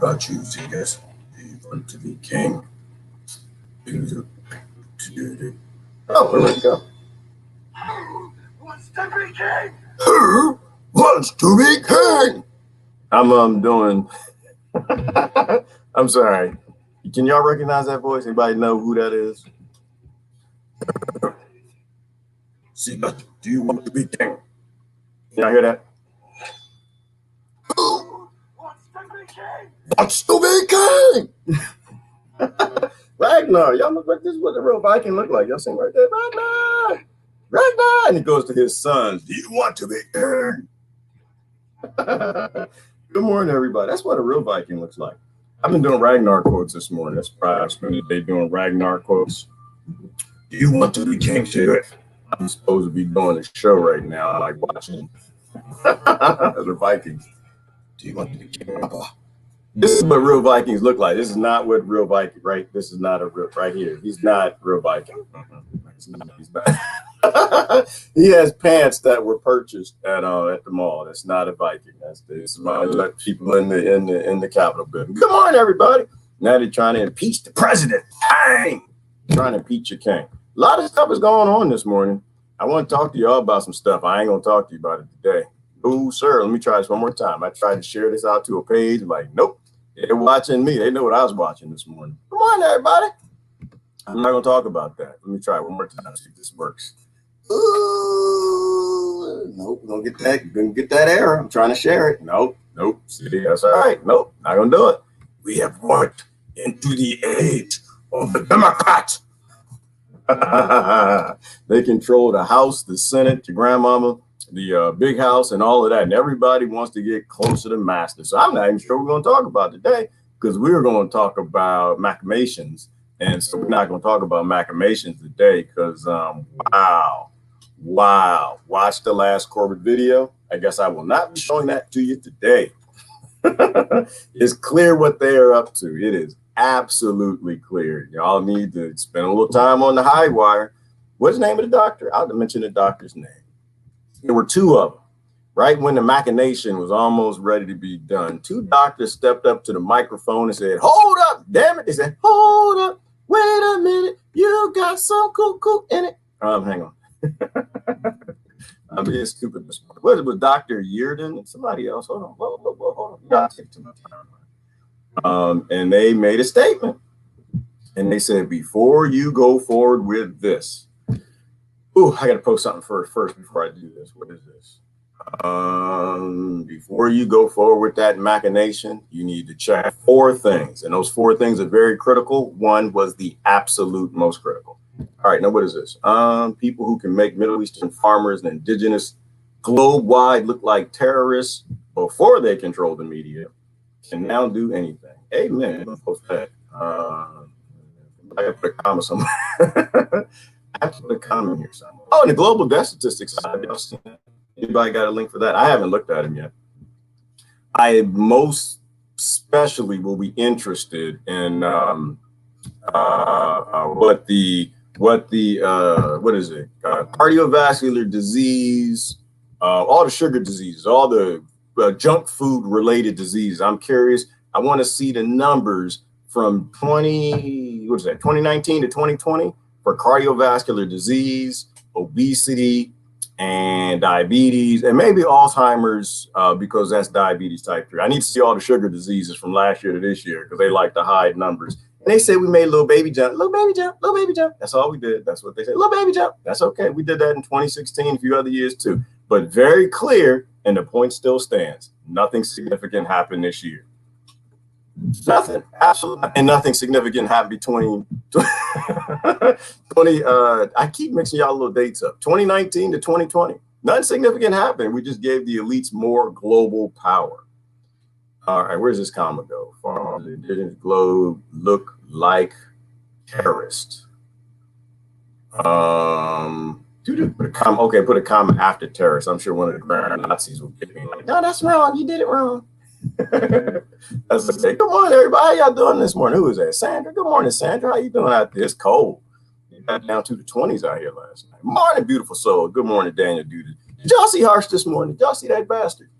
about you, Zegas? Do you want to be king? Oh, where'd it go? Wants to be king. Who wants to be king? I'm doing. I'm sorry. Can y'all recognize that voice? Anybody know who that is? Zegas, do you want to be king? Can y'all hear that? Who Wants to be king. wants to be king? Ragnar, y'all look like this is what a real Viking look like. Y'all sing right there, Ragnar, Ragnar, and he goes to his sons. Do you want to be king? Good morning, everybody. That's what a real Viking looks like. I've been doing Ragnar quotes this morning. That's probably I spent the day doing Ragnar quotes. Do you want to be king, Stuart? I'm supposed to be doing a show right now. I like watching the Vikings. Do you want to be king, Papa? This is what real Vikings look like. This is not what real Viking, right? This is not a real, right here. He's not real Viking. He's not. He has pants that were purchased at the mall. That's not a Viking. This is my people in the Capitol building. Good morning, everybody. Now they're trying to impeach the president. Bang! Trying to impeach your king. A lot of stuff is going on this morning. I want to talk to y'all about some stuff. I ain't gonna talk to you about it today. Oh, sir. Let me try this one more time. I tried to share this out to a page. Like, nope. They're watching me. They know what I was watching this morning. Come on, everybody. I'm not going to talk about that. Let me try one more time. See if this works. Ooh, nope. We're going to get that error. I'm trying to share it. Nope. See, that's all right. Nope. Not going to do it. We have walked into the age of the Democrat. They control the House, the Senate, your grandmama, the big house, and all of that. And everybody wants to get closer to master. So I'm not even sure we're going to talk about today, because we're going to talk about machinations. And so we're not going to talk about machinations today because, wow. Watch the last Corbett video. I guess I will not be showing that to you today. It's clear what they are up to. It is absolutely clear. Y'all need to spend a little time on the high wire. What's the name of the doctor? I'll mention the doctor's name. There were two of them. Right when the machination was almost ready to be done, two doctors stepped up to the microphone and said, "Hold up, damn it." They said, "Hold up, wait a minute, you got some cool in it." Hang on. I'm being stupid this morning. What, it was Dr. Yearden and somebody else. Hold on. Hold on. Y'all take too much time. And they made a statement. And they said, before you go forward with this. Ooh, I got to post something first before I do this. What is this? Before you go forward with that machination, you need to check 4 things. And those 4 things are very critical. One was the absolute most critical. All right, now what is this? People who can make Middle Eastern farmers and indigenous globe-wide look like terrorists before they control the media can now do anything. Amen. I'm going to post that. I got to put a comma somewhere. I have to put a comment here somewhere. Oh, and the global death statistics. Anybody got a link for that? I haven't looked at them yet. I most especially will be interested in what is it? Cardiovascular disease, all the sugar diseases, all the junk food related diseases. I'm curious. I want to see the numbers from 2019 to 2020 for cardiovascular disease, obesity, and diabetes, and maybe Alzheimer's, because that's diabetes type 3. I need to see all the sugar diseases from last year to this year because they like to hide numbers. And they said we made a little baby jump. That's all we did. That's what they said. Little baby jump. That's okay. We did that in 2016, a few other years too. But very clear, and the point still stands. Nothing significant happened this year. Nothing, absolutely, and nothing significant happened between 20. I keep mixing y'all little dates up. 2019 to 2020. Nothing significant happened. We just gave the elites more global power. All right, where's this comma go? Farm the indigenous globe look like terrorists. Put a comma. Okay, put a comma after terrorists. I'm sure one of the grand Nazis will get me like, no, that's wrong. You did it wrong. That's to say, good morning, everybody. How y'all doing this morning? Who is that? Sandra. Good morning, Sandra. How you doing out there? It's cold. You got down to the 20s out here last night. Morning, beautiful soul. Good morning, Daniel Duty. Did y'all see Harsh this morning? Did y'all see that bastard?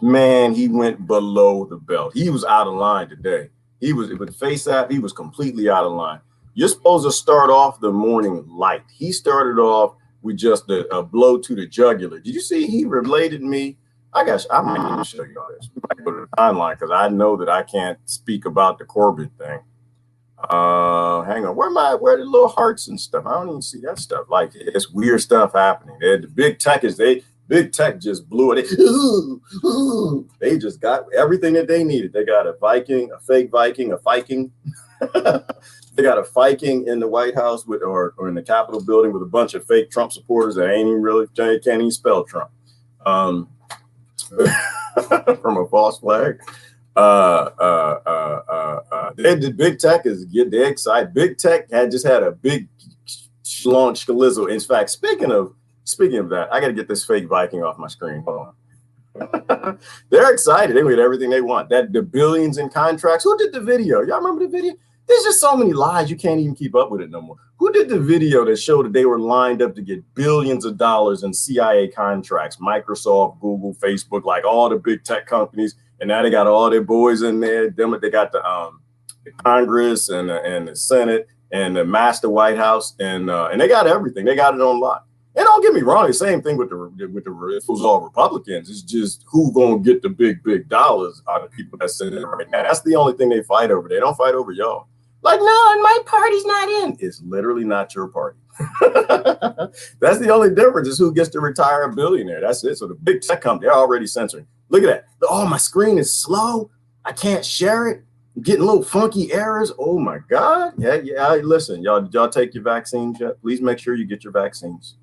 Man, he went below the belt. He was out of line today. He was with face app. He was completely out of line. You're supposed to start off the morning light. He started off with just a blow to the jugular. Did you see he related me? I guess I might need to show you all this. We might go to the timeline because I know that I can't speak about the Corbin thing. Hang on. Where the little hearts and stuff? I don't even see that stuff. Like it's weird stuff happening. The big tech just blew it. They just got everything that they needed. They got a Viking, a fake Viking, a Viking. They got a Viking in the White House or in the Capitol building with a bunch of fake Trump supporters that ain't even really can't even spell Trump. From a false flag. The big tech is getting excited. Big tech just had a big launch schlizzle. In fact, speaking of that, I got to get this fake Viking off my screen. Hold on. They're excited. They get everything they want. That the billions in contracts. Who did the video? Y'all remember the video? There's just so many lies you can't even keep up with it no more. Who did the video that showed that they were lined up to get billions of dollars in CIA contracts? Microsoft, Google, Facebook, like all the big tech companies. And now they got all their boys in there. They got the Congress and the Senate and the Master White House and they got everything. They got it on lock. And don't get me wrong, the same thing with the it was all Republicans. It's just who gonna get the big dollars out of people that's in it right now. That's the only thing they fight over. They don't fight over y'all. Like, no, and my party's not in. It's literally not your party. That's the only difference is who gets to retire a billionaire. That's it. So the big tech company, they're already censoring. Look at that. Oh, my screen is slow. I can't share it. I'm getting little funky errors. Oh my God. Yeah. Listen, y'all take your vaccines yet? Please make sure you get your vaccines.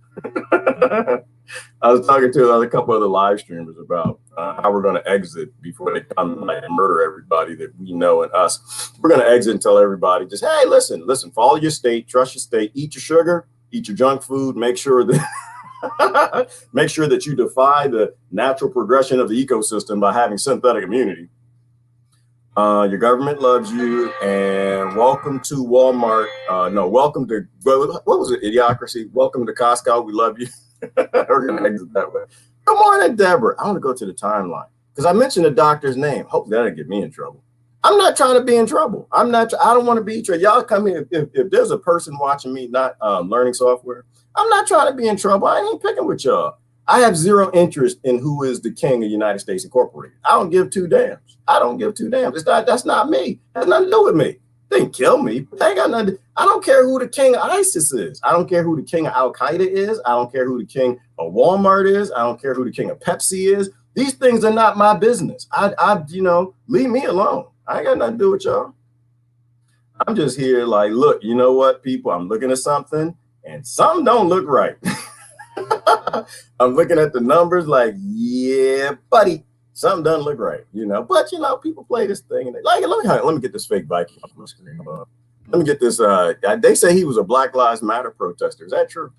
I was talking to a couple other live streamers about how we're going to exit before they come and murder everybody that we know and us. We're going to exit and tell everybody just, hey, listen, follow your state, trust your state, eat your sugar, eat your junk food, make sure that make sure that you defy the natural progression of the ecosystem by having synthetic immunity. Your government loves you, and welcome to Walmart. Welcome to what was it? Idiocracy. Welcome to Costco. We love you. We're gonna exit that way. Good morning, Deborah. I want to go to the timeline because I mentioned the doctor's name. Hope that'll get me in trouble. I'm not trying to be in trouble. I don't want to be in trouble. Y'all come in. If there's a person watching me not learning software, I'm not trying to be in trouble. I ain't even picking with y'all. I have zero interest in who is the king of the United States Incorporated. I don't give two damns. I don't give two damns. That's not me. It has nothing to do with me. They didn't kill me. They ain't got nothing. I don't care who the king of ISIS is. I don't care who the king of Al Qaeda is. I don't care who the king of Walmart is. I don't care who the king of Pepsi is. These things are not my business. Leave me alone. I ain't got nothing to do with y'all. I'm just here like, look, you know what, people? I'm looking at something and something don't look right. I'm looking at the numbers like, yeah, buddy, something doesn't look right, But people play this thing and they like, let me get this fake Viking off my screen. Let me get this. They say he was a Black Lives Matter protester. Is that true?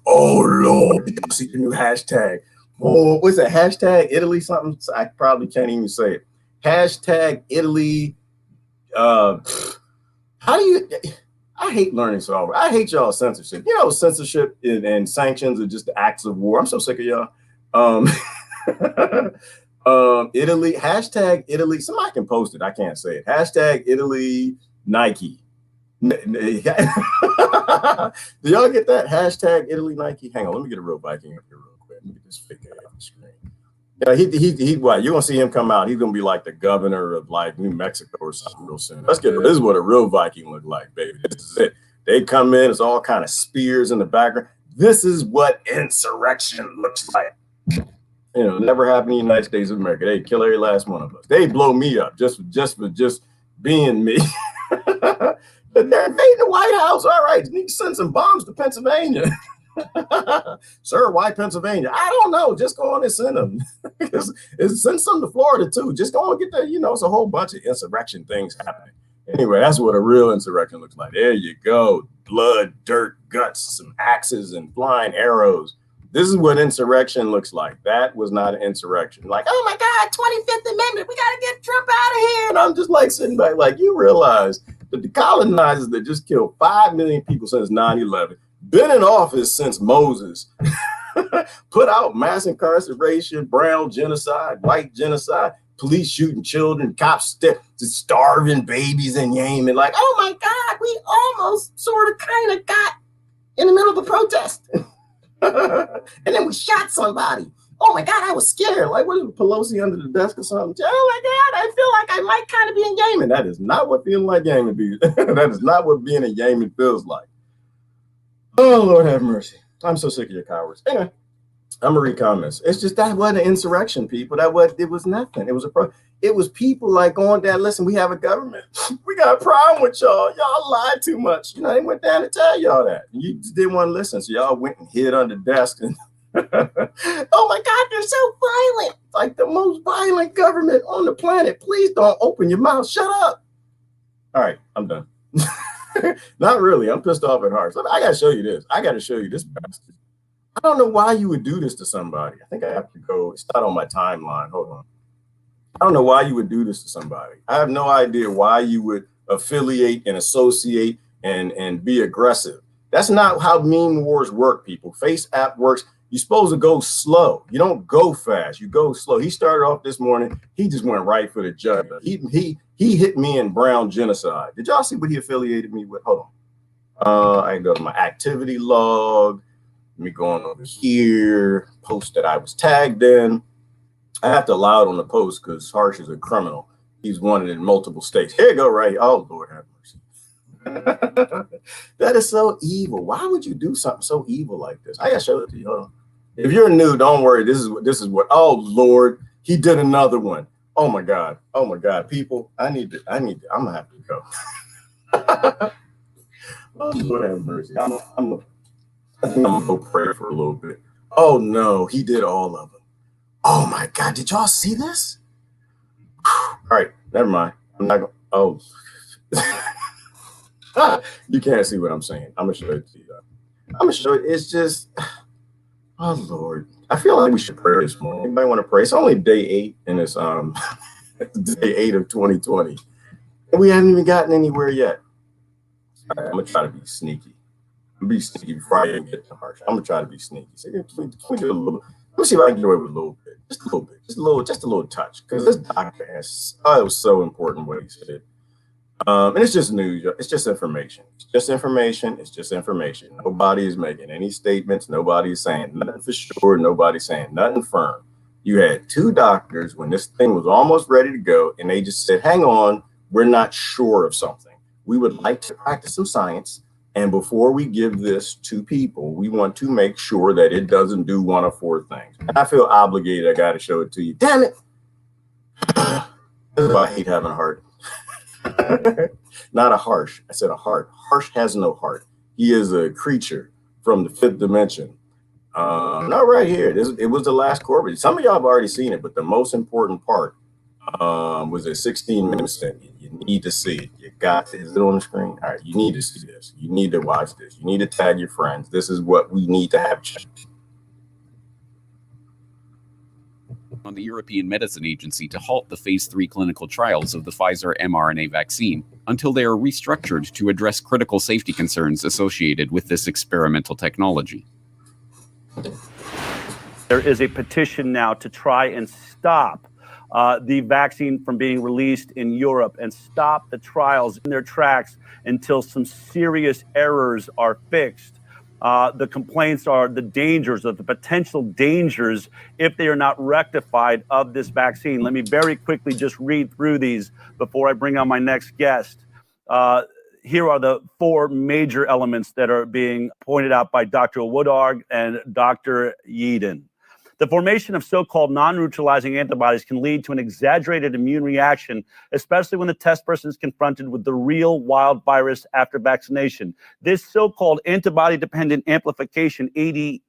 Oh Lord, you see the new hashtag. Oh, what's that? Hashtag Italy something? I probably can't even say it. Hashtag Italy. How do you? I hate learning software. I hate y'all censorship. Censorship and sanctions are just acts of war. I'm so sick of y'all. Italy, hashtag Italy. Somebody can post it. I can't say it. Hashtag Italy Nike. Do y'all get that? Hashtag Italy Nike. Hang on, let me get a real Viking up here real quick. Let me get this fake guy on the screen. Yeah, he what? You're gonna see him come out. He's gonna be like the governor of like New Mexico or something real soon. This is what a real Viking look like, baby. This is it. They come in, it's all kind of spears in the background. This is what insurrection looks like. Never happened in the United States of America. They kill every last one of us. They blow me up just for being me. But they're invading the White House. All right, you need to send some bombs to Pennsylvania. Sir, why Pennsylvania? I don't know. Just go on and send them. Send some to Florida too. Just go and get there. It's a whole bunch of insurrection things happening. Anyway, that's what a real insurrection looks like. There you go. Blood, dirt, guts, some axes, and flying arrows. This is what insurrection looks like. That was not an insurrection. Like, oh my God, 25th Amendment. We got to get Trump out of here. And I'm just like sitting back like, you realize that the colonizers that just killed 5 million people since 9/11 been in office since Moses. Put out mass incarceration, brown genocide, white genocide, police shooting children, cops starving babies in Yemen. Like, oh my God, we almost sort of kind of got in the middle of a protest. And then we shot somebody. Oh my God, I was scared. Like, what is Pelosi under the desk or something? Oh my God, I feel like I might kind of be in Yemen. That is not what feeling like Yemen be. That is not what being in Yemen feels like. Oh, Lord have mercy. I'm so sick of your cowards. Anyway, I'm gonna read comments. It's just that wasn't an insurrection, people. It was nothing. It was people like going down. Listen, we have a government. We got a problem with y'all. Y'all lied too much. You know, they went down to tell y'all that. You just didn't want to listen, so y'all went and hid under desks. And oh my God, they're so violent. Like the most violent government on the planet. Please don't open your mouth. Shut up. All right, I'm done. Not really. I'm pissed off at heart. So I gotta show you this. I gotta show you this bastard. I don't know why you would do this to somebody. I think I have to go. It's not on my timeline. Hold on. I don't know why you would do this to somebody. I have no idea why you would affiliate and associate and be aggressive. That's not how meme wars work, people. Face app works. You're supposed to go slow. You don't go fast. You go slow. He started off this morning. He just went right for the jugular. He hit me in brown genocide. Did y'all see what he affiliated me with? Hold on. I can go to my activity log. Let me go on over here. Post that I was tagged in. I have to allow it on the post because Harsh is a criminal. He's wanted in multiple states. Here you go, right here. Oh, Lord have mercy. That is so evil. Why would you do something so evil like this? I gotta show it to you. Hold on. If you're new, don't worry. This is what. Oh Lord, he did another one. Oh my God. Oh my God. People, I'm gonna have to go. Oh Lord have mercy. I'm gonna go pray for a little bit. Oh no, he did all of them. Oh my God, did y'all see this? All right, never mind. I'm not gonna. Oh. You can't see what I'm saying. I'm gonna show it to you. I'm gonna show it. It's just, oh Lord. I feel like we should pray this morning. Anybody want to pray? It's only day 8 in this day 8 of 2020, and we haven't even gotten anywhere yet. All right, I'm gonna try to be sneaky. I'm gonna be sneaky before I even get to Harsh. I'm gonna try to be sneaky. So can we do a little? Let me see if I can get away with a little bit, just a little bit, just a little touch, because this doctor has. Oh, it was so important what he said. And it's just news. It's just information. It's just information. It's just information. Nobody is making any statements. Nobody is saying nothing for sure. Nobody's saying nothing firm. You had 2 doctors when this thing was almost ready to go, and they just said, hang on, we're not sure of something. We would like to practice some science. And before we give this to people, we want to make sure that it doesn't do one of 4 things. And I feel obligated. I got to show it to you. Damn it. That's why I hate having a heart. Not a Harsh. I said a heart. Harsh has no heart. He is a creature from the 5th dimension. No, right here. It was the last Corbett. Some of y'all have already seen it, but the most important part was a 16-minute stint. You need to see it. You got to. Is it on the screen? All right. You need to see this. You need to watch this. You need to tag your friends. This is what we need to have. On the European Medicine Agency to halt the phase 3 clinical trials of the Pfizer mRNA vaccine until they are restructured to address critical safety concerns associated with this experimental technology. There is a petition now to try and stop the vaccine from being released in Europe and stop the trials in their tracks until some serious errors are fixed. The complaints are the dangers, of the potential dangers, if they are not rectified, of this vaccine. Let me very quickly just read through these before I bring on my next guest. Here are the 4 major elements that are being pointed out by Dr. Woodard and Dr. Yeadon. The formation of so-called non-neutralizing antibodies can lead to an exaggerated immune reaction, especially when the test person is confronted with the real wild virus after vaccination. This so-called antibody-dependent amplification, ADE,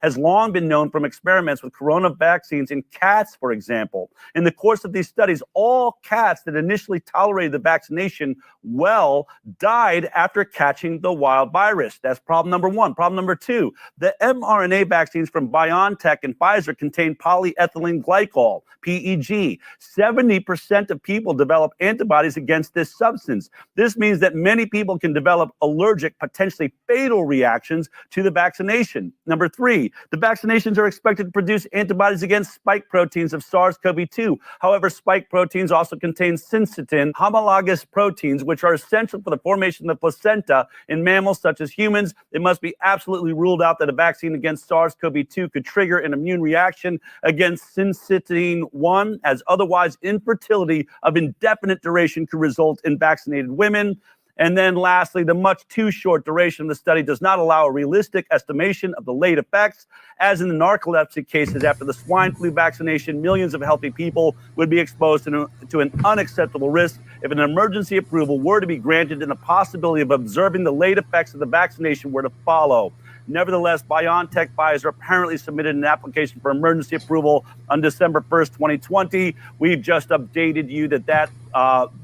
has long been known from experiments with corona vaccines in cats, for example. In the course of these studies, all cats that initially tolerated the vaccination well died after catching the wild virus. That's problem number 1. Problem number 2, the mRNA vaccines from BioNTech and Pfizer contain polyethylene glycol, PEG. 70% of people develop antibodies against this substance. This means that many people can develop allergic, potentially fatal reactions to the vaccination. Number 3, the vaccinations are expected to produce antibodies against spike proteins of SARS-CoV-2. However, spike proteins also contain syncytin, homologous proteins, which are essential for the formation of the placenta in mammals such as humans. It must be absolutely ruled out that a vaccine against SARS-CoV-2 could trigger an immune reaction against syncytin-1, as otherwise infertility of indefinite duration could result in vaccinated women. And then lastly, the much too short duration of the study does not allow a realistic estimation of the late effects. As in the narcolepsy cases after the swine flu vaccination, millions of healthy people would be exposed to an unacceptable risk if an emergency approval were to be granted and the possibility of observing the late effects of the vaccination were to follow. Nevertheless, BioNTech Pfizer apparently submitted an application for emergency approval on December 1st, 2020. We've just updated you that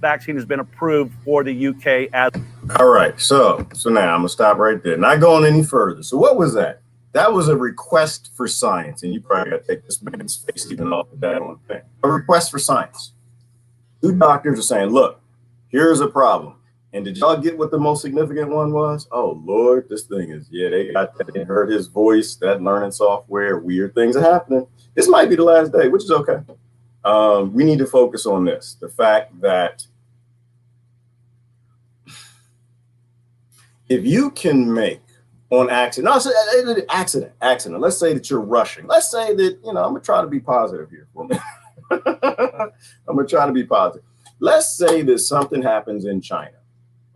vaccine has been approved for the UK as. All right, so now I'm gonna stop right there. Not going any further. So what was that? That was a request for science, and you probably got to take this man's face even off of that one thing. A request for science. 2 doctors are saying, look, here's a problem. And did y'all get what the most significant one was? Oh, Lord, this thing is, they got that. They heard his voice, that learning software, weird things are happening. This might be the last day, which is okay. We need to focus on this. The fact that if you can make on accident, accident. Let's say that you're rushing. Let's say that, I'm going to try to be positive here for a minute. I'm going to try to be positive. Let's say that something happens in China.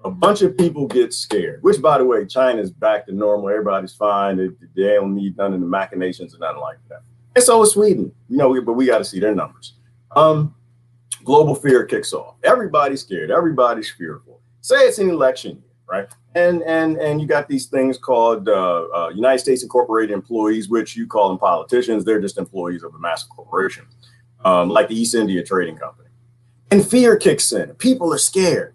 A bunch of people get scared, which, by the way, China's back to normal. Everybody's fine. They don't need none of the machinations or nothing like that. And so is Sweden, but we got to see their numbers. Global fear kicks off. Everybody's scared. Everybody's fearful. Say it's an election year, right? And you got these things called United States Incorporated employees, which you call them politicians. They're just employees of a massive corporation, like the East India Trading Company. And fear kicks in. People are scared.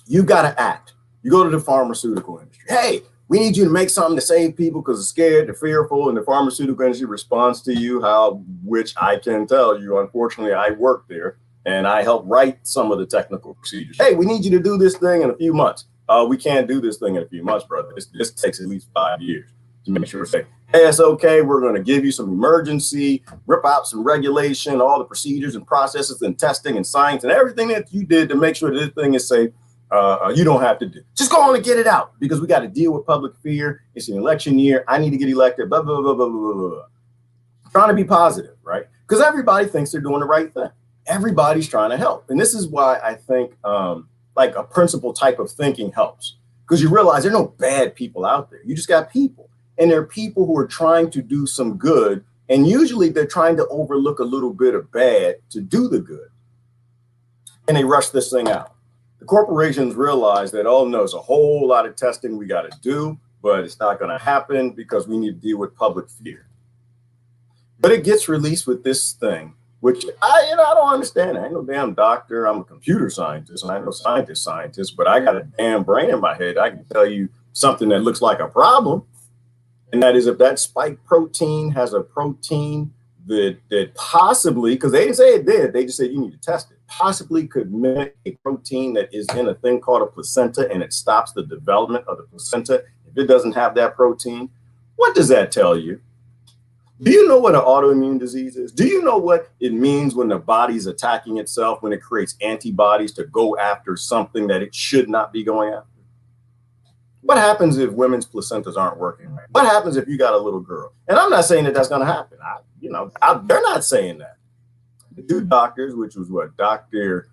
You got to act. You go to the pharmaceutical industry. Hey, we need you to make something to save people because they're scared, they're fearful, and the pharmaceutical industry responds to you, which I can tell you, unfortunately, I work there and I help write some of the technical procedures. Hey, we need you to do this thing in a few months. We can't do this thing in a few months, brother. This takes at least 5 years to make sure. Say, hey, it's okay. We're going to give you some emergency, rip out some regulation, all the procedures and processes and testing and science and everything that you did to make sure that this thing is safe. You don't have to do. Just go on and get it out because we got to deal with public fear. It's an election year. I need to get elected. Blah, blah, blah, blah, blah, blah. Trying to be positive, right? Because everybody thinks they're doing the right thing. Everybody's trying to help. And this is why I think like a principle type of thinking helps, because you realize there are no bad people out there. You just got people, and there are people who are trying to do some good. And usually they're trying to overlook a little bit of bad to do the good. And they rush this thing out. The corporations realize that, oh, no, there's a whole lot of testing we got to do, but it's not going to happen because we need to deal with public fear. But it gets released with this thing, which I don't understand. I ain't no damn doctor. I'm a computer scientist, and I know scientist, but I got a damn brain in my head. I can tell you something that looks like a problem. And that is if that spike protein has a protein that possibly, because they didn't say it did, they just said you need to test it, possibly could mimic a protein that is in a thing called a placenta, and it stops the development of the placenta. If it doesn't have that protein, what does that tell you? Do you know what an autoimmune disease is? Do you know what it means when the body's attacking itself, when it creates antibodies to go after something that it should not be going after? What happens if women's placentas aren't working right? What happens if you got a little girl? And I'm not saying that that's going to happen. They're not saying that. The 2 doctors, which was Dr.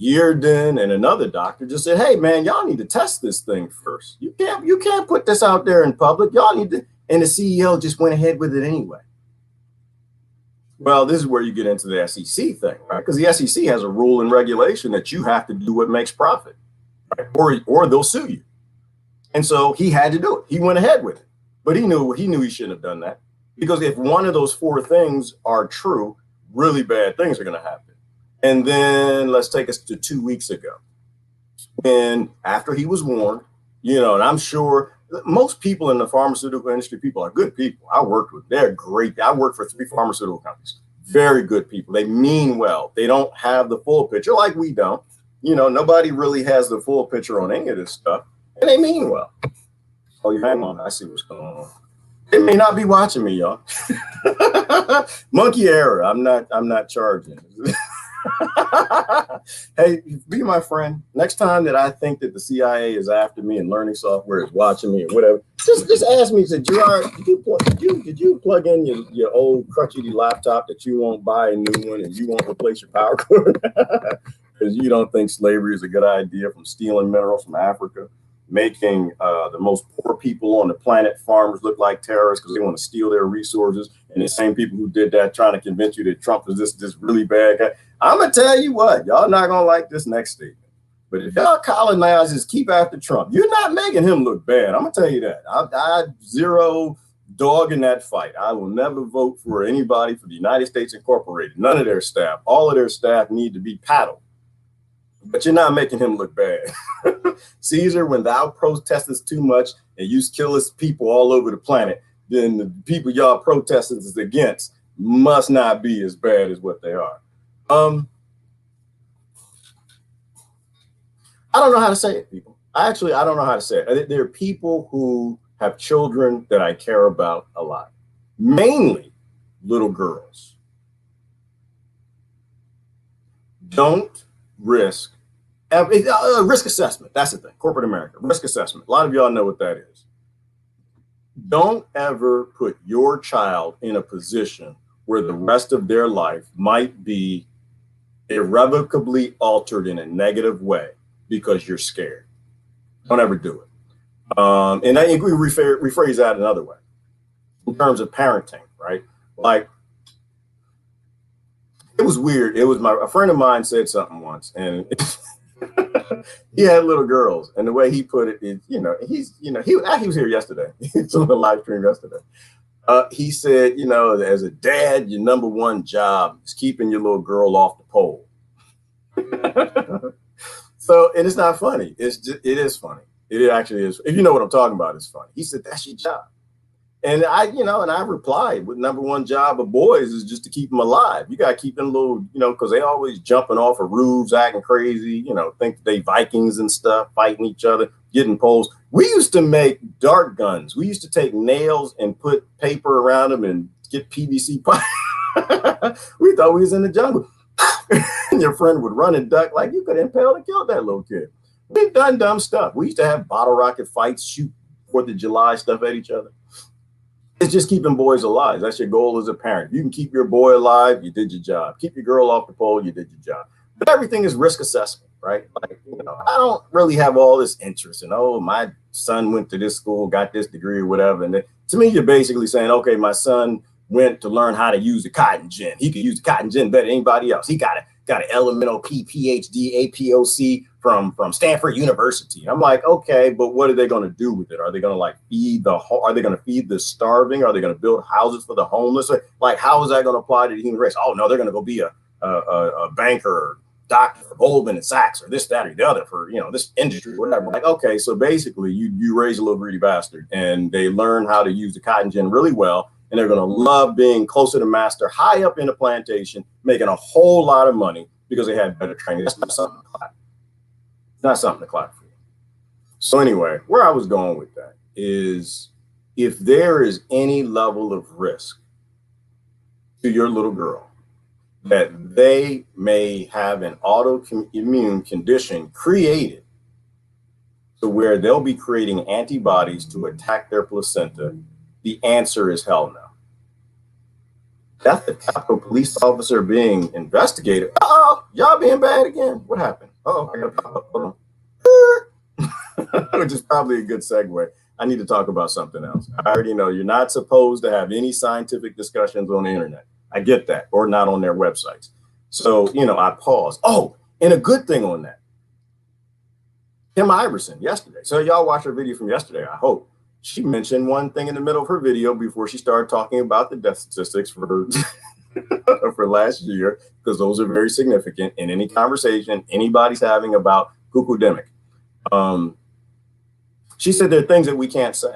Yearden and another doctor, just said, hey, man, y'all need to test this thing first. You can't put this out there in public. Y'all need to. And the CEO just went ahead with it anyway. Well, this is where you get into the SEC thing, right? Because the SEC has a rule and regulation that you have to do what makes profit, right? Or they'll sue you. And so he had to do it. He went ahead with it, but he knew he shouldn't have done that, because if one of those 4 things are true, really bad things are going to happen. And then let's take us to 2 weeks ago, and after he was warned, and I'm sure most people in the pharmaceutical industry, people are good people. I worked with, they're great. I worked for 3 pharmaceutical companies. Very good people. They mean well. They don't have the full picture like we don't. You know, nobody really has the full picture on any of this stuff, and they mean well. Oh, you hang on. I see what's going on. They may not be watching me, y'all. Monkey error. I'm not charging. Hey, be my friend. Next time that I think that the CIA is after me and learning software is watching me or whatever, just ask me. Say, Gerard, did you plug in your old crutchety laptop that you won't buy a new one and you won't replace your power cord because you don't think slavery is a good idea, from stealing minerals from Africa, making the most poor people on the planet, farmers, look like terrorists because they want to steal their resources, and the same people who did that trying to convince you that Trump is this really bad guy. I'm gonna tell you what, y'all not gonna like this next statement. But if y'all colonizers keep after Trump, you're not making him look bad. I'm gonna tell you that. I zero dog in that fight. I will never vote for anybody for the United States Incorporated. None of their staff. All of their staff need to be paddled. But you're not making him look bad. Caesar, when thou protestest too much and you killest people all over the planet, then the people y'all protesting is against must not be as bad as what they are. I don't know how to say it, people. I don't know how to say it. There are people who have children that I care about a lot, mainly little girls. Don't risk assessment. That's the thing. Corporate America, risk assessment. A lot of y'all know what that is. Don't ever put your child in a position where the rest of their life might be irrevocably altered in a negative way because you're scared. Don't ever do it. And I think we rephrase that another way in terms of parenting, right? Like, it was weird. It was a friend of mine said something once, and he had little girls, and the way he put it is, he was here yesterday. It's on the live stream yesterday. He said, as a dad, your number one job is keeping your little girl off the pole. So, and it's not funny. It is funny. It actually is. If you know what I'm talking about, it's funny. He said, that's your job. And I replied, with number one job of boys is just to keep them alive. You got to keep them little, because they always jumping off of roofs, acting crazy, think they Vikings and stuff, fighting each other, getting poles. We used to make dart guns. We used to take nails and put paper around them and get PVC pipe. We thought we was in the jungle. And your friend would run and duck like you could impale and kill that little kid. We've done dumb stuff. We used to have bottle rocket fights, shoot 4th of July stuff at each other. It's just keeping boys alive. That's your goal as a parent. You can keep your boy alive, you did your job. Keep your girl off the pole, you did your job. But everything is risk assessment, right? Like, I don't really have all this interest in, my son went to this school, got this degree or whatever. And to me, you're basically saying, okay, my son went to learn how to use the cotton gin. He could use the cotton gin better than anybody else. He got an LMNOP, PhD, APOC from Stanford University. I'm like, okay, but what are they going to do with it? Are they going to feed are they going to feed the starving? Are they going to build houses for the homeless? Like, how is that going to apply to the human race? Oh no, they're going to go be a banker or doctor for Goldman and Sachs or this, that, or the other for, this industry, whatever. Like, okay, so basically you raise a little greedy bastard and they learn how to use the cotton gin really well. And they're going to love being closer to master, high up in the plantation, making a whole lot of money because they had better training. That's not something to clap. It's not something to clap for. So anyway, where I was going with that is, if there is any level of risk to your little girl that they may have an autoimmune condition created to where they'll be creating antibodies to attack their placenta, the answer is hell no. That's the Capitol Police officer being investigated. Y'all being bad again. What happened? I gotta pop up. Hold on. Which is probably a good segue. I need to talk about something else. I already know you're not supposed to have any scientific discussions on the internet. I get that, or not on their websites. So, I paused. And a good thing on that. Kim Iverson yesterday. So y'all watched her video from yesterday, I hope. She mentioned one thing in the middle of her video before she started talking about the death statistics for for last year, because those are very significant in any conversation anybody's having about cuckoo-demic. She said there are things that we can't say,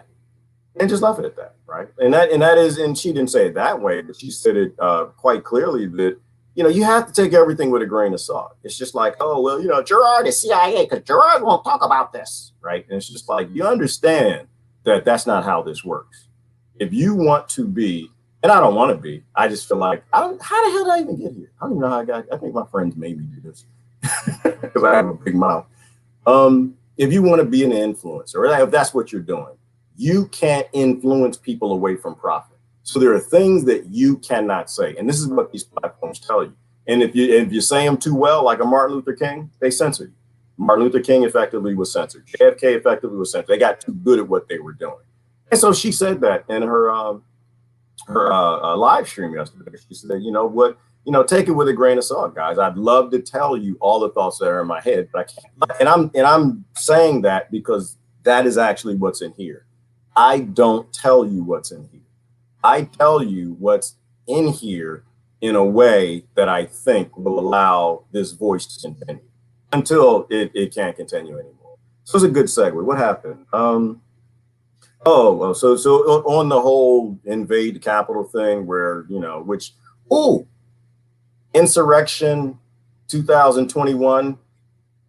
and just left it at that, right? And she didn't say it that way, but she said it quite clearly that you have to take everything with a grain of salt. It's just like, oh well, Gerard is CIA because Gerard won't talk about this, right? And it's just like you understand that that's not how this works. If you want to be, and I don't want to be, I just feel like how the hell did I even get here? I don't even know how I got. I think my friends made me do this because I have a big mouth. If you want to be an influencer, or if that's what you're doing, you can't influence people away from profit. So there are things that you cannot say, and this is what these platforms tell you. And if you say them too well, like a Martin Luther King, they censor you. Martin Luther King effectively was censored. JFK effectively was censored. They got too good at what they were doing, and so she said that in her live stream yesterday. She said, you know what? Take it with a grain of salt, guys. I'd love to tell you all the thoughts that are in my head, but I can't. And I'm saying that because that is actually what's in here. I don't tell you what's in here. I tell you what's in here in a way that I think will allow this voice to continue until it can't continue anymore. So it's a good segue. What happened? Oh, well, so on the whole invade the Capitol thing where, insurrection 2021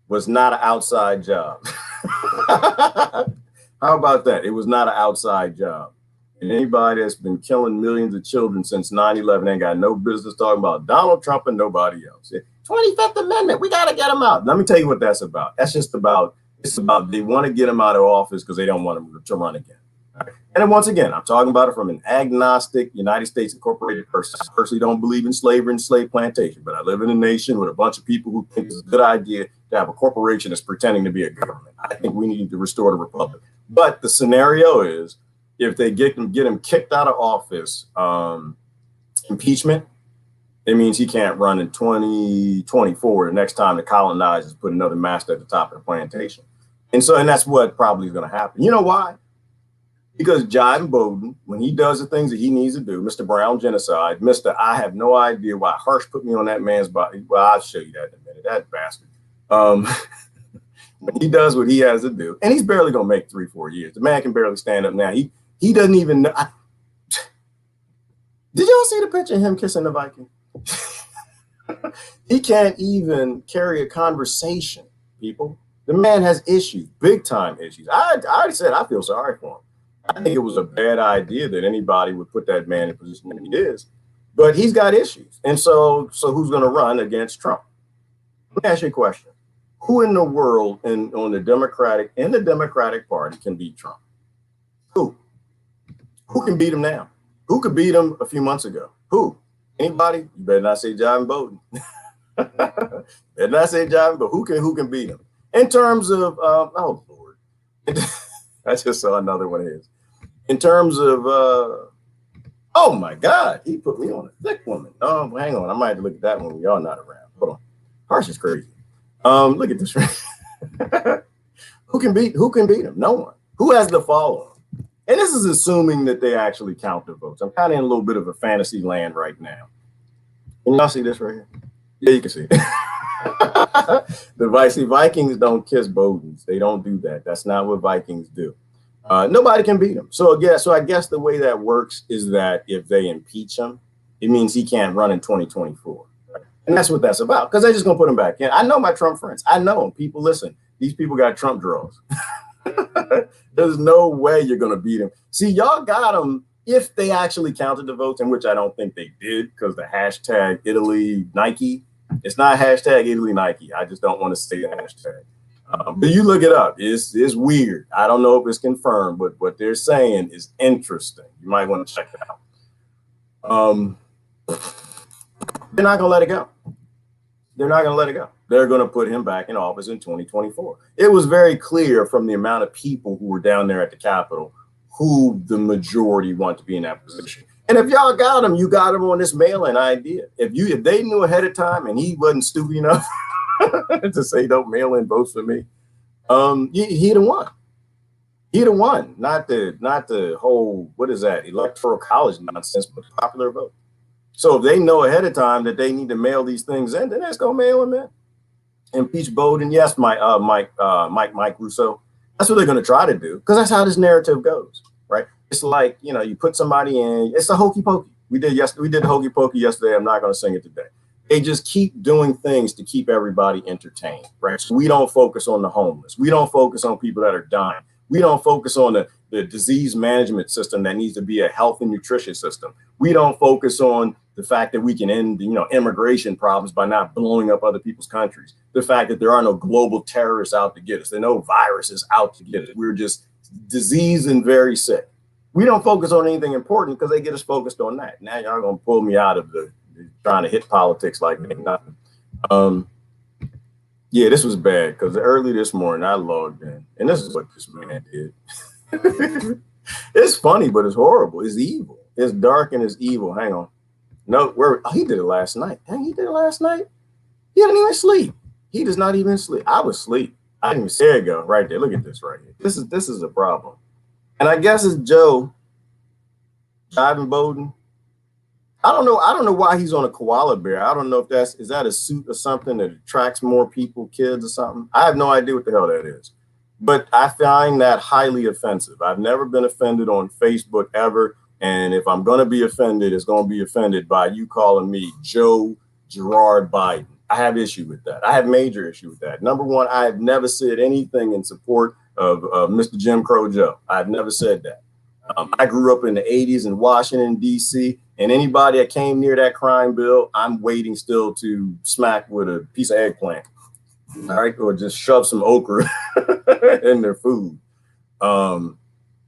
was not an outside job. How about that? It was not an outside job. And anybody that's been killing millions of children since 9/11 ain't got no business talking about Donald Trump and nobody else. 25th Amendment, we got to get them out. Let me tell you what that's about. That's just about, they want to get them out of office because they don't want them to run again. Right. And then once again, I'm talking about it from an agnostic United States Incorporated person. I personally don't believe in slavery and slave plantation, but I live in a nation with a bunch of people who think it's a good idea to have a corporation that's pretending to be a government. I think we need to restore the republic. But the scenario is, if they get him kicked out of office, impeachment, it means he can't run in 2024. The next time the colonizers put another master at the top of the plantation. And that's what probably is going to happen. You know why? Because John Bowden, when he does the things that he needs to do, Mr. Brown genocide, I have no idea why Harsh put me on that man's body. Well, I'll show you that in a minute. That bastard. When he does what he has to do, and he's barely going to make 3-4 years. The man can barely stand up now. He doesn't even know. Did y'all see the picture of him kissing the Viking? He can't even carry a conversation, people. The man has issues, big time issues. I already said I feel sorry for him. I think it was a bad idea that anybody would put that man in the position that he is, but he's got issues. And so who's going to run against Trump? Let me ask you a question. Who in the world in the Democratic Party can beat Trump? Who? Who can beat him now? Who could beat him a few months ago? Who? Anybody? You better not say John Bowden. Better not say John, but who can beat him? In terms of, oh Lord, I just saw another one of his. In terms of, oh my God, he put me on a thick woman. Oh, hang on, I might have to look at that one when y'all not around. Hold on, Harsh is crazy. Look at this. Who can beat him? No one. Who has the following? And this is assuming that they actually count the votes. I'm kind of in a little bit of a fantasy land right now. Can y'all see this right here? Yeah, you can see it. The Vikings don't kiss Bowdens. They don't do that. That's not what Vikings do. Nobody can beat him. So I guess the way that works is that if they impeach him, it means he can't run in 2024. Right? And that's what that's about, because they're just going to put him back in. I know my Trump friends. I know them. People, listen, these people got Trump draws. There's no way you're going to beat him. See, y'all got him if they actually counted the votes, in which I don't think they did, because the hashtag Italy Nike, it's not hashtag Italy Nike. I just don't want to say the hashtag. But you look it up. It's weird. I don't know if it's confirmed, but what they're saying is interesting. You might want to check it out. They're not going to let it go. They're not going to let it go. They're going to put him back in office in 2024. It was very clear from the amount of people who were down there at the Capitol who the majority want to be in that position. And if y'all got him, you got him on this mail-in idea. If they knew ahead of time and he wasn't stupid enough to say don't mail in votes for me, he'd have won. He'd have won. Not the whole, what is that, electoral college nonsense, but popular vote. So if they know ahead of time that they need to mail these things in, then let's go mail them in. Impeach Bowden. Yes, Mike Russo. That's what they're going to try to do, because that's how this narrative goes, right? It's like, you know, you put somebody in, it's a hokey pokey. We did the hokey pokey yesterday. I'm not going to sing it today. They just keep doing things to keep everybody entertained, right? So we don't focus on the homeless. We don't focus on people that are dying. We don't focus on the disease management system that needs to be a health and nutrition system. We don't focus on the fact that we can end, you know, immigration problems by not blowing up other people's countries. The fact that there are no global terrorists out to get us. There are no viruses out to get us. We're just diseased and very sick. We don't focus on anything important because they get us focused on that. Now y'all gonna pull me out of the trying to hit politics like nothing. Yeah, this was bad because early this morning I logged in, and this is what this man did. It's funny, but it's horrible. It's evil. It's dark and it's evil. Hang on. No, he did it last night. Dang, he did it last night. He didn't even sleep. He does not even sleep. I was asleep. I didn't even. There you go, right there. Look at this right here. This is a problem. And I guess it's Joe driving Bowden. I don't know why he's on a koala bear. I don't know if is that a suit or something that attracts more people, kids or something. I have no idea what the hell that is. But I find that highly offensive. I've never been offended on Facebook ever. And if I'm going to be offended, it's going to be offended by you calling me Joe Gerard Biden. I have issue with that. I have major issue with that. Number one, I have never said anything in support of Mr. Jim Crow Joe. I've never said that. I grew up in the 80s in Washington, D.C., and anybody that came near that crime bill, I'm waiting still to smack with a piece of eggplant. All right, or just shove some okra in their food. So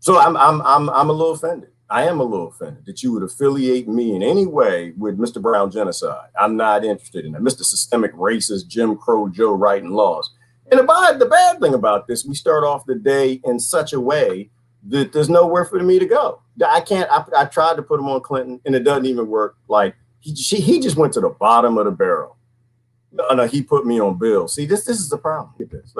I'm a little offended. I am a little offended that you would affiliate me in any way with Mr. Brown genocide. I'm not interested in that. Mr. Systemic Racist Jim Crow Joe writing laws. And the bad thing about this, we start off the day in such a way that there's nowhere for me to go. I can't. I tried to put him on Clinton, and it doesn't even work. Like he just went to the bottom of the barrel. No, he put me on Bill. See, this is the problem. Get this.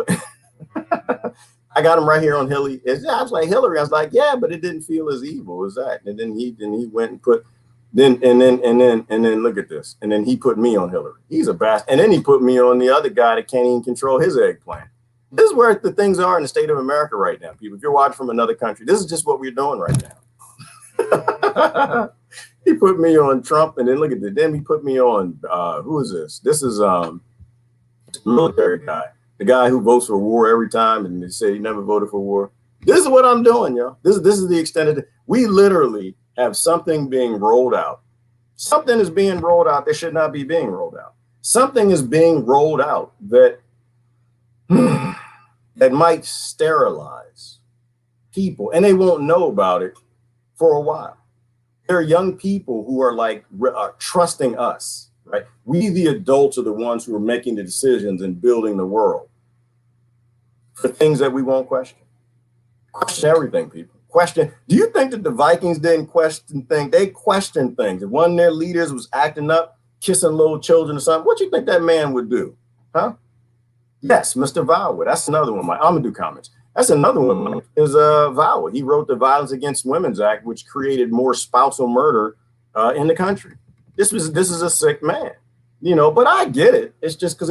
I got him right here on Hillary. I was like Hillary. I was like, yeah, but it didn't feel as evil as that. And then he went and put then look at this. And then he put me on Hillary. He's a bastard. And then he put me on the other guy that can't even control his eggplant. This is where the things are in the state of America right now, people. If you're watching from another country, this is just what we're doing right now. He put me on Trump, and then look at this. Then he put me on who is this? This is military guy, the guy who votes for war every time, and they say he never voted for war. This is what I'm doing, y'all. This is the extent of it. We literally have something being rolled out. Something is being rolled out that should not be being rolled out. Something is being rolled out that that might sterilize people, and they won't know about it for a while. There are young people who are trusting us, right? We, the adults, are the ones who are making the decisions and building the world for things that we won't question. Question everything, people. Question. Do you think that the Vikings didn't question things? They questioned things. If one of their leaders was acting up, kissing little children or something, what do you think that man would do? Huh? Yes, Mr. Vowell. That's another one. I'm gonna do comments. That's another one. Is Vowell. He wrote the Violence Against Women's Act, which created more spousal murder in the country. This is a sick man, you know. But I get it. It's just because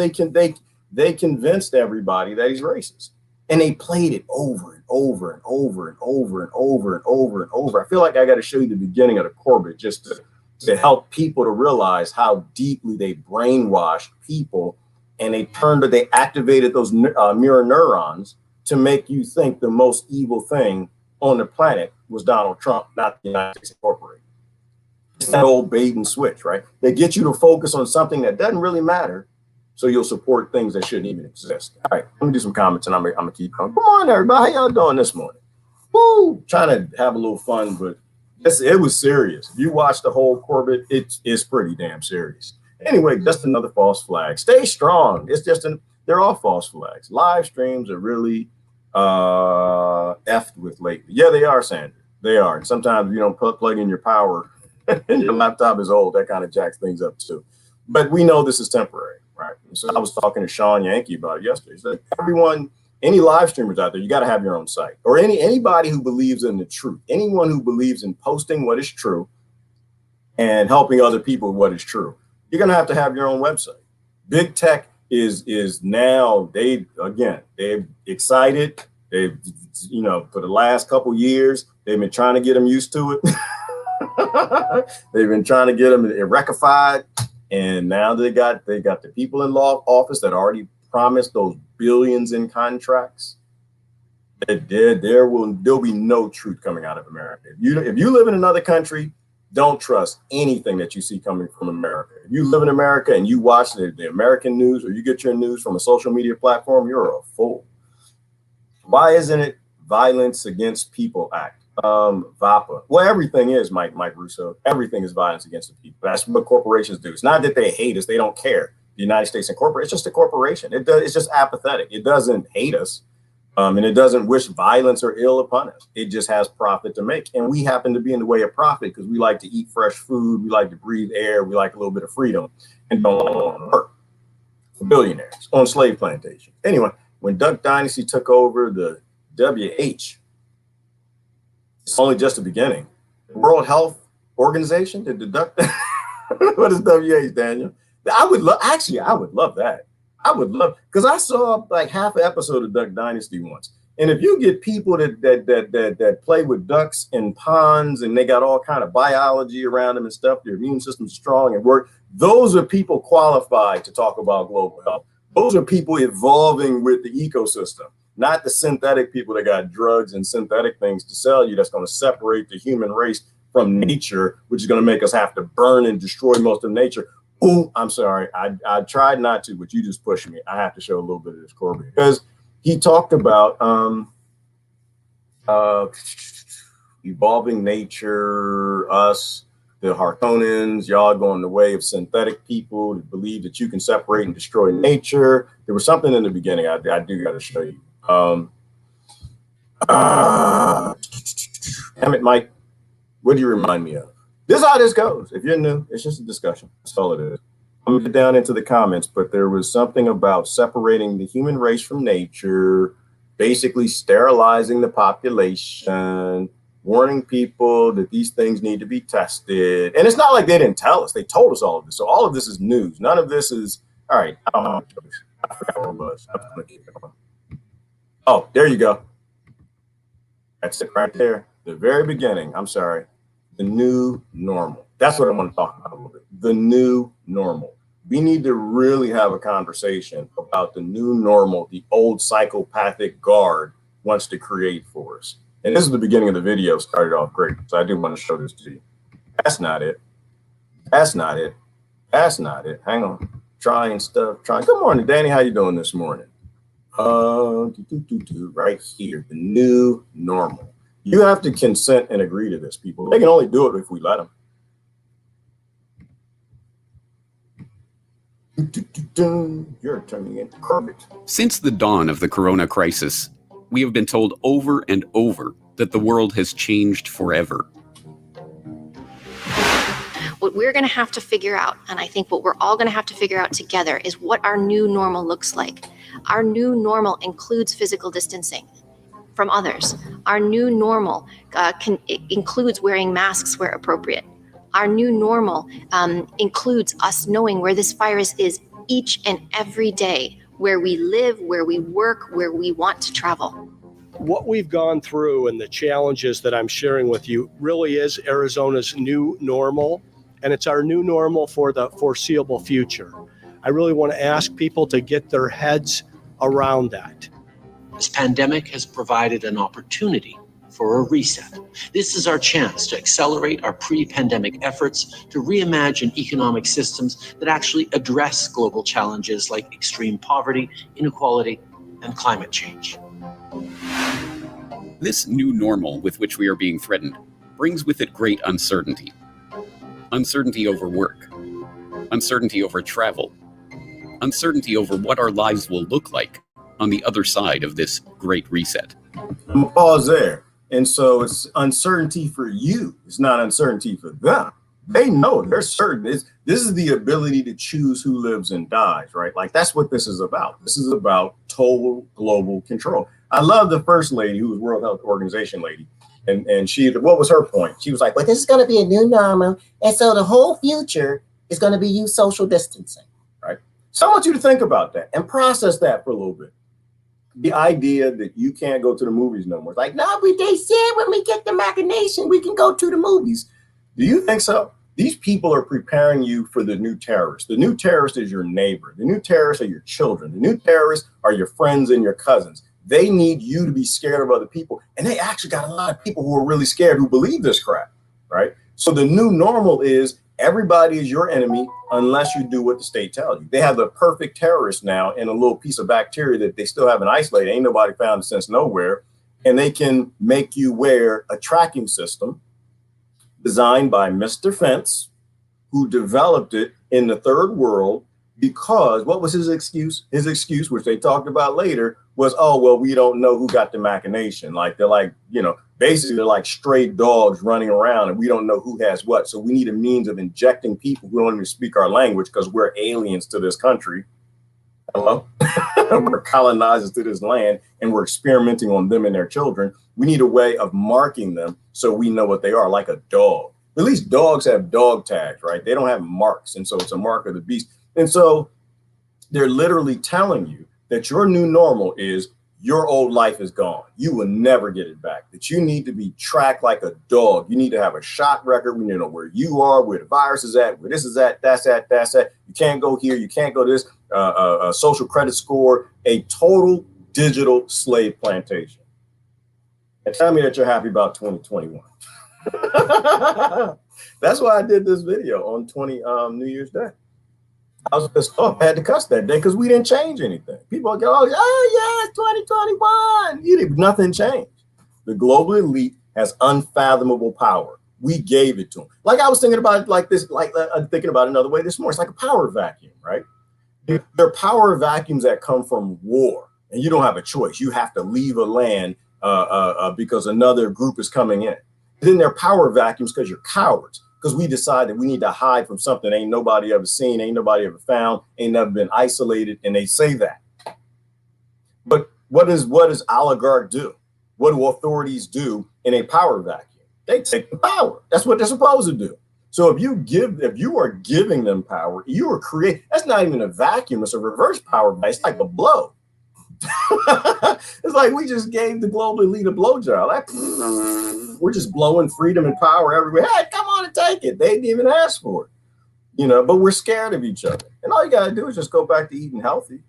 they convinced everybody that he's racist, and they played it over and over and over and over and over and over and over. I feel like I got to show you the beginning of the Corbett just to help people to realize how deeply they brainwashed people. And they activated those mirror neurons to make you think the most evil thing on the planet was Donald Trump, not the United States Incorporated. It's that old bait and switch, right? They get you to focus on something that doesn't really matter, so you'll support things that shouldn't even exist. All right, let me do some comments, and I'm gonna keep going. Come on, everybody, how y'all doing this morning? Woo! Trying to have a little fun, but it was serious. If you watch the whole Corbett, it's pretty damn serious. Anyway, just another false flag. Stay strong. It's just they're all false flags. Live streams are really effed with lately. Yeah, they are, Sandra. They are. And sometimes you don't plug in your power and your laptop is old. That kind of jacks things up too. But we know this is temporary, right? So I was talking to Sean Yankee about it yesterday. He said, everyone, any live streamers out there, you got to have your own site. Or anybody who believes in the truth. Anyone who believes in posting what is true and helping other people with what is true. You're going to have your own website. Big tech is now, they're excited. They, for the last couple years, they've been trying to get them used to it. They've been trying to get them rectified, and now they got the people in law office that already promised those billions in contracts. There'll be no truth coming out of America. If you live in another country, don't trust anything that you see coming from America. If you live in America and you watch the American news, or you get your news from a social media platform, you're a fool. Why isn't it Violence Against People Act? VAPA. Well, everything is, Mike Russo. Everything is violence against the people. That's what corporations do. It's not that they hate us. They don't care. The United States Incorporated, it's just a corporation. It's just apathetic. It doesn't hate us. And it doesn't wish violence or ill upon us. It just has profit to make. And we happen to be in the way of profit because we like to eat fresh food. We like to breathe air. We like a little bit of freedom and don't want to work. For billionaires on slave plantations. Anyway, when Duck Dynasty took over the WH, it's only just the beginning. The World Health Organization, did the Duck, what is WH, Daniel? I would love that. I would love, because I saw like half an episode of Duck Dynasty once. And if you get people that play with ducks in ponds and they got all kind of biology around them and stuff, their immune system's strong and work, those are people qualified to talk about global health. Those are people evolving with the ecosystem, not the synthetic people that got drugs and synthetic things to sell you that's going to separate the human race from nature, which is going to make us have to burn and destroy most of nature. Oh, I'm sorry. I tried not to, but you just pushed me. I have to show a little bit of this Corbett because he talked about evolving nature, us, the Harkonnens, y'all going the way of synthetic people that believe that you can separate and destroy nature. There was something in the beginning I do got to show you. Damn it, Mike. What do you remind me of? This is how this goes. If you're new, it's just a discussion. That's all it is. I'm going to get down into the comments, but there was something about separating the human race from nature, basically sterilizing the population, warning people that these things need to be tested. And it's not like they didn't tell us. They told us all of this. So all of this is news. None of this is, all right, I forgot what it was. I'm going to keep it going. Oh, there you go. That's it right there. The very beginning. I'm sorry. The new normal. That's what I want to talk about a little bit. The new normal. We need to really have a conversation about the new normal the old psychopathic guard wants to create for us. And this is the beginning of the video. Started off great. So I do want to show this to you. That's not it. That's not it. That's not it. Hang on. Trying stuff. Good morning, Danny. How you doing this morning? Right here. The new normal. You have to consent and agree to this, people. They can only do it if we let them. You're turning into Corbett. Since the dawn of the corona crisis, we have been told over and over that the world has changed forever. What we're going to have to figure out, and I think what we're all going to have to figure out together, is what our new normal looks like. Our new normal includes physical distancing from others. Our new normal includes wearing masks where appropriate. Our new normal includes us knowing where this virus is each and every day, where we live, where we work, where we want to travel. What we've gone through and the challenges that I'm sharing with you really is Arizona's new normal, and it's our new normal for the foreseeable future. I really want to ask people to get their heads around that. This pandemic has provided an opportunity for a reset. This is our chance to accelerate our pre-pandemic efforts to reimagine economic systems that actually address global challenges like extreme poverty, inequality, and climate change. This new normal with which we are being threatened brings with it great uncertainty. Uncertainty over work, uncertainty over travel, uncertainty over what our lives will look like on the other side of this great reset. Pause there. And so it's uncertainty for you. It's not uncertainty for them. They know, they're certain. This is the ability to choose who lives and dies, right? Like that's what this is about. This is about total global control. I love the first lady who was World Health Organization lady. And she, what was her point? She was like, well, this is going to be a new normal. And so the whole future is going to be you social distancing, right? So I want you to think about that and process that for a little bit. The idea that you can't go to the movies no more. It's like, no, but they said when we get the vaccination, we can go to the movies. Do you think so? These people are preparing you for the new terrorist. The new terrorist is your neighbor. The new terrorists are your children. The new terrorists are your friends and your cousins. They need you to be scared of other people. And they actually got a lot of people who are really scared who believe this crap, right? So the new normal is everybody is your enemy unless you do what the state tells you. They have the perfect terrorist now in a little piece of bacteria that they still haven't isolated. Ain't nobody found it since nowhere. And they can make you wear a tracking system designed by Mr. Fence, who developed it in the third world because what was his excuse? His excuse, which they talked about later, was, oh, well, we don't know who got the machination. Like they're like, basically they're like stray dogs running around and we don't know who has what. So we need a means of injecting people who don't even speak our language because we're aliens to this country. Hello? We're colonizers to this land and we're experimenting on them and their children. We need a way of marking them so we know what they are, like a dog. At least dogs have dog tags, right? They don't have marks. And so it's a mark of the beast. And so they're literally telling you that your new normal is your old life is gone. You will never get it back. That you need to be tracked like a dog. You need to have a shot record. We need to know where you are, where the virus is at, where this is at, that's at, that's at. You can't go here. You can't go to this. A social credit score, a total digital slave plantation. And tell me that you're happy about 2021. That's why I did this video on New Year's Day. I was pissed off. I had to cuss that day because we didn't change anything. People go, oh, yeah, it's 2021. Nothing changed. The global elite has unfathomable power. We gave it to them. Like I was thinking about it like this, I'm thinking about it another way this morning. It's like a power vacuum, right? There are power vacuums that come from war, and you don't have a choice. You have to leave a land because another group is coming in. Then there are power vacuums because you're cowards. Because we decide that we need to hide from something ain't nobody ever seen, ain't nobody ever found, ain't never been isolated, and they say that. But what does oligarch do? What do authorities do in a power vacuum? They take the power. That's what they're supposed to do. So if you are giving them power, you are creating. That's not even a vacuum. It's a reverse power. It's like a blow. It's like we just gave the global elite a blowjob. We're just blowing freedom and power everywhere. Hey, come on and take it. They didn't even ask for it, but we're scared of each other. And all you got to do is just go back to eating healthy.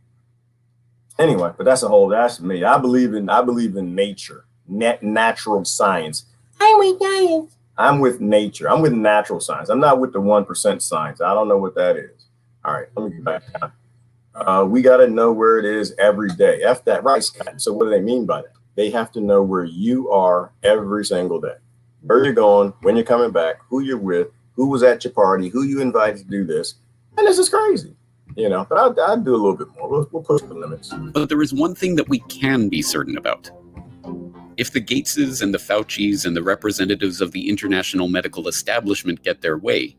Anyway, but that's me. I believe in nature, natural science. I'm with science. I'm with nature. I'm with natural science. I'm not with the 1% science. I don't know what that is. All right, let me get back down. We got to know where it is every day. F that, right, Scott? So what do they mean by that? They have to know where you are every single day. Where you're going, when you're coming back, who you're with, who was at your party, who you invited to do this. And this is crazy, but I'll do a little bit more. We'll push the limits. But there is one thing that we can be certain about. If the Gateses and the Faucis and the representatives of the international medical establishment get their way,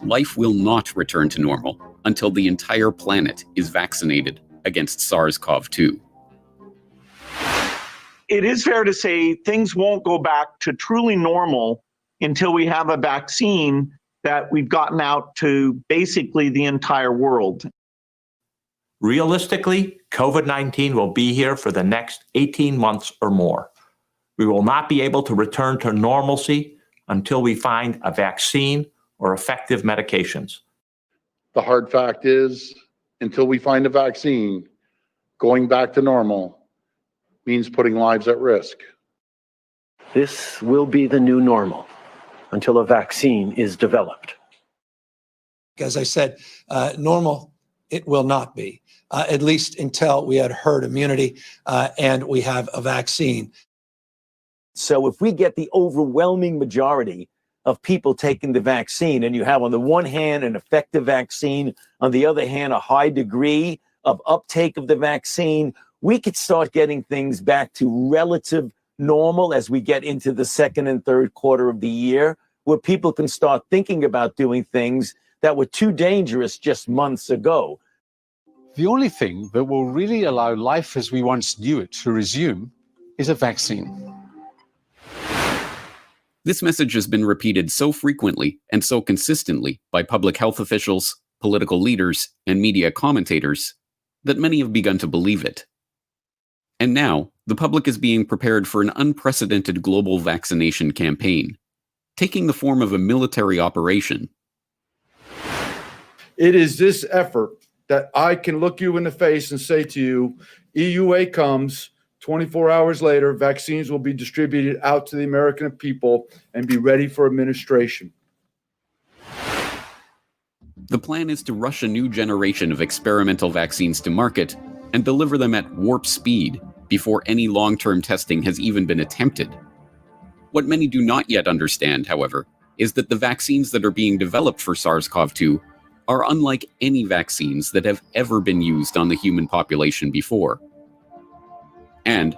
life will not return to normal until the entire planet is vaccinated against SARS-CoV-2. It is fair to say things won't go back to truly normal until we have a vaccine that we've gotten out to basically the entire world. Realistically, COVID-19 will be here for the next 18 months or more. We will not be able to return to normalcy until we find a vaccine or effective medications. The hard fact is, until we find a vaccine, going back to normal means putting lives at risk. This will be the new normal until a vaccine is developed. As I said, normal it will not be, at least until we had herd immunity and we have a vaccine. So if we get the overwhelming majority of people taking the vaccine, and you have on the one hand an effective vaccine, on the other hand a high degree of uptake of the vaccine, we could start getting things back to relative normal as we get into the second and third quarter of the year, where people can start thinking about doing things that were too dangerous just months ago. The only thing that will really allow life as we once knew it to resume is a vaccine. This message has been repeated so frequently and so consistently by public health officials, political leaders, and media commentators that many have begun to believe it. And now, the public is being prepared for an unprecedented global vaccination campaign, taking the form of a military operation. It is this effort that I can look you in the face and say to you, EUA comes, 24 hours later, vaccines will be distributed out to the American people and be ready for administration. The plan is to rush a new generation of experimental vaccines to market and deliver them at warp speed before any long-term testing has even been attempted. What many do not yet understand, however, is that the vaccines that are being developed for SARS-CoV-2 are unlike any vaccines that have ever been used on the human population before. And,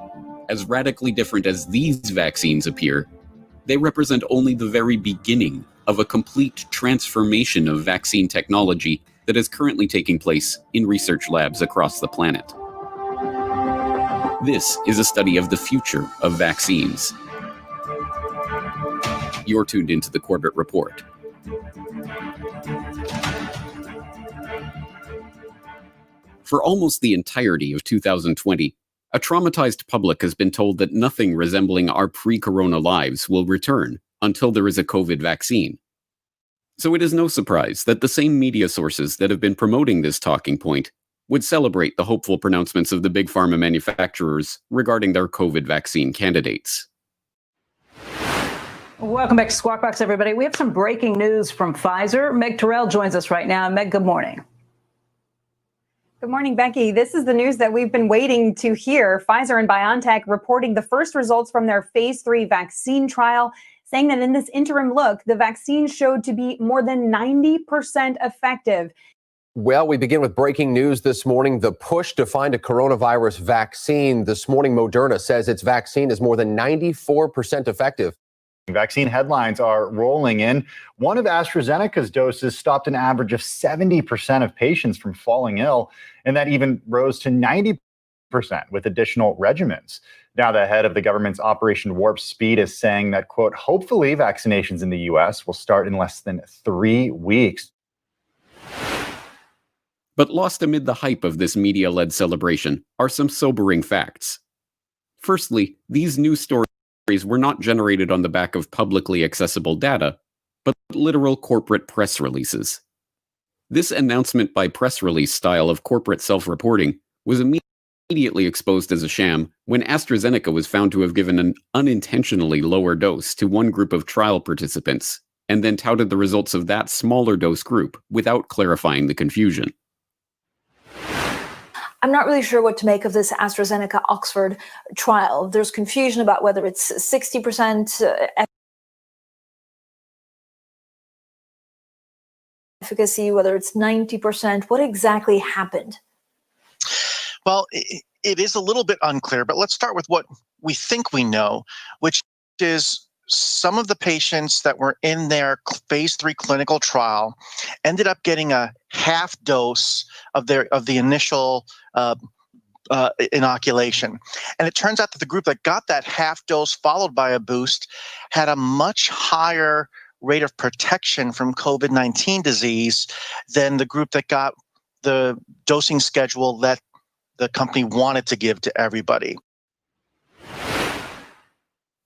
as radically different as these vaccines appear, they represent only the very beginning of a complete transformation of vaccine technology that is currently taking place in research labs across the planet. This is a study of the future of vaccines. You're tuned into the Corbett Report. For almost the entirety of 2020, a traumatized public has been told that nothing resembling our pre-corona lives will return until there is a COVID vaccine. So it is no surprise that the same media sources that have been promoting this talking point would celebrate the hopeful pronouncements of the big pharma manufacturers regarding their COVID vaccine candidates. Welcome back to Squawk Box, everybody. We have some breaking news from Pfizer. Meg Terrell joins us right now. Meg, good morning. Good morning, Becky. This is the news that we've been waiting to hear. Pfizer and BioNTech reporting the first results from their phase 3 vaccine trial, saying that in this interim look, the vaccine showed to be more than 90% effective. Well, we begin with breaking news this morning. The push to find a coronavirus vaccine. This morning, Moderna says its vaccine is more than 94% effective. Vaccine headlines are rolling in. One of AstraZeneca's doses stopped an average of 70% of patients from falling ill, and that even rose to 90% with additional regimens. Now, the head of the government's Operation Warp Speed is saying that, quote, hopefully vaccinations in the U.S. will start in less than 3 weeks. But lost amid the hype of this media-led celebration are some sobering facts. Firstly, these news stories were not generated on the back of publicly accessible data, but literal corporate press releases. This announcement by press release style of corporate self-reporting was immediately exposed as a sham when AstraZeneca was found to have given an unintentionally lower dose to one group of trial participants, and then touted the results of that smaller dose group without clarifying the confusion. I'm not really sure what to make of this AstraZeneca Oxford trial. There's confusion about whether it's 60% efficacy, whether it's 90%. What exactly happened? Well, it is a little bit unclear, but let's start with what we think we know, which is some of the patients that were in their phase 3 clinical trial ended up getting a half dose of the initial inoculation. And it turns out that the group that got that half dose followed by a boost had a much higher rate of protection from COVID-19 disease than the group that got the dosing schedule that the company wanted to give to everybody.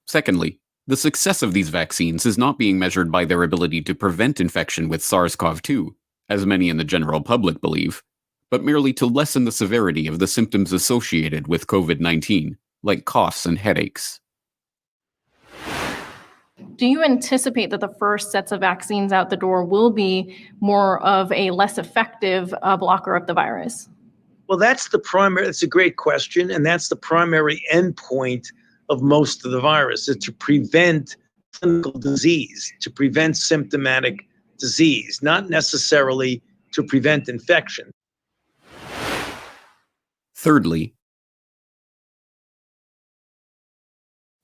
Secondly, the success of these vaccines is not being measured by their ability to prevent infection with SARS-CoV-2, as many in the general public believe, but merely to lessen the severity of the symptoms associated with COVID-19, like coughs and headaches. Do you anticipate that the first sets of vaccines out the door will be more of a less effective blocker of the virus? Well, that's a great question, and that's the primary endpoint of most of the virus, is to prevent clinical disease, to prevent symptomatic disease, not necessarily to prevent infection. Thirdly,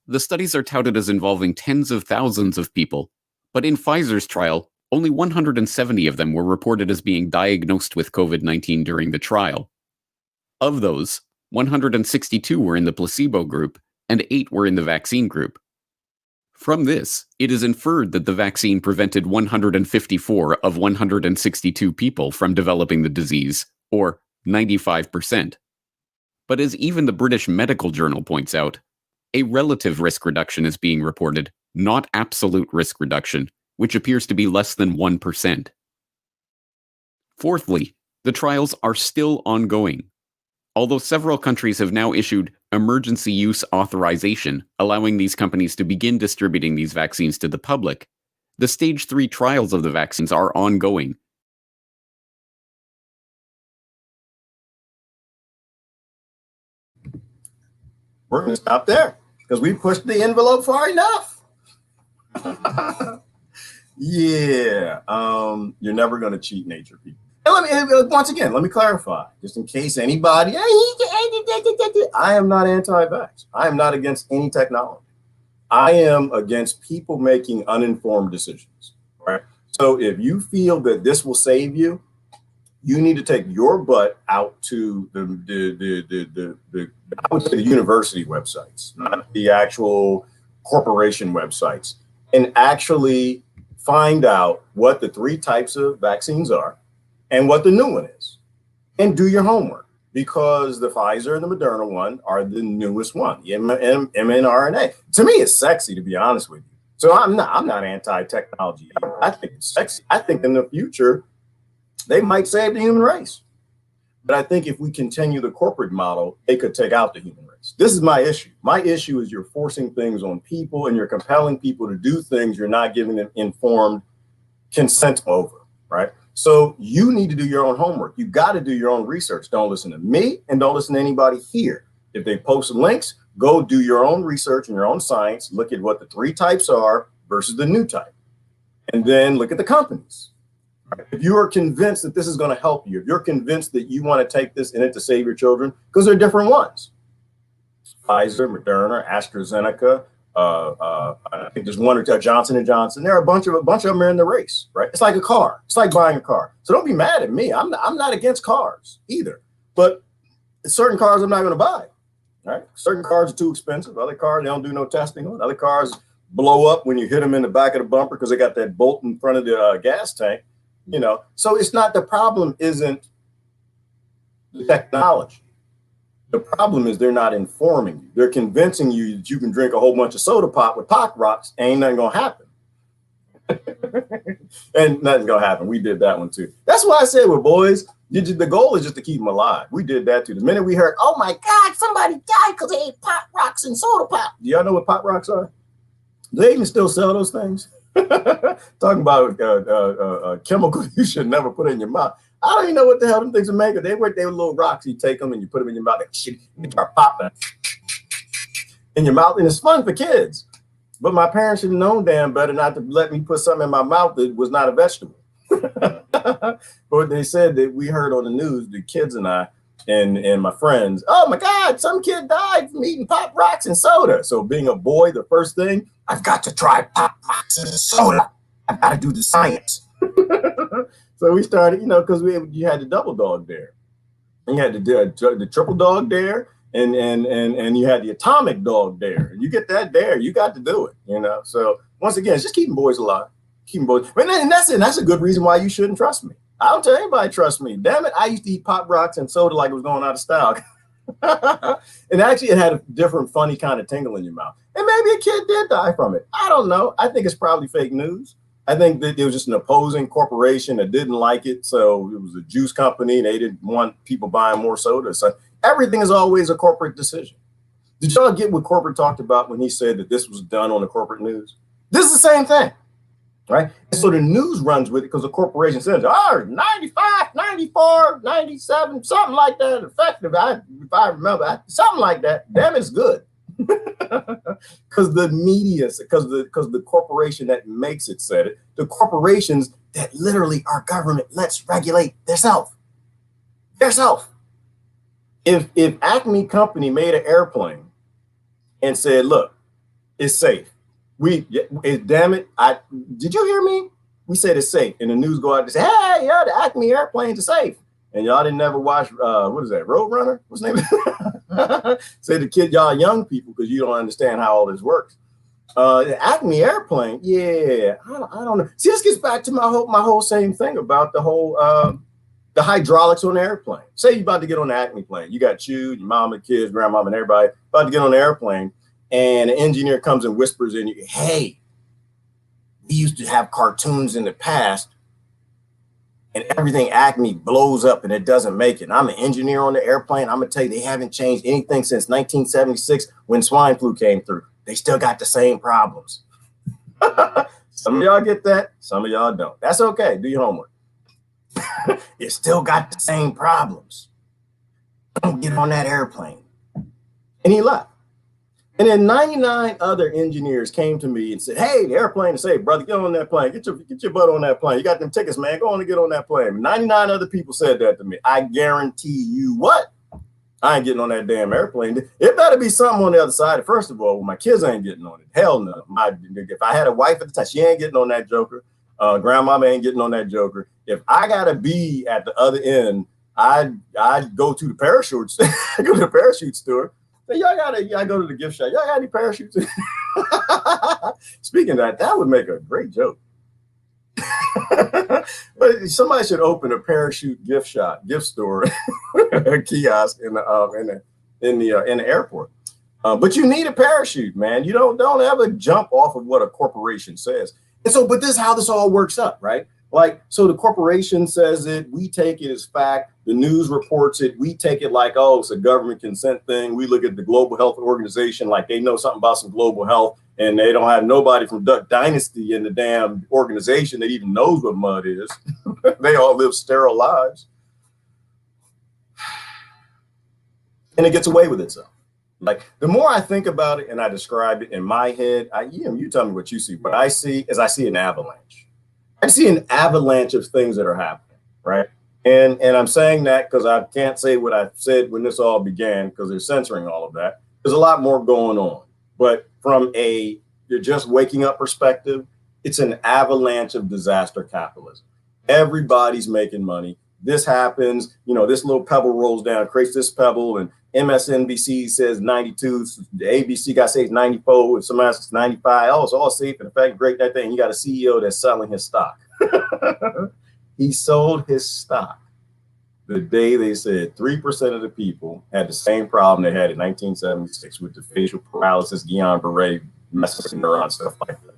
the studies are touted as involving tens of thousands of people, but in Pfizer's trial, only 170 of them were reported as being diagnosed with COVID-19 during the trial. Of those, 162 were in the placebo group, and 8 were in the vaccine group. From this, it is inferred that the vaccine prevented 154 of 162 people from developing the disease, or 95%. But as even the British Medical Journal points out, a relative risk reduction is being reported, not absolute risk reduction, which appears to be less than 1%. Fourthly, the trials are still ongoing. Although several countries have now issued emergency use authorization, allowing these companies to begin distributing these vaccines to the public, the stage 3 trials of the vaccines are ongoing. We're going to stop there because we pushed the envelope far enough. Yeah, you're never going to cheat nature, people. And once again, let me clarify, just in case anybody, I am not anti-vax. I am not against any technology. I am against people making uninformed decisions, right? So if you feel that this will save you, you need to take your butt out to I would say the university websites, not the actual corporation websites, and actually find out what the 3 types of vaccines are and what the new one is, and do your homework, because the Pfizer and the Moderna one are the newest one, the mRNA. To me, it's sexy, to be honest with you. So I'm not anti-technology. I think it's sexy. I think in the future, they might save the human race. But I think if we continue the corporate model, they could take out the human race. This is my issue. My issue is you're forcing things on people and you're compelling people to do things you're not giving them informed consent over, right? So you need to do your own homework. You got to do your own research. Don't listen to me and don't listen to anybody here. If they post links, go do your own research and your own science. Look at what the 3 types are versus the new type. And then look at the companies. If you are convinced that this is going to help you, if you're convinced that you want to take this in it to save your children, because they're different ones. Pfizer, Moderna, AstraZeneca, I think there's one or two, Johnson & Johnson. There are a bunch of them are in the race, right? It's like a car. It's like buying a car. So don't be mad at me. I'm not against cars either. But certain cars I'm not going to buy, right? Certain cars are too expensive. Other cars, they don't do no testing on. Other cars blow up when you hit them in the back of the bumper because they got that bolt in front of the gas tank. You know, so it's not, the problem isn't the technology. The problem is they're not informing you. They're convincing you that you can drink a whole bunch of soda pop with Pop Rocks. Ain't nothing gonna happen. And nothing's gonna happen. We did that one too. That's why I said with boys, the goal is just to keep them alive. We did that too. The minute we heard, oh my God, somebody died because they ate Pop Rocks and soda pop. Do y'all know what Pop Rocks are? Do they even still sell those things? Talking about chemical you should never put in your mouth. I don't even know what the hell them things are making. They were little rocks. You take them and you put them in your mouth. They start popping in your mouth, and it's fun for kids. But my parents should have known damn better not to let me put something in my mouth that was not a vegetable. But they said that we heard on the news, the kids and I and my friends, oh my God, some kid died from eating Pop Rocks and soda. So being a boy, the first thing, I've got to try Pop Rocks and soda. I've got to do the science. So we started, you know, because you had the double dog dare, and you had the triple dog dare, and you had the atomic dog dare. You get that dare, you got to do it, you know. So once again, it's just keeping boys alive, keeping boys. And that's a good reason why you shouldn't trust me. I don't tell anybody trust me. Damn it, I used to eat Pop Rocks and soda like it was going out of style. And actually, it had a different, funny kind of tingle in your mouth. And maybe a kid did die from it. I don't know. I think it's probably fake news. I think that it was just an opposing corporation that didn't like it. So it was a juice company. They didn't want people buying more soda. So everything is always a corporate decision. Did y'all get what corporate talked about when he said that this was done on the corporate news? This is the same thing, right? And so the news runs with it because the corporation says, 95, 94, 97, something like that, effective. If I remember, something like that. Damn, it's good. Because the media, because the corporation that makes it said it, the corporations that literally our government lets regulate theirself. If Acme Company made an airplane and said, look, it's safe. Damn it, did you hear me? We said it's safe, and the news go out and say, hey, yeah, the Acme airplanes are safe. And y'all didn't never watch, what is that, Roadrunner? What's the name of it? Say the kid, y'all young people, because you don't understand how all this works. The Acme airplane, yeah, I don't know. See, this gets back to my whole same thing about the whole the hydraulics on the airplane. Say you're about to get on the Acme plane. You got you, your mama, kids, grandmama, and everybody about to get on the airplane. And an engineer comes and whispers in you, hey, we used to have cartoons in the past and everything Acme blows up and it doesn't make it. And I'm an engineer on the airplane. I'm going to tell you, they haven't changed anything since 1976 when swine flu came through. They still got the same problems. Some of y'all get that. Some of y'all don't. That's okay. Do your homework. You still got the same problems. Don't get on that airplane. And he left. And then 99 other engineers came to me and said, hey, the airplane is safe, brother. Get on that plane. Get your butt on that plane. You got them tickets, man. Go on and get on that plane. 99 other people said that to me. I guarantee you what? I ain't getting on that damn airplane. It better be something on the other side. First of all, my kids ain't getting on it. Hell no. If I had a wife at the time, she ain't getting on that joker. Grandmama ain't getting on that joker. If I gotta be at the other end, I'd go to the parachute. Go to the parachute store. Say, y'all go to the gift shop. Y'all got any parachutes? Speaking of that would make a great joke. But somebody should open a parachute gift store, a kiosk in the airport. But you need a parachute, man. You don't ever jump off of what a corporation says. And so, but this is how this all works up, right? Like, so the corporation says it, we take it as fact, the news reports it, we take it like, oh, it's a government consent thing. We look at the Global Health Organization like they know something about some global health, and they don't have nobody from Duck Dynasty in the damn organization that even knows what mud is. They all live sterile lives. And it gets away with itself. Like, the more I think about it and I describe it in my head, you tell me what you see. What I see is I see an avalanche. I see an avalanche of things that are happening, right? And I'm saying that because I can't say what I said when this all began because they're censoring all of that. There's a lot more going on. But from you're just waking up perspective, it's an avalanche of disaster capitalism. Everybody's making money. This happens, this little pebble rolls down, creates this pebble, and MSNBC says 92, the ABC guy says 94, if somebody says 95, oh, it's all safe and effective, great, that thing. You got a CEO that's selling his stock. He sold his stock the day they said 3% of the people had the same problem they had in 1976 with the facial paralysis, Guillain-Barré, messenger neuron, stuff like that.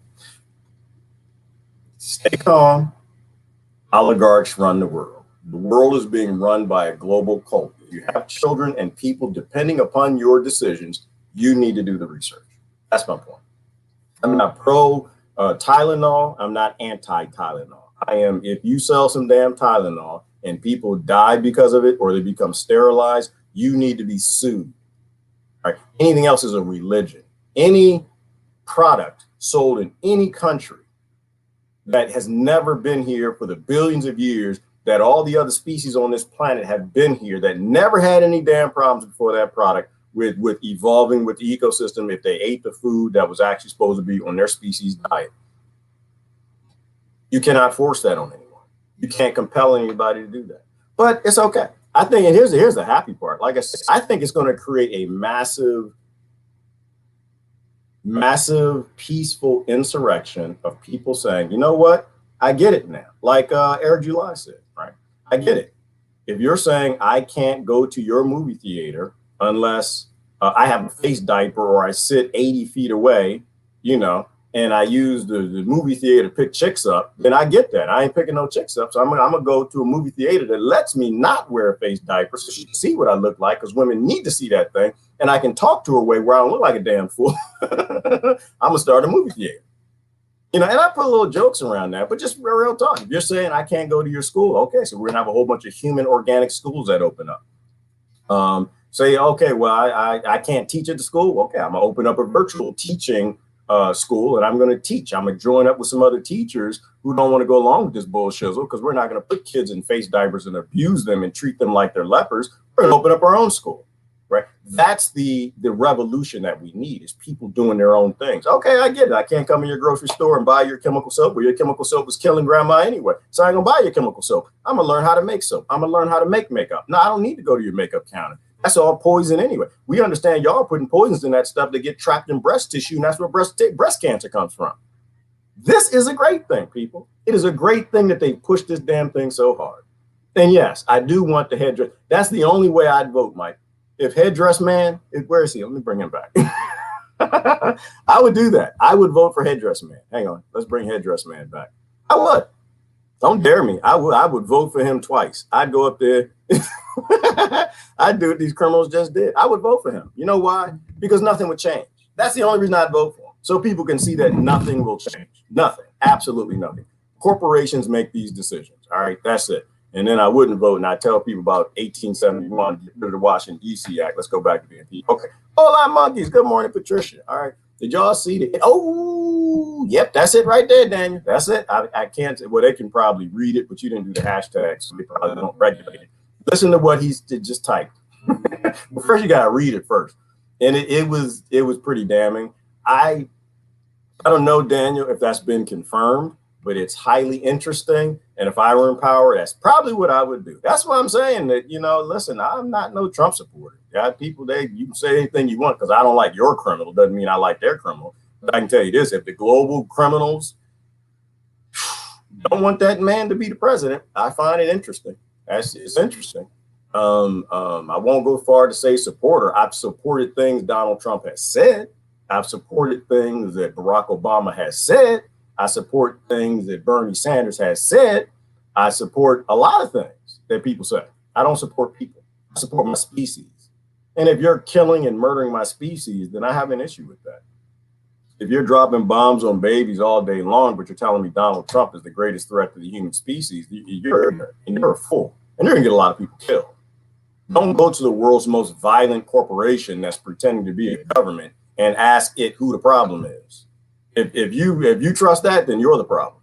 Stay calm. Oligarchs run the world. The world is being run by a global cult. If you have children and people depending upon your decisions, you need to do the research. That's my point. I'm not pro Tylenol. I'm not anti-Tylenol. I am, if you sell some damn Tylenol and people die because of it or they become sterilized, you need to be sued. All right? Anything else is a religion. Any product sold in any country that has never been here for the billions of years that all the other species on this planet have been here that never had any damn problems before that product with evolving with the ecosystem if they ate the food that was actually supposed to be on their species diet. You cannot force that on anyone. You can't compel anybody to do that. But it's okay. I think, and here's the happy part. Like I said, I think it's going to create a massive peaceful insurrection of people saying, you know what? I get it now. Like Eric July said, right? I get it. If you're saying I can't go to your movie theater unless I have a face diaper or I sit 80 feet away, and I use the movie theater to pick chicks up, then I get that. I ain't picking no chicks up. So I'm gonna go to a movie theater that lets me not wear a face diaper so she can see what I look like, because women need to see that thing. And I can talk to her way where I don't look like a damn fool. I'm gonna start a movie theater. And I put little jokes around that, but just real talk. If you're saying I can't go to your school, okay, so we're gonna have a whole bunch of human organic schools that open up. Say, okay, well, I can't teach at the school. Okay, I'm gonna open up a virtual teaching school and I'm gonna teach. I'm gonna join up with some other teachers who don't want to go along with this bullshit because we're not gonna put kids in face diapers and abuse them and treat them like they're lepers. We're gonna open up our own school. Right. That's the revolution that we need, is people doing their own things. Okay, I get it. I can't come in your grocery store and buy your chemical soap, or your chemical soap was killing grandma anyway. So I ain't gonna buy your chemical soap. I'm gonna learn how to make soap. I'm gonna learn how to make makeup. No, I don't need to go to your makeup counter. That's all poison anyway. We understand y'all putting poisons in that stuff that get trapped in breast tissue, and that's where breast cancer comes from. This is a great thing, people. It is a great thing that they pushed this damn thing so hard. And yes, I do want the headdress. That's the only way I'd vote, Mike. If headdress man, where is he? Let me bring him back. I would do that. I would vote for headdress man. Hang on, let's bring headdress man back. I would. Don't dare me. I would vote for him twice. I'd go up there. I'd do what these criminals just did. I would vote for him. You know why? Because nothing would change. That's the only reason I'd vote for him. So people can see that nothing will change. Nothing. Absolutely nothing. Corporations make these decisions. All right. That's it. And then I wouldn't vote. And I tell people about 1871, get rid of the Washington, D.C. Act. Let's go back to BNP. Okay. Hola, monkeys. Good morning, Patricia. All right. Did y'all see that? Oh, yep. That's it right there, Daniel. That's it. I can't. Well, they can probably read it, but you didn't do the hashtags, so they probably don't regulate it. Listen to what he's just typed. But first, you got to read it first. And it was pretty damning. I don't know, Daniel, if that's been confirmed, but it's highly interesting. And if I were in power, that's probably what I would do. That's why I'm saying that, listen, I'm not no Trump supporter. Got people, you can say anything you want because I don't like your criminal. Doesn't mean I like their criminal. But I can tell you this, if the global criminals don't want that man to be the president, I find it interesting. It's interesting. I won't go far to say supporter. I've supported things Donald Trump has said. I've supported things that Barack Obama has said. I support things that Bernie Sanders has said. I support a lot of things that people say. I don't support people. I support my species. And if you're killing and murdering my species, then I have an issue with that. If you're dropping bombs on babies all day long, but you're telling me Donald Trump is the greatest threat to the human species, you're ignorant and you're a fool. And you're going to get a lot of people killed. Don't go to the world's most violent corporation that's pretending to be a government and ask it who the problem is. If you trust that, then you're the problem.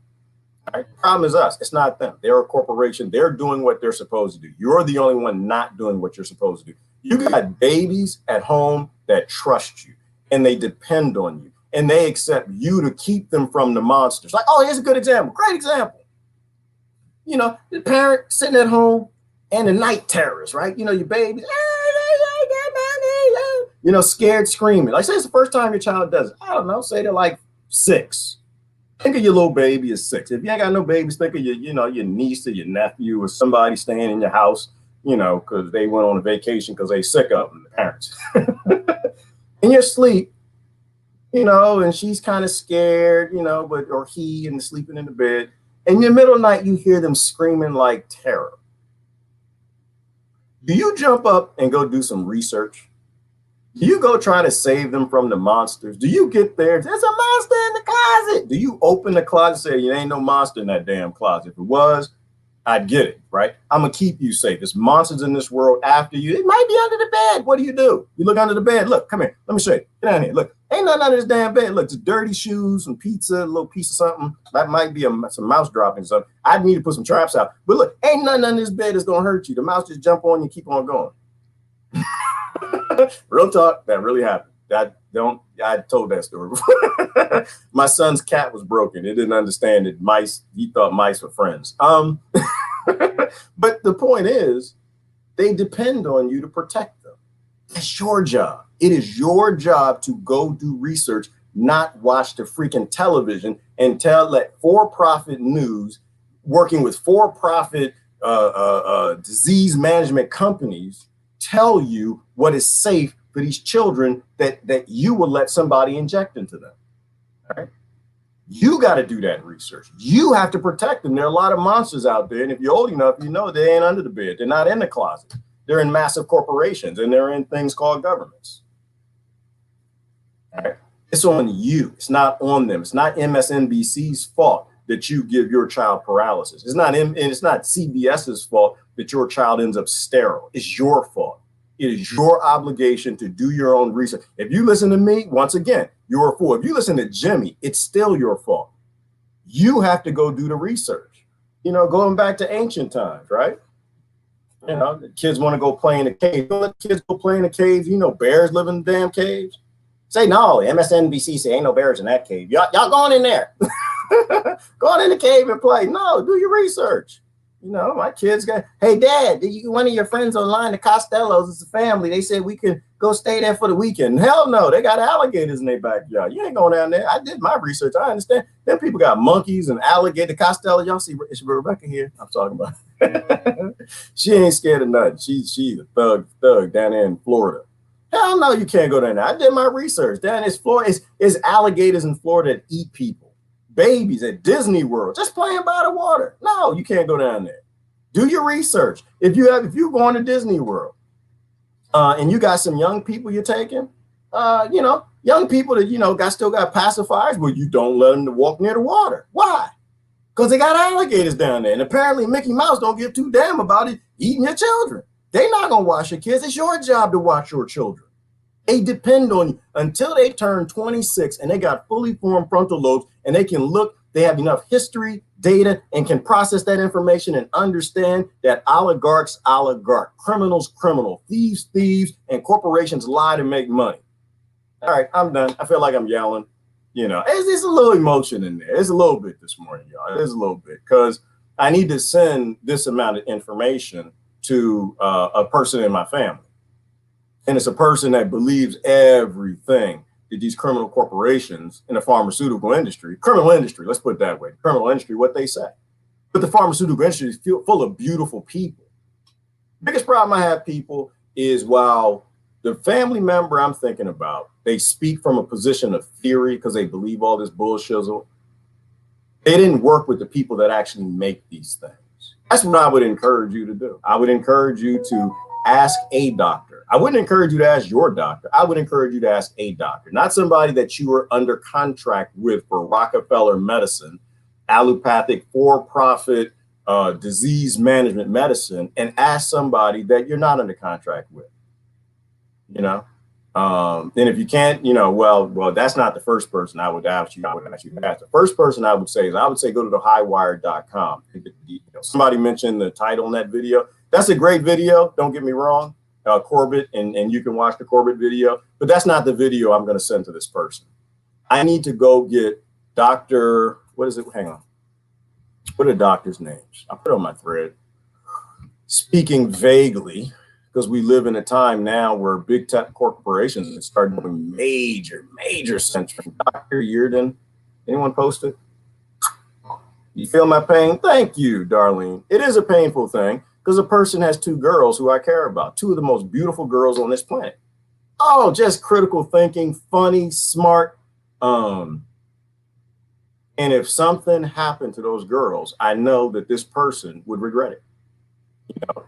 All right? The problem is us. It's not them. They're a corporation. They're doing what they're supposed to do. You're the only one not doing what you're supposed to do. You got babies at home that trust you and they depend on you and they accept you to keep them from the monsters. Like, oh, here's a good example. Great example. The parent sitting at home and the night terrors, right? Your baby, scared, screaming. Like, say it's the first time your child does it. I don't know, say they're like 6. Think of your little baby as 6. If you ain't got no babies, think of your niece or your nephew or somebody staying in your house, because they went on a vacation because they sick of them, the parents. In your sleep, and she's kind of scared, or he and sleeping in the bed. In the middle of the night, you hear them screaming like terror. Do you jump up and go do some research? Do you go try to save them from the monsters? Do you get there? There's a monster in the closet. Do you open the closet and say, there ain't no monster in that damn closet? If it was, I'd get it, right? I'm going to keep you safe. There's monsters in this world after you. It might be under the bed. What do? You look under the bed. Look, come here. Let me show you. Get down here. Look, ain't nothing under this damn bed. Look, just dirty shoes, some pizza, a little piece of something. That might be some mouse droppings. Something. I'd need to put some traps out. But look, ain't nothing under this bed that's going to hurt you. The mouse just jump on you and keep on going. Real talk, that really happened. I told that story before. My son's cat was broken. It didn't understand that he thought mice were friends. But the point is, they depend on you to protect them. That's your job. It is your job to go do research, not watch the freaking television and let for-profit news working with for-profit disease management companies tell you what is safe for these children that you will let somebody inject into them. All right? You got to do that research. You have to protect them. There are a lot of monsters out there. And if you're old enough, they ain't under the bed. They're not in the closet. They're in massive corporations and they're in things called governments. All right? It's on you. It's not on them. It's not MSNBC's fault that you give your child paralysis. It's not CBS's fault that your child ends up sterile. It's your fault. It is your obligation to do your own research. If you listen to me, once again, you're a fool. If you listen to Jimmy, it's still your fault. You have to go do the research. Going back to ancient times, right? The kids want to go play in the cave. Don't let kids go play in the caves. Bears live in the damn caves. Say no, MSNBC say ain't no bears in that cave. Y'all going in there. Go on in the cave and play. No, do your research. My kids hey, Dad, one of your friends online, the Costellos, is a family. They said we can go stay there for the weekend. Hell no, they got alligators in their backyard. You ain't going down there. I did my research. I understand. Then people got monkeys and alligator. Costello, y'all see, it's Rebecca here. I'm talking about. She ain't scared of nothing. She's a thug down there in Florida. Hell no, you can't go down there. I did my research. Down in Florida, it's alligators in Florida that eat people. Babies at Disney World, just playing by the water. No, you can't go down there. Do your research. If you're going to Disney World, and you got some young people you're taking, young people that still got pacifiers, well, you don't let them to walk near the water. Why? Because they got alligators down there, and apparently Mickey Mouse don't give two damn about it eating your children. They not gonna watch your kids. It's your job to watch your children. They depend on you until they turn 26 and they got fully formed frontal lobes and they can look. They have enough history, data, and can process that information and understand that oligarchs oligarch, criminals criminal, thieves, and corporations lie to make money. All right, I'm done. I feel like I'm yelling. There's a little emotion in there. There's a little bit this morning, y'all. There's a little bit because I need to send this amount of information to a person in my family. And it's a person that believes everything that these criminal corporations in the pharmaceutical industry, criminal industry, let's put it that way, criminal industry, what they say. But the pharmaceutical industry is full of beautiful people. Biggest problem I have, people, is while the family member I'm thinking about, they speak from a position of theory because they believe all this bullshit. They didn't work with the people that actually make these things. That's what I would encourage you to do. I would encourage you to ask a doctor. I wouldn't encourage you to ask your doctor. I would encourage you to ask a doctor, not somebody that you are under contract with for Rockefeller medicine, allopathic, for-profit, disease management medicine, and ask somebody that you're not under contract with. And if you can't, well, that's not the first person I would ask you. The first person I would say go to the highwire.com. Somebody mentioned the title in that video. That's a great video. Don't get me wrong, Corbett, and you can watch the Corbett video, but that's not the video I'm going to send to this person. I need to go get Dr. What is it? Hang on. What are the doctor's names? I put it on my thread. Speaking vaguely, because we live in a time now where big tech corporations are starting doing major censoring. Dr. Yearden, anyone post it? You feel my pain? Thank you, Darlene. It is a painful thing because a person has two girls who I care about, two of the most beautiful girls on this planet. Oh, just critical thinking, funny, smart. And if something happened to those girls, I know that this person would regret it.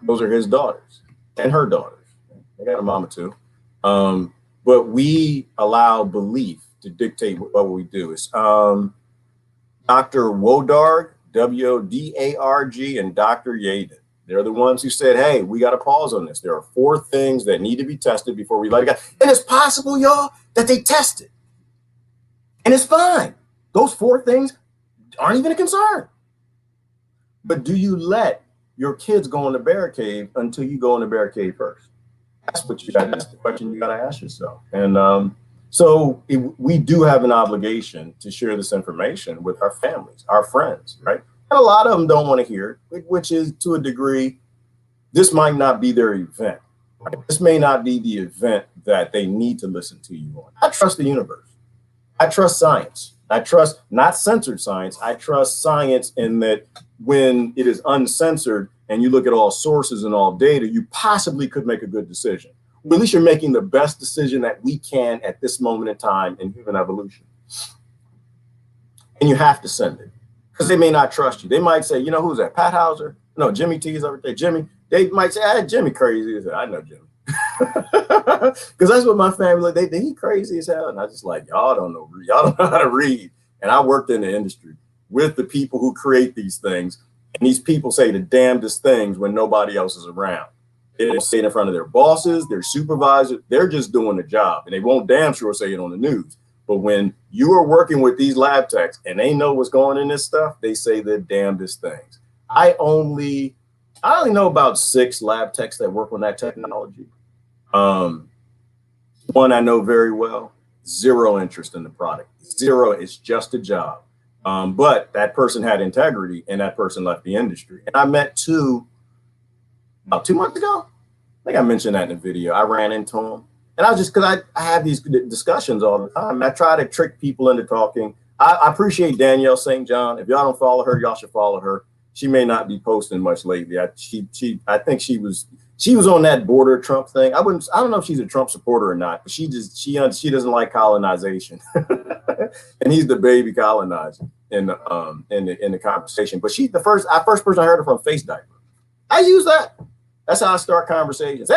Those are his daughters and her daughters. They got a mama too. But we allow belief to dictate what we do. It's Dr. Wodarg, Wodarg, and Dr. Yearden. They're the ones who said, hey, we got to pause on this. There are 4 things that need to be tested before we let it go. And it's possible, y'all, that they tested. And it's fine. Those 4 things aren't even a concern. But do you let your kids go in the bear cave until you go in the bear cave first? That's the question you got to ask yourself. And we do have an obligation to share this information with our families, our friends, right? And a lot of them don't want to hear it, which is, to a degree, this might not be their event. Right? This may not be the event that they need to listen to you on. I trust the universe. I trust science. I trust not censored science. I trust science in that when it is uncensored and you look at all sources and all data, you possibly could make a good decision. Well, at least you're making the best decision that we can at this moment in time in human evolution. And you have to send it because they may not trust you. They might say, who's that? Pat Hauser? No, Jimmy T is over there. Jimmy. They might say, Jimmy crazy. I know Jimmy. Because that's what my family, he crazy as hell. And I just like, y'all don't know how to read. And I worked in the industry with the people who create these things. And these people say the damnedest things when nobody else is around. They don't say it in front of their bosses, their supervisors. They're just doing the job. And they won't damn sure say it on the news. But when you are working with these lab techs and they know what's going in this stuff, they say the damnedest things. I only know about 6 lab techs that work on that technology. One I know very well, 0 interest in the product. 0, it's just a job. But that person had integrity and that person left the industry. And I met 2 about 2 months ago. I think I mentioned that in the video. I ran into him. And I was just, because I have these discussions all the time. I try to trick people into talking. I appreciate Danielle St. John. If y'all don't follow her, y'all should follow her. She may not be posting much lately. I think she was on that border Trump thing. I don't know if she's a Trump supporter or not, but she doesn't like colonization, and he's the baby colonizer in the conversation. But the first person I heard her from face diaper. I use that. That's how I start conversations. Hey,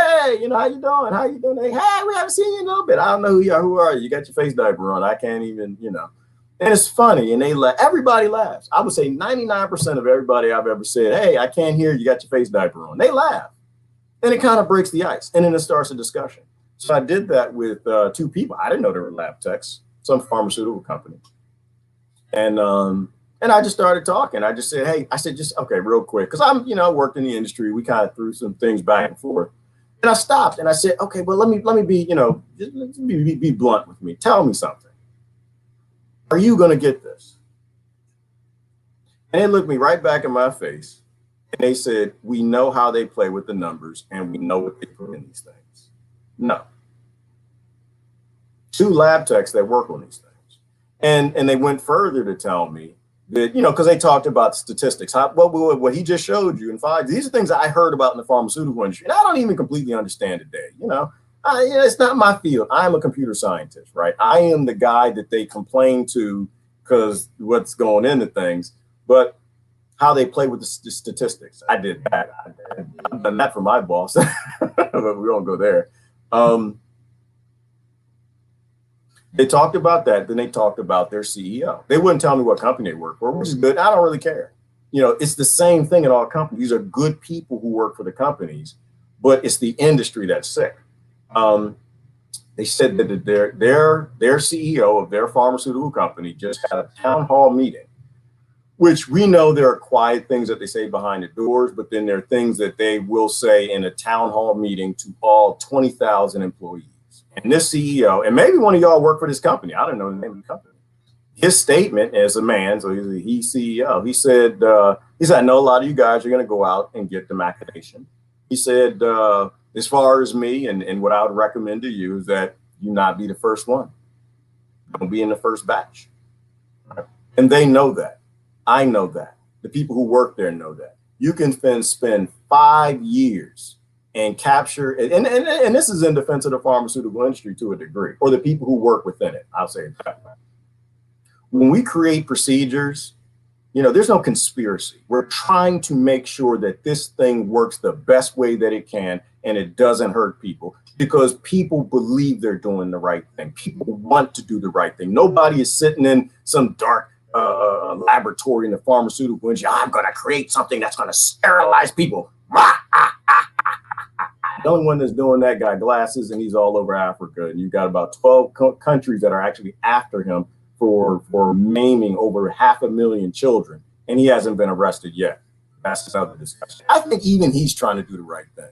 how you doing? How you doing? Hey, we haven't seen you in a little bit. I don't know who you are. Who are you? You got your face diaper on. I can't even, And it's funny, and everybody laughs. I would say 99% of everybody I've ever said, hey, I can't hear you got your face diaper on. They laugh. And it kind of breaks the ice. And then it starts a discussion. So I did that with two people. I didn't know they were lab techs, some pharmaceutical company. And I just started talking. I just said, hey, okay, real quick. Because I'm, worked in the industry. We kind of threw some things back and forth. And I stopped and I said, okay, well, let me be, just be blunt with me. Tell me something. Are you going to get this? And they looked me right back in my face. And they said, we know how they play with the numbers and we know what they put in these things. No. Two lab techs that work on these things. And they went further to tell me that, because they talked about statistics. What he just showed you in five, these are things I heard about in the pharmaceutical industry. And I don't even completely understand today. It's not my field. I'm a computer scientist, right? I am the guy that they complain to because what's going into things. But how they play with the statistics. I did that. I've done that for my boss, but we won't go there. They talked about that. Then they talked about their CEO. They wouldn't tell me what company they work for, which is good. I don't really care. It's the same thing in all companies. These are good people who work for the companies, but it's the industry that's sick. They said that their CEO of their pharmaceutical company just had a town hall meeting, which we know there are quiet things that they say behind the doors, but then there are things that they will say in a town hall meeting to all 20,000 employees. And this CEO, and maybe one of y'all work for this company. I don't know the name of the company. His statement as a man, so he's CEO, he said, I know a lot of you guys are going to go out and get the machination. He said, as far as me and what I would recommend to you is that you not be the first one. Don't be in the first batch. Right? And they know that. I know that. The people who work there know that. You can spend 5 years and capture, and this is in defense of the pharmaceutical industry to a degree, or the people who work within it. I'll say it that way. When we create procedures, there's no conspiracy. We're trying to make sure that this thing works the best way that it can and it doesn't hurt people because people believe they're doing the right thing. People want to do the right thing. Nobody is sitting in some dark laboratory in the pharmaceutical industry. I'm going to create something that's going to sterilize people. The only one that's doing that got glasses, and he's all over Africa. And you've got about 12 countries that are actually after him for maiming over 500,000 children, and he hasn't been arrested yet. That's another discussion. I think even he's trying to do the right thing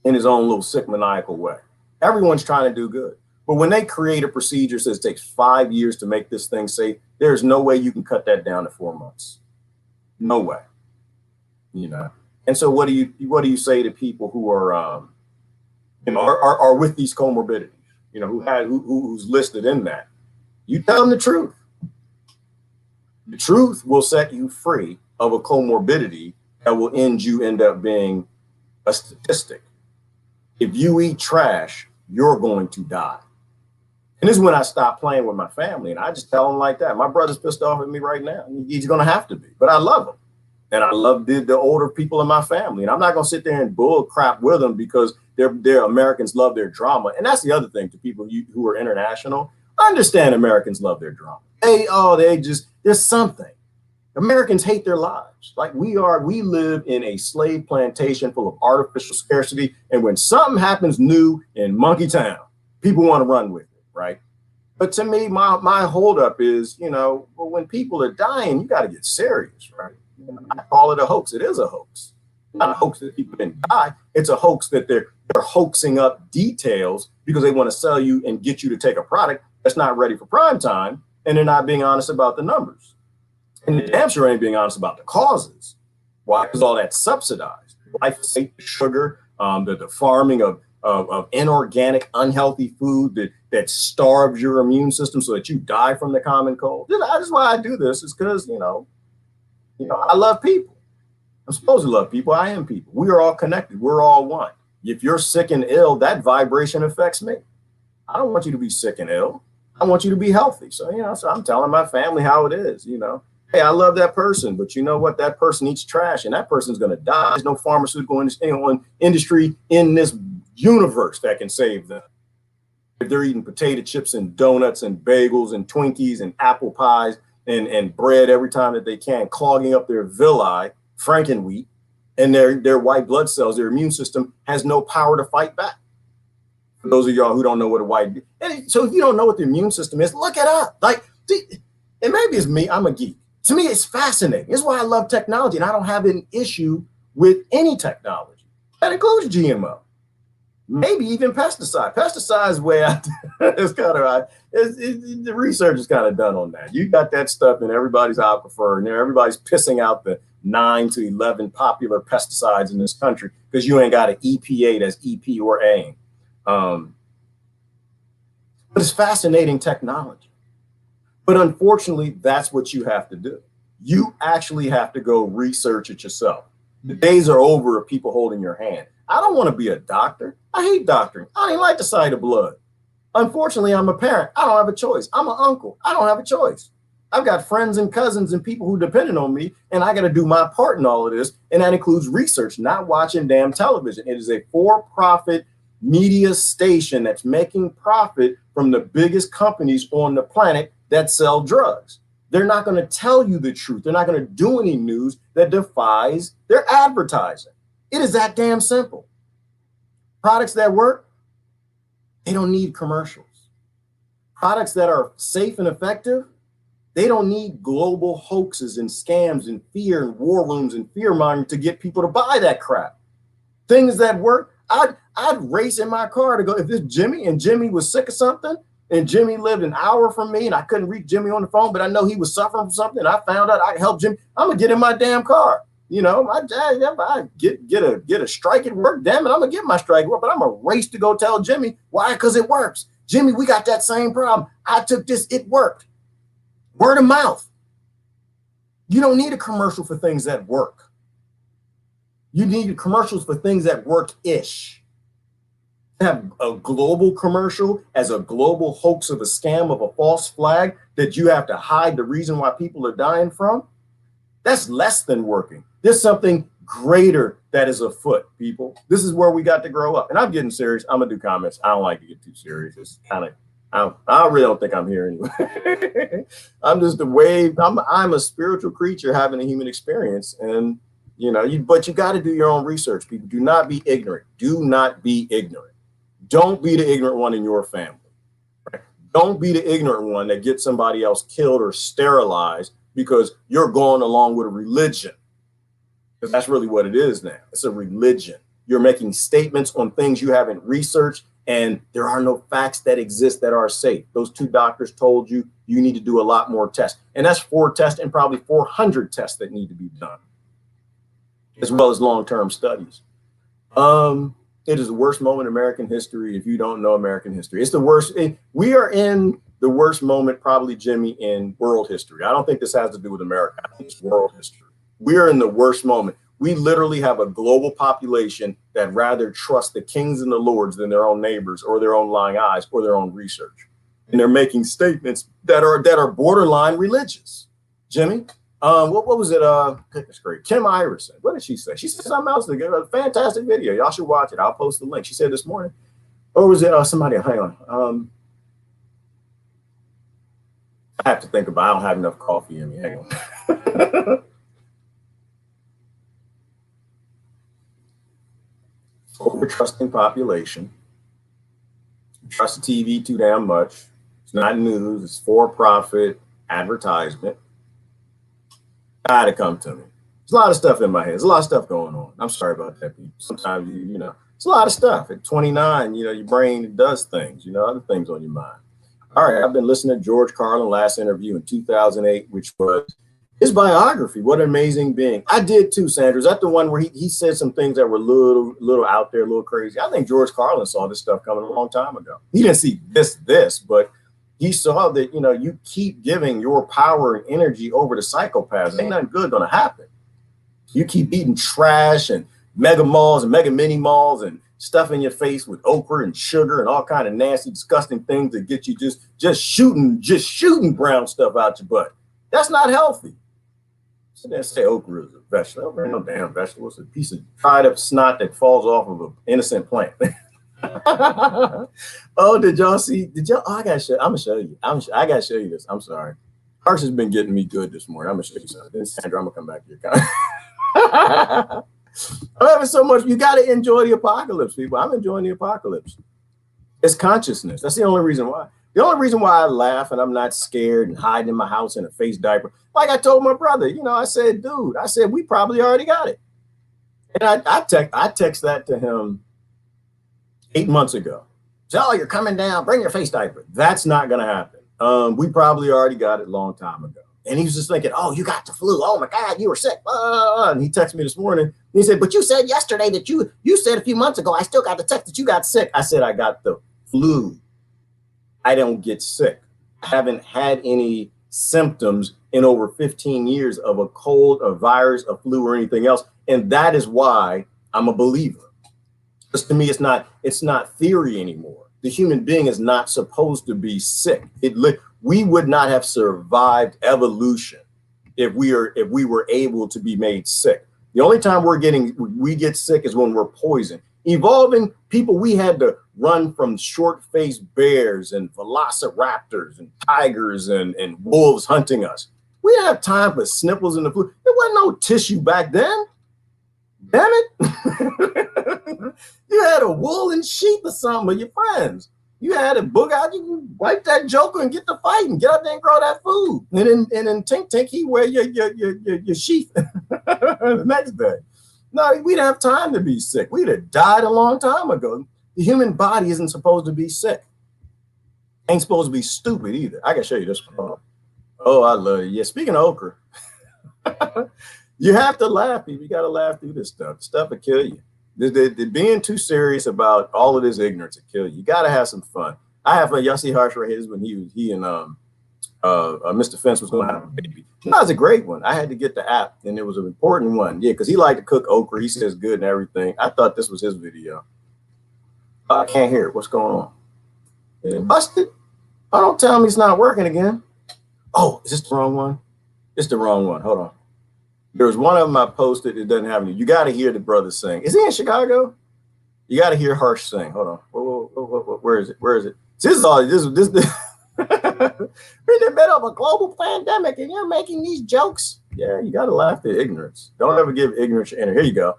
in his own little sick, maniacal way. Everyone's trying to do good. But when they create a procedure that says it takes 5 years to make this thing safe, there's no way you can cut that down to 4 months. No way. And so what do you say to people who are with these comorbidities, who's listed in that? You tell them the truth. The truth will set you free of a comorbidity that will end up being a statistic. If you eat trash, you're going to die. And this is when I stop playing with my family, and I just tell them like that. My brother's pissed off at me right now. He's going to have to be, but I love him. And I love the older people in my family. And I'm not going to sit there and bull crap with them because they're Americans love their drama. And that's the other thing to people who are international. I understand Americans love their drama. There's something. Americans hate their lives. Like we live in a slave plantation full of artificial scarcity. And when something happens new in Monkey Town, people want to run with it, right? But to me, my holdup is, when people are dying, you got to get serious, right? I call it a hoax. It is a hoax. Not a hoax that people didn't die. It's a hoax that they're hoaxing up details because they want to sell you and get you to take a product that's not ready for prime time, and they're not being honest about the numbers. And the damn sure ain't being honest about the causes. Why? Because all that's subsidized. Glyphosate, sugar, the farming of inorganic, unhealthy food that starves your immune system so that you die from the common cold. That's why I do this, is because, You know, I love people. I'm supposed to love people. I am people. We are all connected. We're all one. If you're sick and ill, that vibration affects me. I don't want you to be sick and ill. I want you to be healthy. So, you know, so I'm telling my family how it is, you know. Hey, I love that person, but you know what? That person eats trash and that person's going to die. There's no pharmaceutical industry in this universe that can save them. If they're eating potato chips and donuts and bagels and Twinkies and apple pies and bread every time that they can, clogging up their villi, frankenwheat, and their white blood cells, their immune system has no power to fight back. For those of y'all who don't know what a white, and so if you don't know what the immune system is, look it up. Like, and maybe it's me, I'm a geek. To me, it's fascinating. It's why I love technology, and I don't have an issue with any technology. That includes GMO, maybe even pesticide. Pesticides, way out there. It's kind of the research is kind of done on that. You got that stuff in everybody's aquifer, and everybody's pissing out the 9 to 11 popular pesticides in this country because you ain't got an EPA that's EP or AIM. But it's fascinating technology. But unfortunately, that's what you have to do. You actually have to go research it yourself. The days are over of people holding your hand. I don't want to be a doctor. I hate doctoring. I don't like the sight of blood. Unfortunately, I'm a parent. I don't have a choice. I'm an uncle. I don't have a choice. I've got friends and cousins and people who depend on me, and I got to do my part in all of this. And that includes research, not watching damn television. It is a for-profit media station that's making profit from the biggest companies on the planet that sell drugs. They're not going to tell you the truth. They're not going to do any news that defies their advertising. It is that damn simple. Products that work, they don't need commercials. Products that are safe and effective, they don't need global hoaxes and scams and fear and war rooms and fear mongering to get people to buy that crap. Things that work, I'd race in my car to go, if it's Jimmy and Jimmy was sick of something and Jimmy lived an hour from me and I couldn't reach Jimmy on the phone, but I know he was suffering from something and I found out I could help Jimmy, I'm gonna get in my damn car. You know, my dad, if I get a strike at work, damn it, I'm gonna get my strike at work, but I'm gonna race to go tell Jimmy. Why? Because it works. Jimmy, we got that same problem. I took this, it worked. Word of mouth. You don't need a commercial for things that work. You need commercials for things that work-ish. Have a global commercial as a global hoax of a scam of a false flag that you have to hide the reason why people are dying from. That's less than working. There's something greater that is afoot, people. This is where we got to grow up. And I'm getting serious. I'm gonna do comments. I don't like to get too serious. It's kind of, I really don't think I'm here anyway. I'm just a wave. I'm a spiritual creature having a human experience. And you know, but you got to do your own research, people. Do not be ignorant. Do not be ignorant. Don't be the ignorant one in your family. Right? Don't be the ignorant one that gets somebody else killed or sterilized because you're going along with a religion. Because that's really what it is now. It's a religion. You're making statements on things you haven't researched, and there are no facts that exist that are safe. Those 2 doctors told you you need to do a lot more tests. And that's 4 tests and probably 400 tests that need to be done, as well as long-term studies. It is the worst moment in American history if you don't know American history. It's the worst. We are in the worst moment, probably, Jimmy, in world history. I don't think this has to do with America. I think it's world history. We are in the worst moment. We literally have a global population that rather trust the kings and the lords than their own neighbors or their own lying eyes or their own research. And they're making statements that are borderline religious. Jimmy? What was it? Goodness great. Kim Iverson. What did she say? She said something else. A fantastic video. Y'all should watch it. I'll post the link. She said this morning. Or was it somebody? Hang on. I have to think about it. I don't have enough coffee in me. Hang on. Over-trusting population. Trust the TV too damn much. It's not news. It's for-profit advertisement. Had to come to me. There's a lot of stuff in my head. There's a lot of stuff going on. I'm sorry about that, people. Sometimes, you know, it's a lot of stuff. At 29, you know, your brain does things, you know, other things on your mind. All right, I've been listening to George Carlin last interview in 2008, which was his biography. What an amazing being. I did too, Sandra. Is that the one where he said some things that were a little out there, a little crazy? I think George Carlin saw this stuff coming a long time ago. He didn't see this, but he saw that, you keep giving your power and energy over to psychopaths. Ain't nothing good gonna happen. You keep eating trash and mega malls and mega mini malls and stuff in your face with okra and sugar and all kind of nasty, disgusting things that get you just shooting brown stuff out your butt. That's not healthy. So they say okra is a vegetable. Okra ain't no damn vegetable. It's a piece of dried up snot that falls off of an innocent plant. Oh, did y'all see? Oh, I gotta show. I'm gonna show you. I gotta show you this. I'm sorry. Harsh has been getting me good this morning. I'm gonna show you something. Then Sandra, I'm gonna come back to your I'm having so much. You got to enjoy the apocalypse, people. I'm enjoying the apocalypse. It's consciousness. That's the only reason why. The only reason why I laugh and I'm not scared and hiding in my house in a face diaper. Like I told my brother, I said, dude, we probably already got it. And I text that to him 8 months ago. So, you're coming down, bring your face diaper. That's not going to happen. We probably already got it a long time ago. And he was just thinking, oh, you got the flu. Oh my God, you were sick. And he texted me this morning. And he said, but you said yesterday that you said a few months ago, I still got the text that you got sick. I said, I got the flu. I don't get sick. I haven't had any symptoms in over 15 years of a cold, a virus, a flu, or anything else. And that is why I'm a believer. Because to me, it's not theory anymore. The human being is not supposed to be sick. We would not have survived evolution if we were able to be made sick. The only time we get sick is when we're poisoned. Evolving people, we had to run from short-faced bears and velociraptors and tigers and wolves hunting us. We didn't have time for sniffles in the food. There wasn't no tissue back then. Damn it. You had a woolen sheet or something with your friends. You had a book out, you can wipe that joker and get to fighting, get up there and grow that food. And then Tink, he wear your sheath the next day. No, we didn't have time to be sick. We'd have died a long time ago. The human body isn't supposed to be sick. Ain't supposed to be stupid either. I can show you this one. Oh, I love it. Yeah, speaking of okra, you have to laugh, people. You got to laugh through this stuff. Stuff will kill you. The being too serious about all of this ignorance will kill you. You got to have some fun. I have fun. Y'all see Harsh right here when he and Mr. Fence was going to have a baby. That was a great one. I had to get the app, and it was an important one. Yeah, because he liked to cook okra. He says good and everything. I thought this was his video. I can't hear it. What's going on? It busted. Oh, don't tell me it's not working again. Oh, is this the wrong one? It's the wrong one. Hold on. There was one of them I posted. It doesn't have any. You got to hear the brother sing. Is he in Chicago? You got to hear Harsh sing. Hold on. Whoa, where is it? Where is it? This is all. This. We're in the middle of a global pandemic, and you're making these jokes. Yeah, you got to laugh at ignorance. Don't ever give ignorance your energy. Here you go.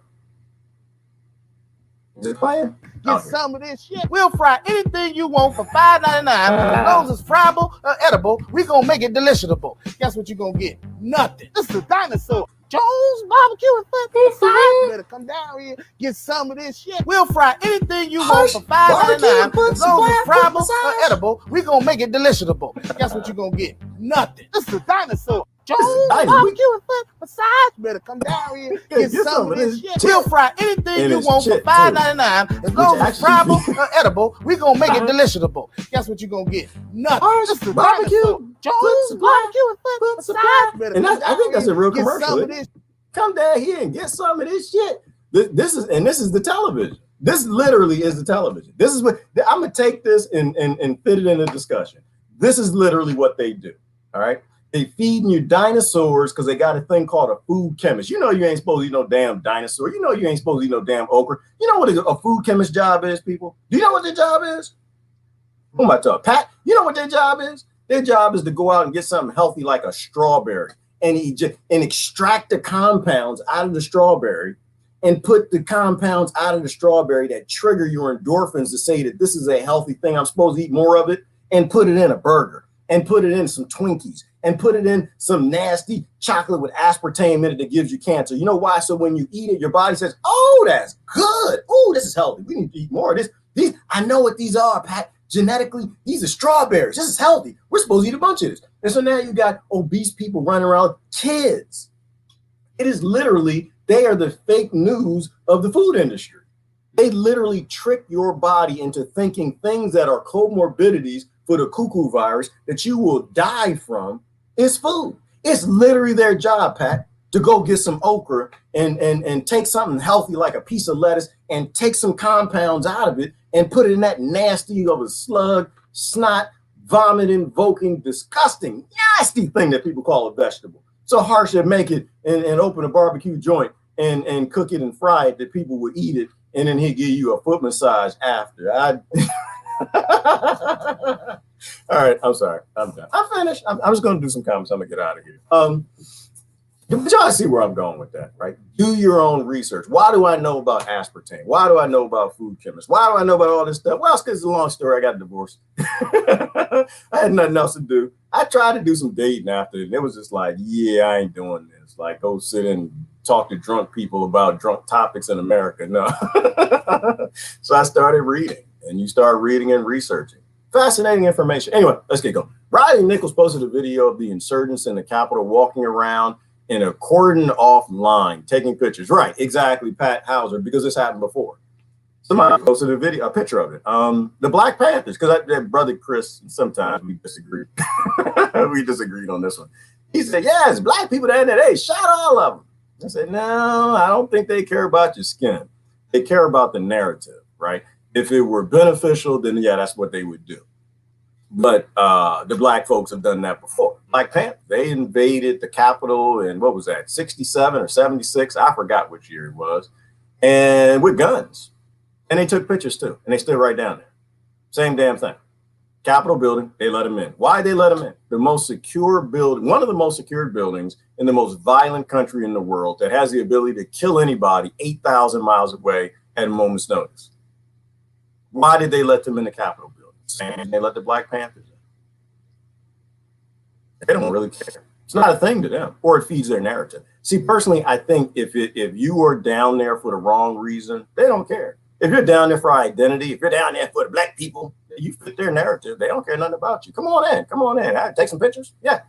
Is it playing? Get some of this shit. We'll fry anything you want for $5.99. As long as it's friable or edible, we gonna make it deliciable. Guess what you gonna get? Nothing. This is a dinosaur. Jones barbecue and foot. You better come down here, get some of this shit. We'll fry anything you want for $5.99. As long as it's friable or edible, we gonna make it deliciable. Guess what you gonna get? Nothing. This is a dinosaur. Jones barbecue and foot massage. You better come down here, get some of this shit. We'll fry anything you want for $5.99. As long as it's friable or edible, we gonna make it deliciable. Guess what you gonna get? Nothing. This is a dinosaur. Jones barbecue and foot massage. And I think that's a real commercial. Come down here and get some of this shit. This is the television. This literally is the television. This is what I'm gonna take this and fit it in a discussion. This is literally what they do. All right. They feeding you dinosaurs because they got a thing called a food chemist. You know you ain't supposed to eat no damn dinosaur. You know you ain't supposed to eat no damn okra. You know what a food chemist job is, people? Do you know what their job is? Who am I talking? Pat, you know what their job is? Their job is to go out and get something healthy like a strawberry and extract the compounds out of the strawberry and put the compounds out of the strawberry that trigger your endorphins to say that this is a healthy thing. I'm supposed to eat more of it, and put it in a burger and put it in some Twinkies and put it in some nasty chocolate with aspartame in it that gives you cancer. You know why? So when you eat it, your body says, oh, that's good. Oh, this is healthy. We need to eat more of this. These, I know what these are, Pat. Genetically, these are strawberries. This is healthy. We're supposed to eat a bunch of this. And so now you got obese people running around, kids. It is literally, they are the fake news of the food industry. They literally trick your body into thinking things that are comorbidities for the cuckoo virus that you will die from is food. It's literally their job, Pat, to go get some okra and take something healthy like a piece of lettuce and take some compounds out of it and put it in that nasty of a slug, snot, vomit invoking, disgusting, nasty thing that people call a vegetable. So harsh that make it and open a barbecue joint and cook it and fry it that people would eat it, and then he'd give you a foot massage after. All right, I'm sorry. I'm done. I'm finished. I'm just going to do some comments. I'm going to get out of here. But y'all see where I'm going with that, right? Do your own research. Why do I know about aspartame? Why do I know about food chemists? Why do I know about all this stuff? Well, it's because it's a long story. I got divorced. I had nothing else to do. I tried to do some dating after it, and it was just like, yeah, I ain't doing this. Like, go sit and talk to drunk people about drunk topics in America. No. So I started reading, and you start reading and researching. Fascinating information. Anyway, let's get going. Riley Nichols posted a video of the insurgents in the Capitol walking around in a cordoned off line, taking pictures. Right, exactly, Pat Hauser, because this happened before. Somebody posted a picture of it. The Black Panthers, because that brother Chris, sometimes we disagree. We disagreed on this one. He said, yes, black people down there, they shot all of them. I said, no, I don't think they care about your skin. They care about the narrative, right? If it were beneficial, then yeah, that's what they would do. But the black folks have done that before. Black Panther, they invaded the Capitol in, what was that, 67 or 76? I forgot which year it was. And with guns. And they took pictures too. And they stood right down there. Same damn thing. Capitol building, they let them in. Why they let them in? The most secure building, one of the most secured buildings in the most violent country in the world that has the ability to kill anybody 8,000 miles away at a moment's notice. Why did they let them in the Capitol building? And they let the Black Panthers in. They don't really care. It's not a thing to them, or it feeds their narrative. See, personally, I think if you are down there for the wrong reason, they don't care. If you're down there for identity, if you're down there for the black people, you fit their narrative. They don't care nothing about you. Come on in. Come on in. I'll take some pictures. Yeah.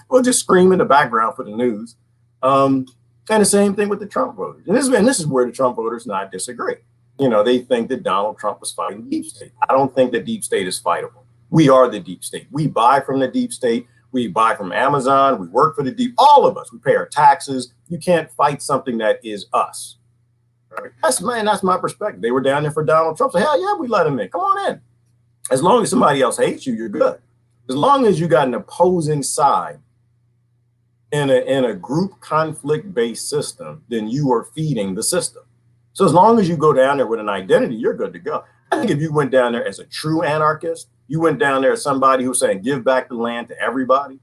We'll just scream in the background for the news. And the same thing with the Trump voters. And this is where the Trump voters and I disagree. You know, they think that Donald Trump was fighting the deep state. I don't think the deep state is fightable. We are the deep state. We buy from the deep state. We buy from Amazon. We work for the deep. All of us. We pay our taxes. You can't fight something that is us. Right? That's my perspective. They were down there for Donald Trump. So hell yeah, we let him in. Come on in. As long as somebody else hates you, you're good. As long as you got an opposing side in a group conflict-based system, then you are feeding the system. So as long as you go down there with an identity, you're good to go. I think if you went down there as a true anarchist, you went down there as somebody who's saying, give back the land to everybody,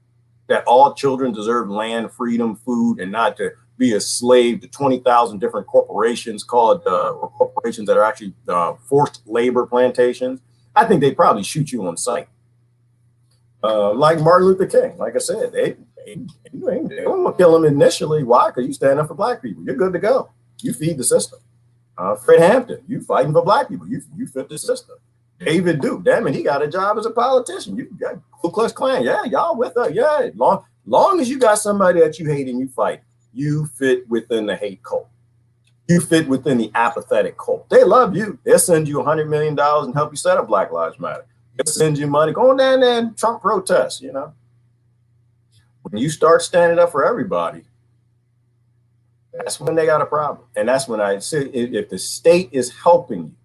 that all children deserve land, freedom, food, and not to be a slave to 20,000 different corporations or corporations that are actually forced labor plantations. I think they'd probably shoot you on sight. Like Martin Luther King, like I said, they won't kill him initially. Why? Because you stand up for black people. You're good to go. You feed the system. Fred Hampton, you fighting for black people. You fit the system. David Duke, damn it, he got a job as a politician. You got Ku Klux Klan. Yeah, y'all with us. Yeah, long as you got somebody that you hate and you fight, you fit within the hate cult. You fit within the apathetic cult. They love you. They'll send you $100 million and help you set up Black Lives Matter. They'll send you money. Go on down there and Trump protests, you know. When you start standing up for everybody, that's when they got a problem. And that's when I say, if the state is helping you,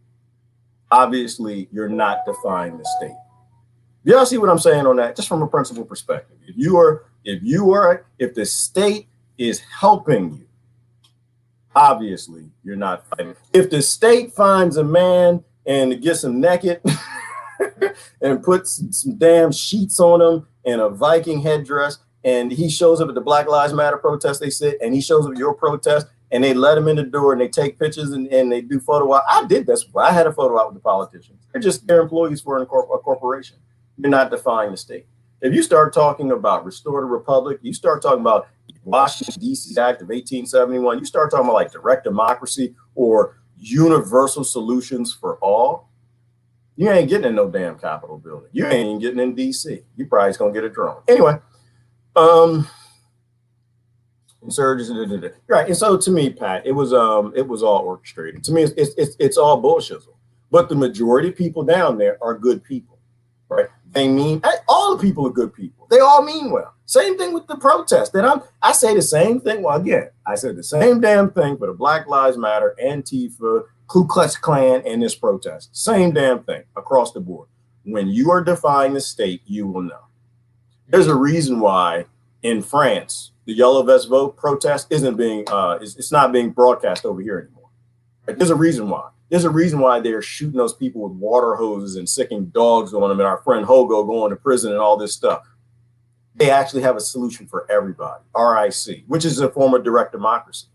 obviously you're not defying the state. Y'all see what I'm saying on that? Just from a principle perspective. If the state is helping you, obviously you're not fighting. If the state finds a man and gets him naked and puts some damn sheets on him and a Viking headdress, and he shows up at the Black Lives Matter protest, they sit, and he shows up at your protest, and they let him in the door, and they take pictures, and they do photo op. I did this. I had a photo op with the politicians. They're employees for a corporation. You're not defying the state. If you start talking about restore the republic, you start talking about Washington, D.C. Act of 1871, you start talking about like direct democracy or universal solutions for all, you ain't getting in no damn Capitol building. You ain't even getting in D.C. You probably just going to get a drone. Anyway. Insurgents, right? And so to me, Pat, it was all orchestrated. To me, it's all bullshit. But the majority of people down there are good people. right? They mean, all the people are good people. They all mean well. Same thing with the protest. I say the same thing. Well, again, I said the same damn thing for the Black Lives Matter, Antifa, Ku Klux Klan, and this protest. Same damn thing across the board. When you are defying the state, you will know. There's a reason why in France, the Yellow Vest Vote protest isn't being, it's not being broadcast over here anymore. Right? There's a reason why. There's a reason why they're shooting those people with water hoses and sicking dogs on them, and our friend Hogo going to prison and all this stuff. They actually have a solution for everybody, RIC, which is a form of direct democracy.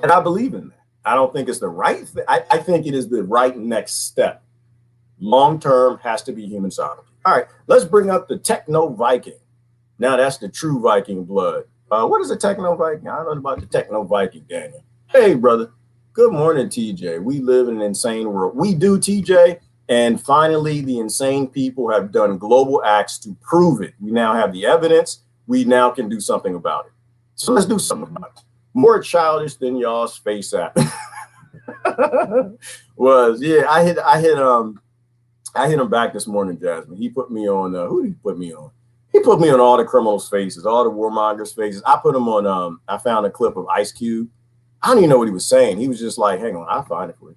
And I believe in that. I don't think it's the right thing. I think it is the right next step. Long term has to be human sovereignty. All right, let's bring up the Techno Viking. Now that's the true Viking blood. What is a Techno Viking? I don't know about the Techno Viking, Daniel. Hey, brother. Good morning, TJ. We live in an insane world. We do, TJ. And finally, the insane people have done global acts to prove it. We now have the evidence. We now can do something about it. So let's do something about it. More childish than y'all's face app was. Yeah, I hit him back this morning, Jasmine. He put me on. Who did he put me on? He put me on all the criminals' faces, all the warmongers' faces. I put him on. I found a clip of Ice Cube. I don't even know what he was saying. He was just like, hang on, I'll find it for you.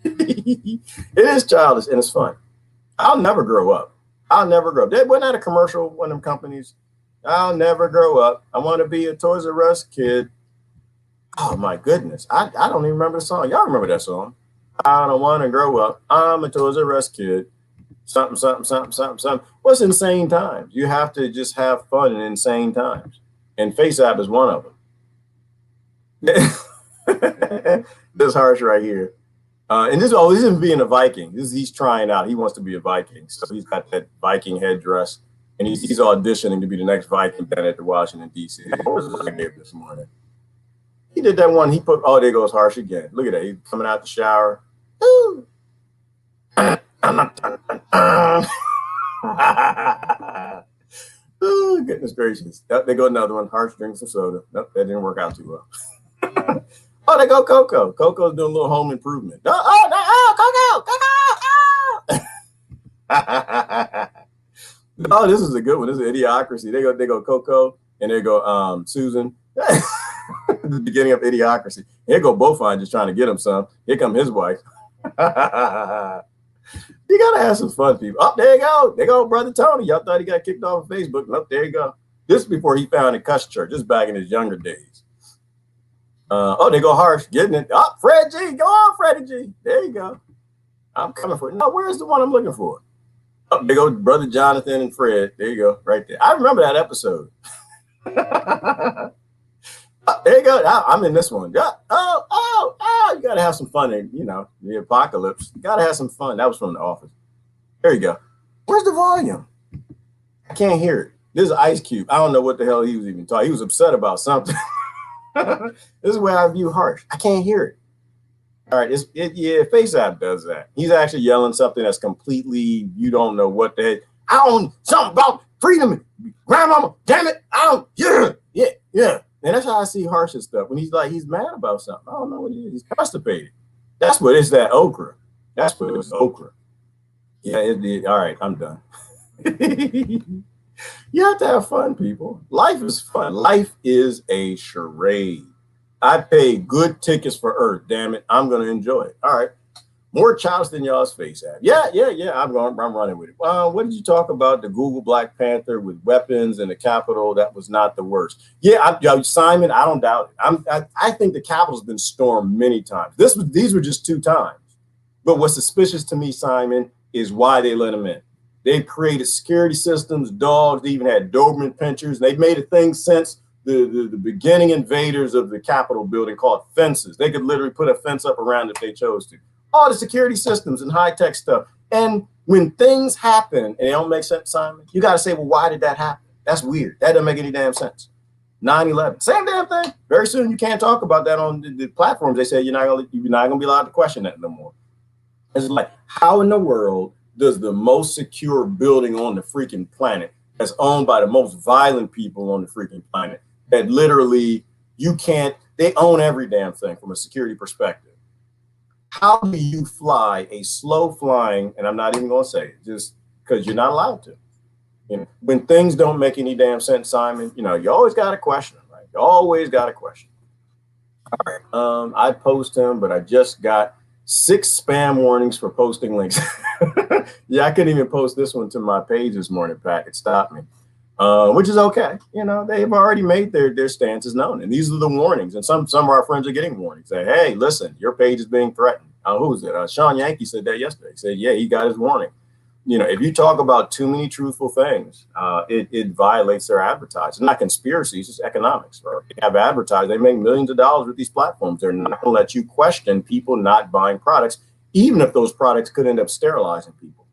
It is childish and it's fun. I'll never grow up. I'll never grow up. Wasn't that a commercial, one of them companies? I'll never grow up. I want to be a Toys R Us kid. Oh my goodness. I don't even remember the song. Y'all remember that song? I don't want to grow up. I'm a Toys R Us kid. Something, something, something, something, something. What's insane times? You have to just have fun in insane times. And FaceApp is one of them. This harsh right here. And this isn't being a Viking. He's trying out. He wants to be a Viking. So he's got that Viking headdress. And he's auditioning to be the next Viking down at the Washington, D.C. What was I gave this morning? He did that one. He put, oh, there goes harsh again. Look at that. He's coming out the shower. Ooh. Oh, goodness gracious. There go another one. Harsh drinks some soda. Nope, that didn't work out too well. Oh, there go Coco. Coco's doing a little home improvement. Coco. Oh, this is a good one. This is Idiocracy. They go Coco, and they go Susan. The beginning of Idiocracy. Here go Bofine just trying to get him some. Here come his wife. You gotta have some fun, people. Oh, there you go. There go Brother Tony. Y'all thought he got kicked off of Facebook. Nope, there you go. This is before he found a cuss church. This is back in his younger days. Oh, they go harsh, getting it. Oh, Fred G. Go on, Freddie G. There you go. I'm coming for it. No, where's the one I'm looking for? Oh, they go Brother Jonathan and Fred. There you go, right there. I remember that episode. Oh, there you go. I'm in this one. Oh, you got to have some fun in, the apocalypse. You got to have some fun. That was from The Office. There you go. Where's the volume? I can't hear it. This is Ice Cube. I don't know what the hell he was even talking. He was upset about something. This is where I view harsh. I can't hear it. All right, yeah, FaceApp does that. He's actually yelling something that's completely, you don't know what the heck. I don't, something about freedom, grandmama, damn it, yeah. And that's how I see harsh's stuff. When he's like, he's mad about something. I don't know what it is. He's constipated. That's what it's, that okra. That's what it's, okra. Yeah, all right, I'm done. You have to have fun, people. Life is fun. Life is a charade. I pay good tickets for Earth. Damn it, I'm going to enjoy it. All right. More childish than y'all's face app. Yeah. I'm running with it. What did you talk about? The Google Black Panther with weapons in the Capitol? That was not the worst. Yeah, Simon, I don't doubt it. I think the Capitol's been stormed many times. These were just 2 times. But what's suspicious to me, Simon, is why they let them in. They created security systems, dogs. They even had Doberman pinchers. They've made a thing since the beginning invaders of the Capitol building called fences. They could literally put a fence up around if they chose to. All the security systems and high-tech stuff. And when things happen and they don't make sense, Simon, you got to say, well, why did that happen? That's weird. That doesn't make any damn sense. 9/11, same damn thing. Very soon you can't talk about that on the platforms. They say you're not going to be allowed to question that no more. It's like, how in the world does the most secure building on the freaking planet, that's owned by the most violent people on the freaking planet, that literally they own every damn thing from a security perspective. How do you fly a slow flying, and I'm not even going to say it, just because you're not allowed to. You know, when things don't make any damn sense, Simon, you know, you always got a question, right? You always got a question. All right. I post him, but I just got 6 spam warnings for posting links. Yeah, I couldn't even post this one to my page this morning, Pat. It stopped me, which is okay. You know, they've already made their stances known, and these are the warnings. And some of our friends are getting warnings. Say, hey, listen, your page is being threatened. Who was it? Sean Yankee said that yesterday. He said, yeah, he got his warning. You know, if you talk about too many truthful things, it violates their advertising. Not conspiracies, it's economics. Right? They have advertised, they make millions of dollars with these platforms. They're not going to let you question people not buying products, even if those products could end up sterilizing people.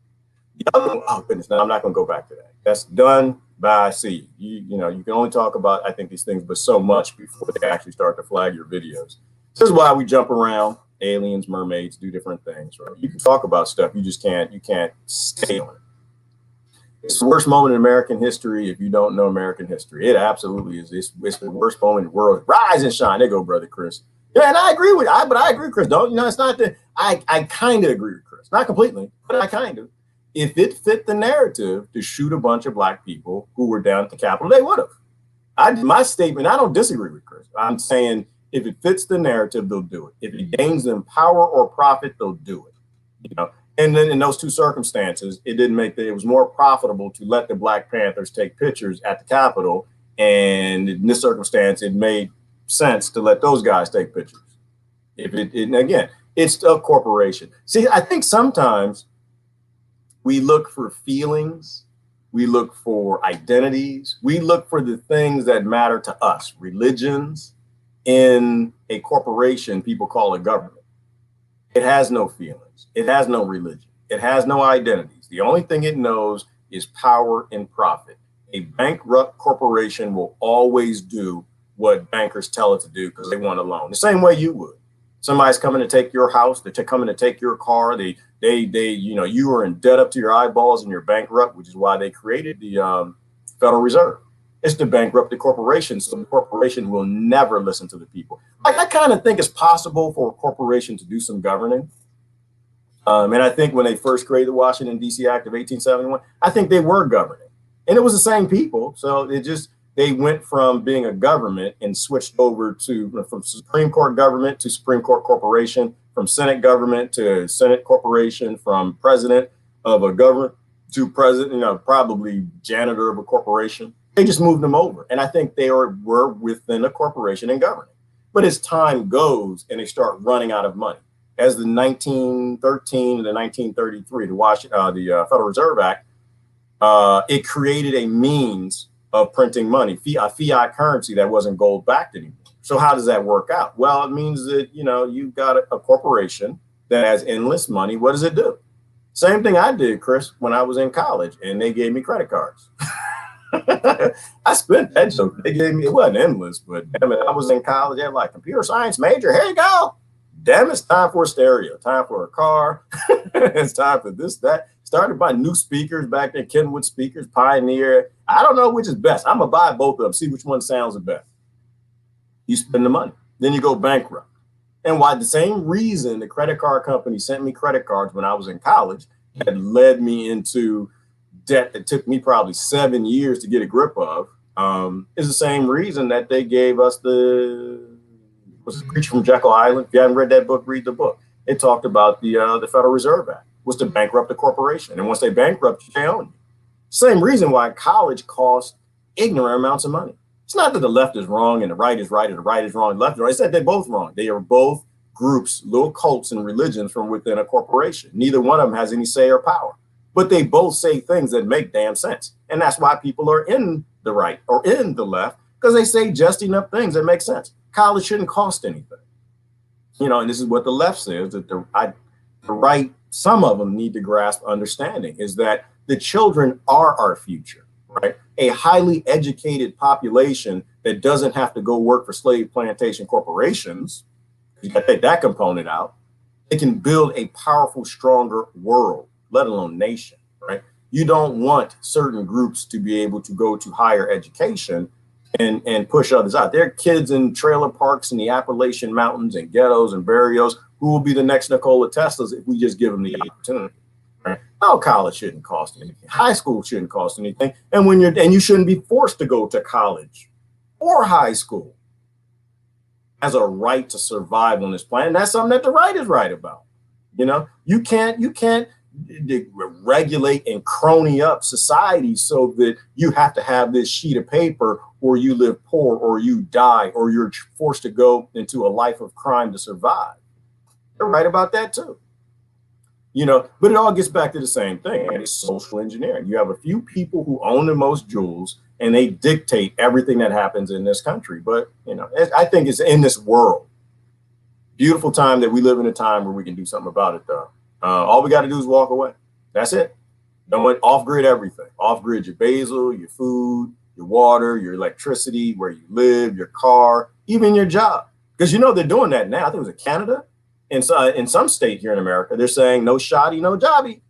The other one, oh goodness, now I'm not going to go back to that. That's done. Bye. See you know, you can only talk about, I think, these things, but so much before they actually start to flag your videos. This is why we jump around. Aliens, mermaids, do different things, right? You can talk about stuff, you can't stay on it. It's the worst moment in American history if you don't know American history. It absolutely is. It's the worst moment in the world. Rise and shine. There go, brother Chris. Yeah, and I agree with you. But I agree, Chris. Don't, you know, it's not that I kind of agree with Chris. Not completely, but I kind of. If it fit the narrative to shoot a bunch of black people who were down at the Capitol, they would have. My statement, I don't disagree with Chris. I'm saying if it fits the narrative, they'll do it. If it gains them power or profit, they'll do it. You know, and then in those two circumstances, it was more profitable to let the Black Panthers take pictures at the Capitol, and in this circumstance, it made sense to let those guys take pictures. And again, it's a corporation. See, I think sometimes we look for feelings, we look for identities, we look for the things that matter to us, religions, in a corporation people call a government. It has no feelings. It has no religion. It has no identities. The only thing it knows is power and profit. A bankrupt corporation will always do what bankers tell it to do because they want a loan. The same way you would. Somebody's coming to take your house. They're coming to take your car. They, you know, you are in debt up to your eyeballs and you're bankrupt, which is why they created the Federal Reserve. It's to bankrupt the corporation, so the corporation will never listen to the people. I kind of think it's possible for a corporation to do some governing. And I think when they first created the Washington, D.C. Act of 1871, I think they were governing. And it was the same people. So they went from being a government and switched over from Supreme Court government to Supreme Court corporation, from Senate government to Senate corporation, from president of a government to president, you know, probably janitor of a corporation. They just moved them over. And I think they were within a corporation and governing. But as time goes and they start running out of money, as the 1913 to the 1933, the Federal Reserve Act, it created a means of printing money, a fiat currency that wasn't gold backed anymore. So how does that work out? Well, it means that, you know, you've got a corporation that has endless money. What does it do? Same thing I did, Chris, when I was in college and they gave me credit cards. I spent that joke. They gave me, it wasn't endless, but damn it, I was in college. I had like computer science major. Here you go. Damn, it's time for a stereo, time for a car. It's time for this, that. Started buying new speakers back then, Kenwood speakers, Pioneer. I don't know which is best. I'm going to buy both of them, see which one sounds the best. You spend the money, then you go bankrupt. And why the same reason the credit card company sent me credit cards when I was in college that led me into debt that took me probably 7 years to get a grip of, is the same reason that they gave us the Creature from Jekyll Island. If you haven't read that book, read the book. It talked about the Federal Reserve Act was to bankrupt the corporation. And once they bankrupt you, they own you. Same reason why college costs ignorant amounts of money. It's not that the left is wrong and the right is right and the right is wrong and the left is right. It's that they're both wrong. They are both groups, little cults and religions from within a corporation. Neither one of them has any say or power. But they both say things that make damn sense. And that's why people are in the right or in the left, because they say just enough things that make sense. College shouldn't cost anything. You know, and this is what the left says, that the right, some of them need to grasp understanding, is that the children are our future, right? A highly educated population that doesn't have to go work for slave plantation corporations, you got to take that component out, they can build a powerful, stronger world, let alone nation, right? You don't want certain groups to be able to go to higher education and push others out. There are kids in trailer parks in the Appalachian Mountains and ghettos and barrios who will be the next Nikola Teslas if we just give them the opportunity. Right? No, college shouldn't cost anything. High school shouldn't cost anything. And you shouldn't be forced to go to college or high school. Has a right to survive on this planet. And that's something that the right is right about. You know, you can't regulate and crony up society so that you have to have this sheet of paper or you live poor or you die or you're forced to go into a life of crime to survive. They're right about that too. You know, but it all gets back to the same thing. And it's social engineering. You have a few people who own the most jewels and they dictate everything that happens in this country. But, you know, I think it's in this world. Beautiful time that we live in a time where we can do something about it, though. All we got to do is walk away. That's it. Don't off-grid everything. Off-grid your basil, your food, your water, your electricity, where you live, your car, even your job. Because, you know, they're doing that now. I think it was in Canada. In some state here in America, they're saying no shoddy, no jobby.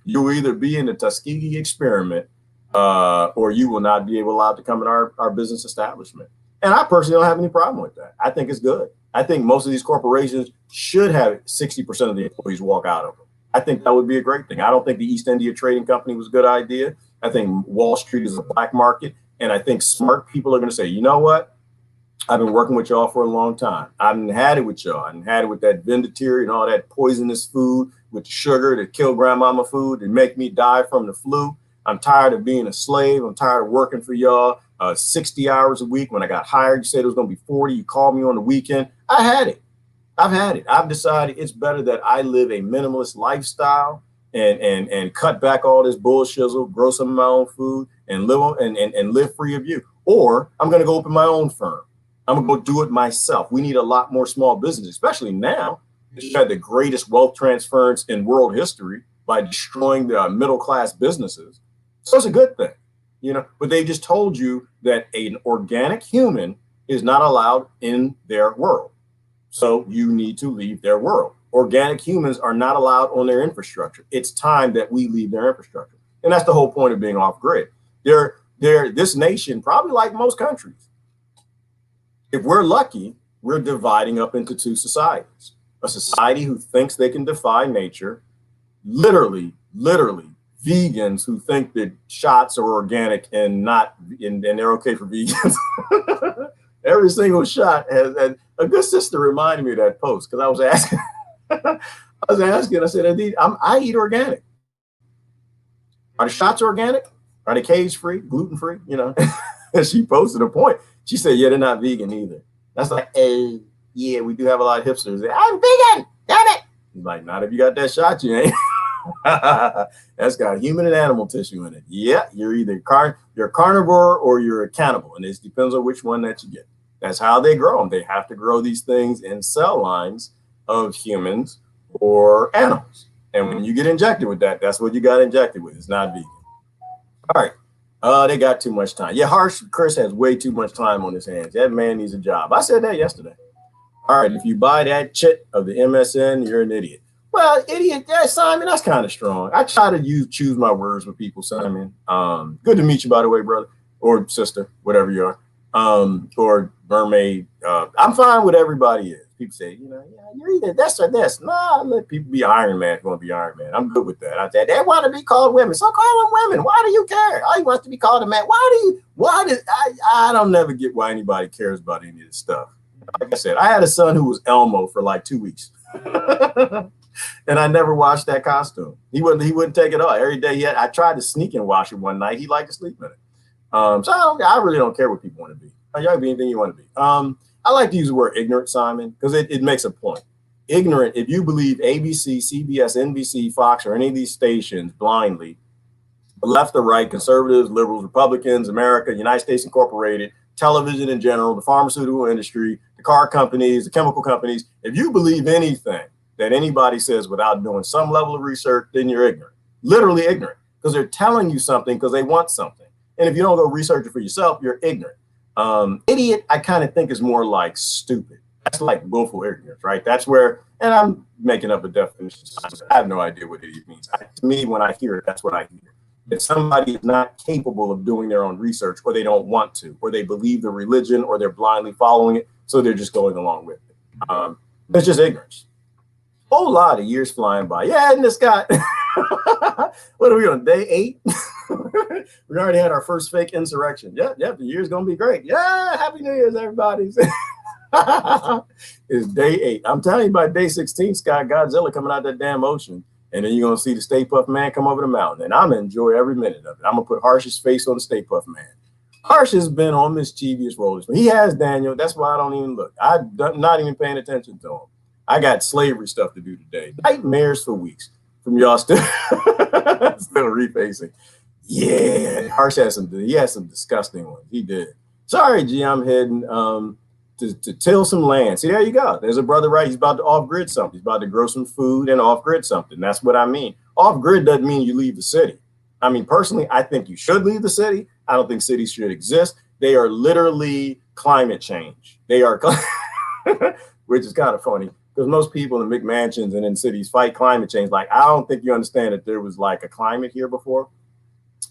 You'll either be in the Tuskegee experiment or you will not be allowed to come in our business establishment. And I personally don't have any problem with that. I think it's good. I think most of these corporations should have 60% of the employees walk out of them. I think that would be a great thing. I don't think the East India Trading Company was a good idea. I think Wall Street is a black market. And I think smart people are going to say, you know what? I've been working with y'all for a long time. I've had it with y'all. I've had it with that Venditir and all that poisonous food with sugar to kill grandmama food and make me die from the flu. I'm tired of being a slave. I'm tired of working for y'all 60 hours a week. When I got hired, you said it was going to be 40. You called me on the weekend. I had it. I've had it. I've decided it's better that I live a minimalist lifestyle and cut back all this bullshizzle, grow some of my own food and live free of you. Or I'm going to go open my own firm. I'm going to go do it myself. We need a lot more small business, especially now. You had the greatest wealth transference in world history by destroying the middle-class businesses. So it's a good thing, you know, but they just told you that an organic human is not allowed in their world. So you need to leave their world. Organic humans are not allowed on their infrastructure. It's time that we leave their infrastructure. And that's the whole point of being off grid. This nation, probably like most countries, if we're lucky, we're dividing up into two societies. A society who thinks they can defy nature, literally vegans who think that shots are organic and they're okay for vegans. Every single shot has, and a good sister reminded me of that post because I was asking, I said, I eat organic. Are the shots organic? Are they cage-free, gluten-free? You know, and she posted a point. She said, yeah, they're not vegan either. That's like, yeah, we do have a lot of hipsters. I'm vegan, damn it. He's like, not if you got that shot, you ain't. That's got human and animal tissue in it. Yeah, you're either you're a carnivore or you're a cannibal. And it depends on which one that you get. That's how they grow them. They have to grow these things in cell lines of humans or animals. And when you get injected with that, that's what you got injected with. It's not vegan. All right. They got too much time. Yeah, Chris has way too much time on his hands. That man needs a job. I said that yesterday. All right, if you buy that chit of the MSN, you're an idiot. Well, idiot, yeah, Simon, that's kind of strong. I try to choose my words with people, Simon. Good to meet you, by the way, brother, or sister, whatever you are, or mermaid. I'm fine with everybody is. People say, you know, yeah, you're either this or this. Nah, let people be Iron Man if you want to be Iron Man. I'm good with that. I said, they want to be called women, so call them women. Why do you care? All you want to be called a man. I don't never get why anybody cares about any of this stuff. Like I said, I had a son who was Elmo for like 2 weeks. And I never washed that costume. He wouldn't take it off. Every day I tried to sneak and wash it one night. He liked to sleep in it. So I really don't care what people want to be. Y'all can be anything you want to be. I like to use the word ignorant, Simon, because it makes a point. Ignorant, if you believe ABC, CBS, NBC, Fox, or any of these stations blindly, left or right, conservatives, liberals, Republicans, America, United States Incorporated, television in general, the pharmaceutical industry, the car companies, the chemical companies, if you believe anything that anybody says without doing some level of research, then you're ignorant, literally ignorant, because they're telling you something because they want something. And if you don't go research it for yourself, you're ignorant. Idiot, I kind of think is more like stupid. That's like willful ignorance, right? That's where, and I'm making up a definition. I have no idea what idiot means. To me, when I hear it, that's what I hear. That somebody is not capable of doing their own research, or they don't want to, or they believe the religion, or they're blindly following it, so they're just going along with it. It's just ignorance. Whole lot of years flying by. Yeah, isn't this guy? What are we on, day 8? We already had our first fake insurrection. Yep, the year's gonna be great. Yeah, Happy New Year's, everybody. It's day 8. I'm telling you, by day 16, Scott, Godzilla coming out that damn ocean. And then you're gonna see the Stay Puft Man come over the mountain. And I'm gonna enjoy every minute of it. I'm gonna put Harsh's face on the Stay Puft Man. Harsh has been on mischievous rollers. He has, Daniel. That's why I don't even look. I'm not even paying attention to him. I got slavery stuff to do today. Nightmares for weeks from y'all still refacing. Yeah, Harsh has some disgusting ones. He did. Sorry, G, I'm heading to till some land. See, there you go. There's a brother, right? He's about to off-grid something. He's about to grow some food and off-grid something. That's what I mean. Off-grid doesn't mean you leave the city. I mean, personally, I think you should leave the city. I don't think cities should exist. They are literally climate change. They are, which is kind of funny because most people in McMansions and in cities fight climate change. Like, I don't think you understand that there was like a climate here before.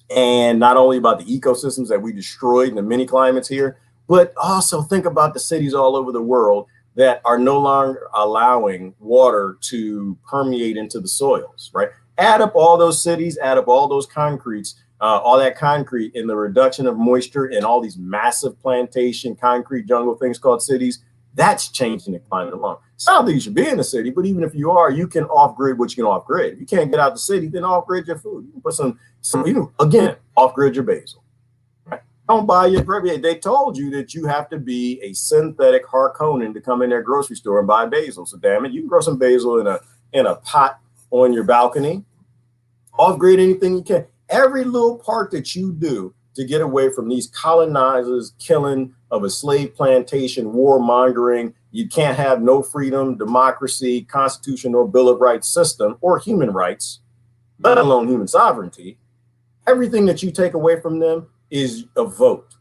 And not only about the ecosystems that we destroyed and the mini climates here, but also think about the cities all over the world that are no longer allowing water to permeate into the soils, right? Add up all those cities, add up all those concretes, all that concrete and the reduction of moisture and all these massive plantation, concrete jungle things called cities, that's changing the climate alone. So I don't think you should be in the city, but even if you are, you can off-grid what you can off-grid. If you can't get out the city, then off-grid your food. You can put some again, off-grid your basil. Right? Don't buy your basil. They told you that you have to be a synthetic Harkonnen to come in their grocery store and buy basil. So damn it, you can grow some basil in a pot on your balcony. Off-grid anything you can. Every little part that you do to get away from these colonizers killing of a slave plantation, warmongering, you can't have no freedom, democracy, constitution, or Bill of Rights system, or human rights, let alone human sovereignty. Everything that you take away from them is a vote.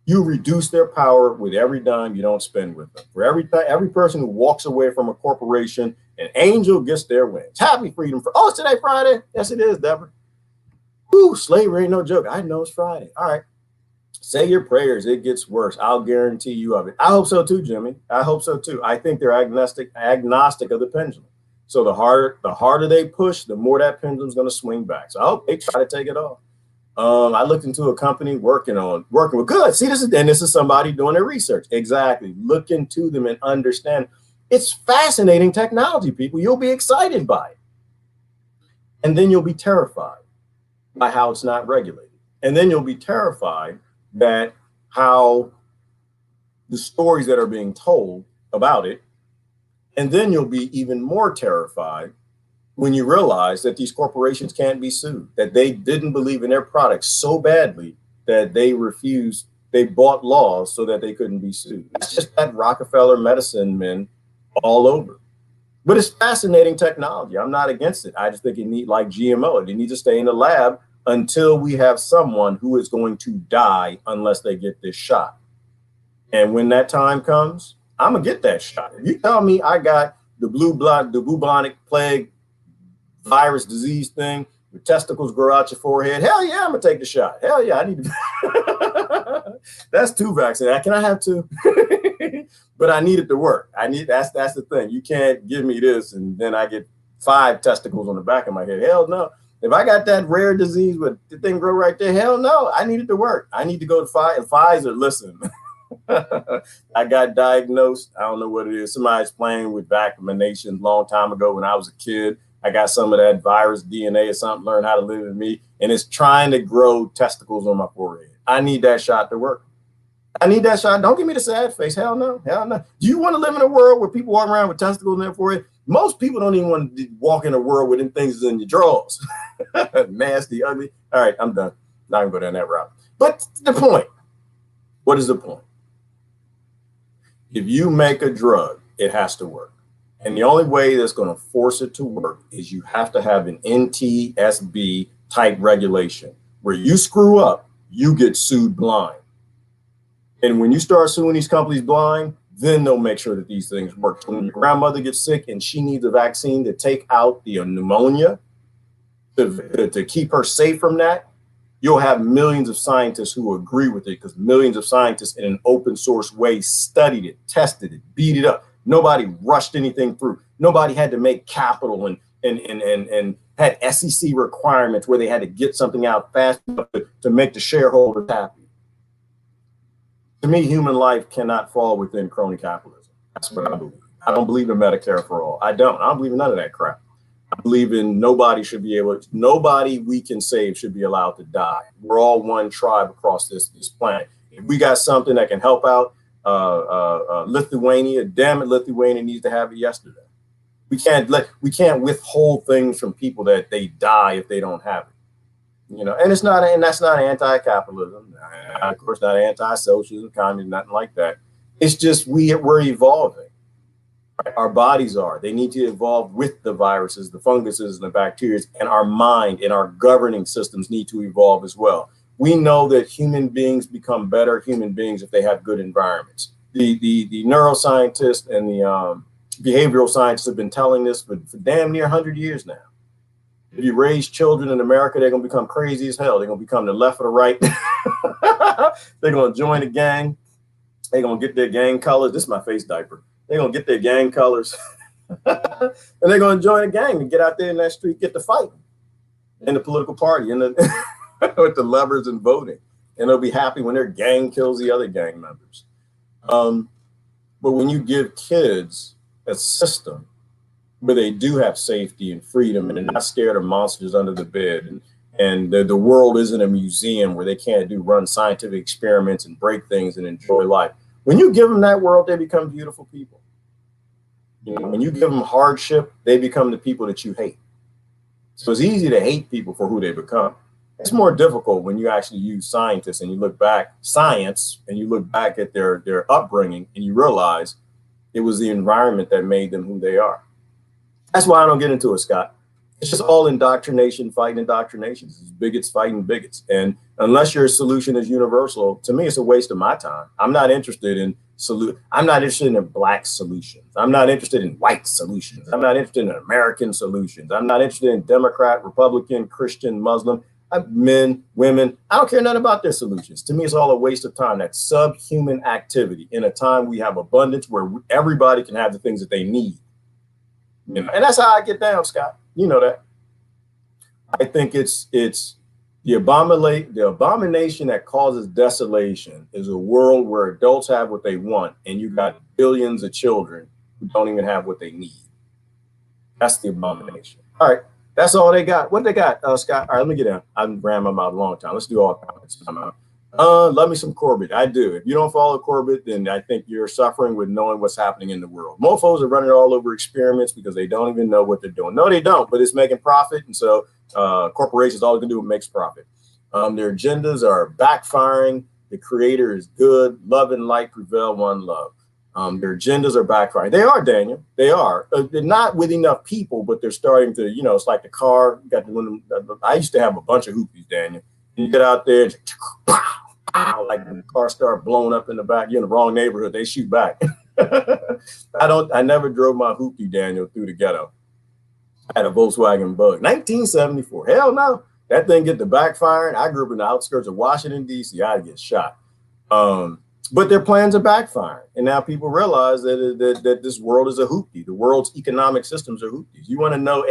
You reduce their power with every dime you don't spend with them. For every person who walks away from a corporation, an angel gets their wings. Happy freedom for, oh, it's today Friday? Yes, it is, Deborah. Woo, slavery ain't no joke. I know it's Friday. All right. Say your prayers. It gets worse. I'll guarantee you of it. I hope so too, Jimmy. I hope so too. I think they're agnostic of the pendulum. So the harder they push, the more that pendulum's going to swing back. So I hope they try to take it off. I looked into a company working with good. See, this is somebody doing their research. Exactly. Look into them and understand. It's fascinating technology, people. You'll be excited by it. And then you'll be terrified by how it's not regulated. And then you'll be terrified that how the stories that are being told about it. And then you'll be even more terrified when you realize that these corporations can't be sued, that they didn't believe in their products so badly that they bought laws so that they couldn't be sued. That's just that Rockefeller medicine men all over. But it's fascinating technology. I'm not against it. I just think it needs, like GMO, it needs to stay in the lab until we have someone who is going to die unless they get this shot. And when that time comes, I'm gonna get that shot. If you tell me I got the bubonic plague virus disease thing, your testicles grow out your forehead, hell yeah, I'm gonna take the shot. Hell yeah, I need to. That's 2 vaccines. Can I have 2? But I need it to work. That's the thing. You can't give me this and then I get 5 testicles on the back of my head. Hell no. If I got that rare disease with the thing grow right there, hell no. I need it to work. I need to go to Pfizer. Listen, I got diagnosed. I don't know what it is. Somebody's playing with vaccinations a long time ago when I was a kid. I got some of that virus DNA or something, learn how to live with me. And it's trying to grow testicles on my forehead. I need that shot to work. I need that shot. Don't give me the sad face. Hell no. Hell no. Do you want to live in a world where people walk around with testicles in their forehead? Most people don't even want to walk in a world with them things in your drawers. Nasty, ugly. All right, I'm done. Not going to go down that route. But the point. What is the point? If you make a drug, it has to work. And the only way that's going to force it to work is you have to have an NTSB type regulation where you screw up, you get sued blind. And when you start suing these companies blind, then they'll make sure that these things work. When your grandmother gets sick and she needs a vaccine to take out the pneumonia, to keep her safe from that, you'll have millions of scientists who agree with it because millions of scientists in an open source way studied it, tested it, beat it up. Nobody rushed anything through. Nobody had to make capital and had SEC requirements where they had to get something out fast enough to make the shareholders happy. To me, human life cannot fall within crony capitalism. That's what I believe. I don't believe in Medicare for all. I don't believe in none of that crap. I believe in nobody we can save should be allowed to die. We're all one tribe across this planet. If we got something that can help out Lithuania, damn it, Lithuania needs to have it yesterday. We can't withhold things from people that they die if they don't have it. And that's not anti-capitalism. Of course, not anti-socialism, communism, nothing like that. It's just we're evolving. Our bodies are. They need to evolve with the viruses, the funguses, and the bacteria, and our mind and our governing systems need to evolve as well. We know that human beings become better human beings if they have good environments. The neuroscientists and the behavioral scientists have been telling this for damn near 100 years now. If you raise children in America, they're going to become crazy as hell. They're going to become the left or the right. They're going to join a gang. They're going to get their gang colors. This is my face diaper. They're going to get their gang colors. And they're going to join a gang and get out there in that street, get to fighting in the political party and with the levers and voting. And they'll be happy when their gang kills the other gang members. But when you give kids a system where they do have safety and freedom and they're not scared of monsters under the bed and the world isn't a museum where they can't run scientific experiments and break things and enjoy life. When you give them that world, they become beautiful people. When you give them hardship, they become the people that you hate. So it's easy to hate people for who they become. It's more difficult when you actually use scientists and you look back at their upbringing and you realize it was the environment that made them who they are. That's why I don't get into it, Scott. It's just all indoctrination fighting indoctrinations. It's bigots fighting bigots. And unless your solution is universal, to me, it's a waste of my time. I'm not interested in black solutions. I'm not interested in white solutions. I'm not interested in American solutions. I'm not interested in Democrat, Republican, Christian, Muslim, men, women. I don't care nothing about their solutions. To me, it's all a waste of time. That's subhuman activity in a time we have abundance where everybody can have the things that they need. And that's how I get down, Scott. You know that. I think it's the abomination that causes desolation is a world where adults have what they want and you got billions of children who don't even have what they need. That's the abomination. All right, that's all they got. What they got, Scott? All right, let me get down. I've ran my mouth a long time. Let's do all comments. Love me some Corbett. I do. If you don't follow Corbett, then I think you're suffering with knowing what's happening in the world. Mofos are running all over experiments because they don't even know what they're doing. No, they don't, but it's making profit. And so corporations, all they can do is make profit. Their agendas are backfiring. The creator is good. Love and light prevail, one love. Their agendas are backfiring. They are, Daniel. They are. They're not with enough people, but they're starting to, it's like the car. I used to have a bunch of hoopies, Daniel. You get out there, like when the car start blowing up in the back, you're in the wrong neighborhood, they shoot back. I never drove my hoopty, Daniel, through the ghetto. I had a Volkswagen Bug, 1974. Hell no, that thing get the backfiring. I grew up in the outskirts of Washington, D.C. I'd get shot. But their plans are backfiring. And now people realize that this world is a hoopty. The world's economic systems are hoopties. You want to know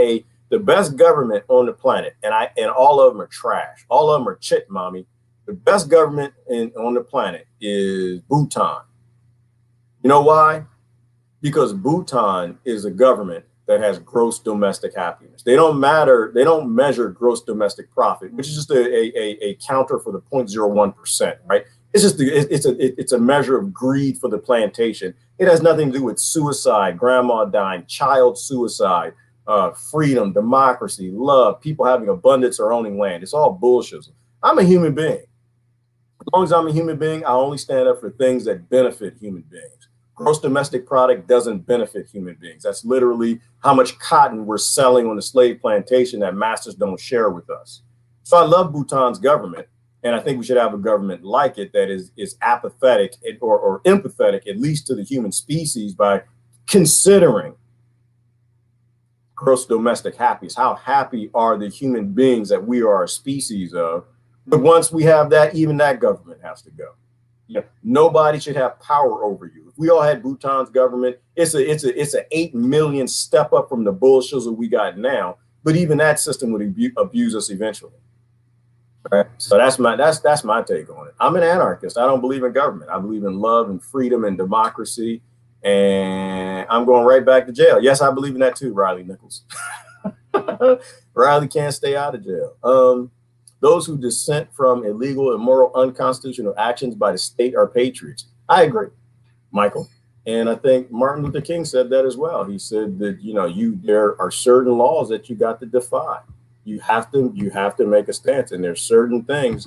the best government on the planet, and all of them are trash. All of them are chit mommy. The best government on the planet is Bhutan. You know why? Because Bhutan is a government that has gross domestic happiness. They don't measure gross domestic profit, which is just a counter for the 0.01%, right? It's a measure of greed for the plantation. It has nothing to do with suicide, grandma dying, child suicide, freedom, democracy, love, people having abundance or owning land. It's all bullshit. I'm a human being. As long as I'm a human being, I only stand up for things that benefit human beings. Gross domestic product doesn't benefit human beings. That's literally how much cotton we're selling on the slave plantation that masters don't share with us. So I love Bhutan's government, and I think we should have a government like it that is apathetic or empathetic, at least to the human species, by considering gross domestic happiness. How happy are the human beings that we are a species of? But once we have that, even that government has to go. Yeah, nobody should have power over you. If we all had Bhutan's government, it's a 8 million step up from the bullshit that we got now. But even that system would abuse us eventually. Right? So that's my take on it. I'm an anarchist. I don't believe in government. I believe in love and freedom and democracy. And I'm going right back to jail. Yes, I believe in that too, Riley Nichols. Riley can't stay out of jail. Those who dissent from illegal, immoral, unconstitutional actions by the state are patriots. I agree, Michael. And I think Martin Luther King said that as well. He said that, there are certain laws that you got to defy. You have to make a stance. And there's certain things,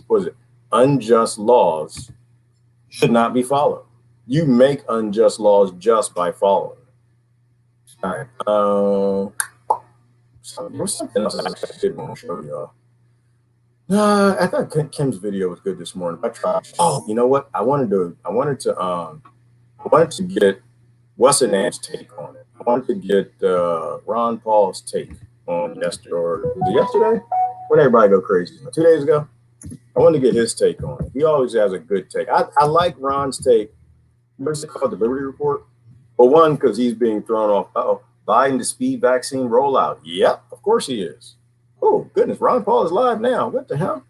unjust laws should not be followed. You make unjust laws just by following. All right. There's something else I did want to show y'all. I thought Kim's video was good this morning. I tried. Oh, you know what? I wanted to get what's her name's take on it. I wanted to get Ron Paul's take on yesterday. Or was it yesterday? When everybody go crazy? 2 days ago. I wanted to get his take on it. He always has a good take. I like Ron's take. What's it called? The Liberty Report. Well, one, because he's being thrown off. Biden to speed vaccine rollout. Yep, of course he is. Oh, goodness. Ron Paul is live now. What the hell?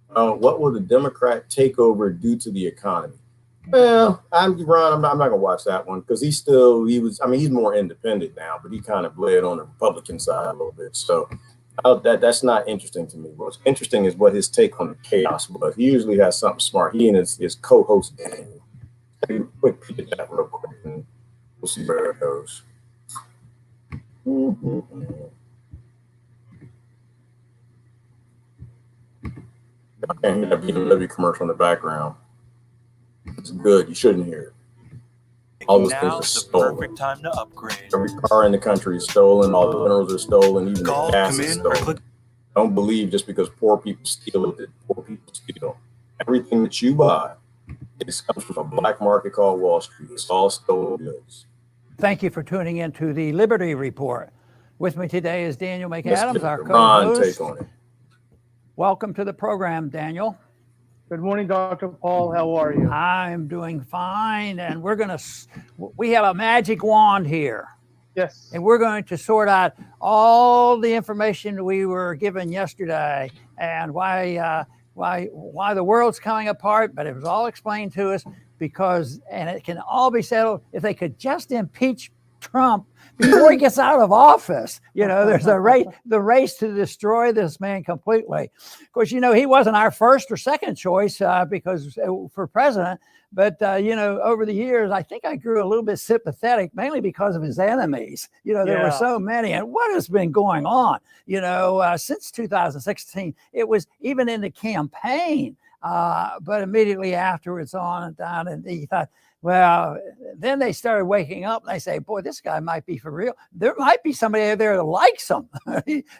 What will the Democrat takeover do to the economy? Well, I'm not going to watch that one because he's more independent now, but he kind of bled on the Republican side a little bit. So that's not interesting to me. What's interesting is what his take on the chaos was. He usually has something smart. He and his co-host, Daniel. Quick peek at that real quick, and we'll see where it goes. I can't hear that BMW commercial in the background. It's good. You shouldn't hear it. All those things are stolen. Perfect time to upgrade. Every car in the country is stolen. All the minerals are stolen. Even the gas is stolen. Don't believe just because poor people steal it that poor people steal. Everything that you buy comes from a black market called Wall Street. It's all stolen goods. Thank you for tuning in to the Liberty Report. With me today is Daniel McAdams, our co-host. Take on it. Welcome to the program, Daniel. Good morning, Dr. Paul. How are you? I'm doing fine, and we have a magic wand here. Yes. And we're going to sort out all the information we were given yesterday and why the world's coming apart, but it was all explained to us and it can all be settled if they could just impeach Trump before he gets out of office. There's the race to destroy this man completely. Of course, he wasn't our first or second choice because for president, but over the years, I think I grew a little bit sympathetic, mainly because of his enemies. There were so many, and what has been going on, since 2016, it was even in the campaign, but immediately afterwards on and down, and he thought, well, then they started waking up and they say, boy, this guy might be for real. There might be somebody out there that likes him.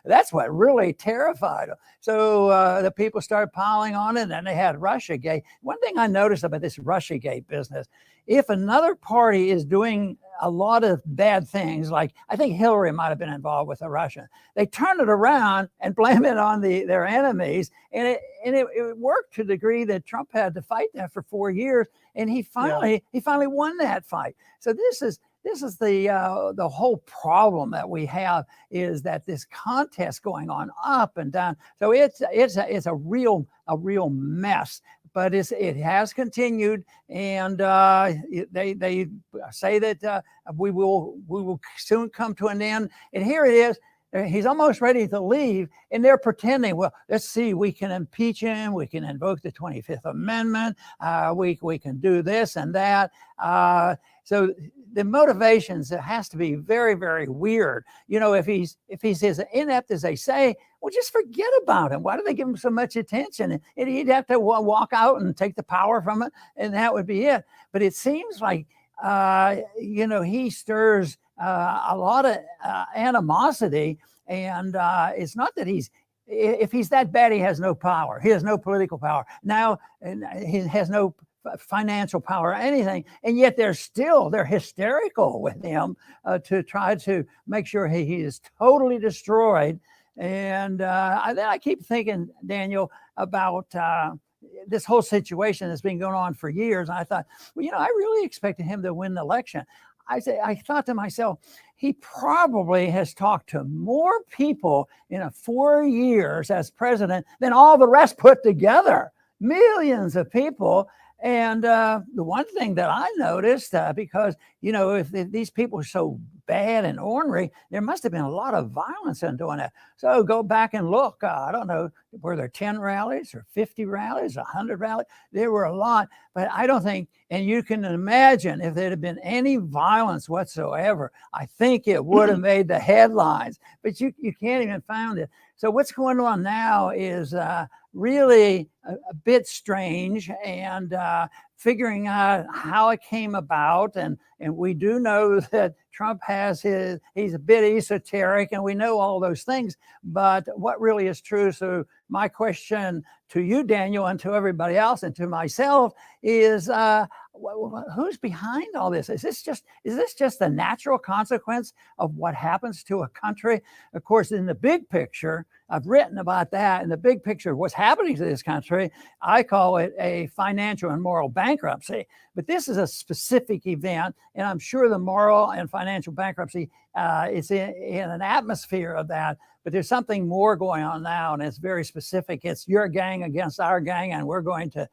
That's what really terrified him. So the people started piling on, and then they had Russiagate. One thing I noticed about this Russiagate business, if another party is doing a lot of bad things, like I think Hillary might have been involved with the Russian, they turn it around and blame it on their enemies. And it worked to the degree that Trump had to fight that for 4 years. And he finally won that fight. So this is the whole problem that we have, is that this contest going on up and down. So it's a real mess. But it has continued, and they say that we will soon come to an end. And here it is. He's almost ready to leave, and they're pretending, well, let's see, we can impeach him, we can invoke the 25th Amendment, we can do this and that. So the motivations, it has to be very, very weird. If he's as inept as they say, well, just forget about him. Why do they give him so much attention? And he'd have to walk out and take the power from it, and that would be it. But it seems like, he stirs a lot of animosity, and it's not that if he's that bad, he has no power. He has no political power now, and he has no financial power or anything, and yet they're hysterical with him to try to make sure he is totally destroyed. And I keep thinking, Daniel, about this whole situation has been going on for years. And I thought, well, I really expected him to win the election. I thought to myself, he probably has talked to more people in 4 years as president than all the rest put together. Millions of people. And the one thing that I noticed, because, if these people are so bad and ornery, there must have been a lot of violence in doing that. So go back and look. I don't know, were there 10 rallies or 50 rallies, 100 rallies? There were a lot, but I don't think, and you can imagine if there had been any violence whatsoever, I think it would have made the headlines, but you can't even find it. So what's going on now is really a bit strange, and figuring out how it came about. And we do know that Trump has he's a bit esoteric, and we know all those things, but what really is true? So my question to you, Daniel, and to everybody else, and to myself is, who's behind all this? Is this just a natural consequence of what happens to a country? Of course, in the big picture, I've written about that. In the big picture, what's happening to this country, I call it a financial and moral bankruptcy. But this is a specific event, and I'm sure the moral and financial bankruptcy is in an atmosphere of that. But there's something more going on now, and it's very specific. It's your gang against our gang, and we're going to,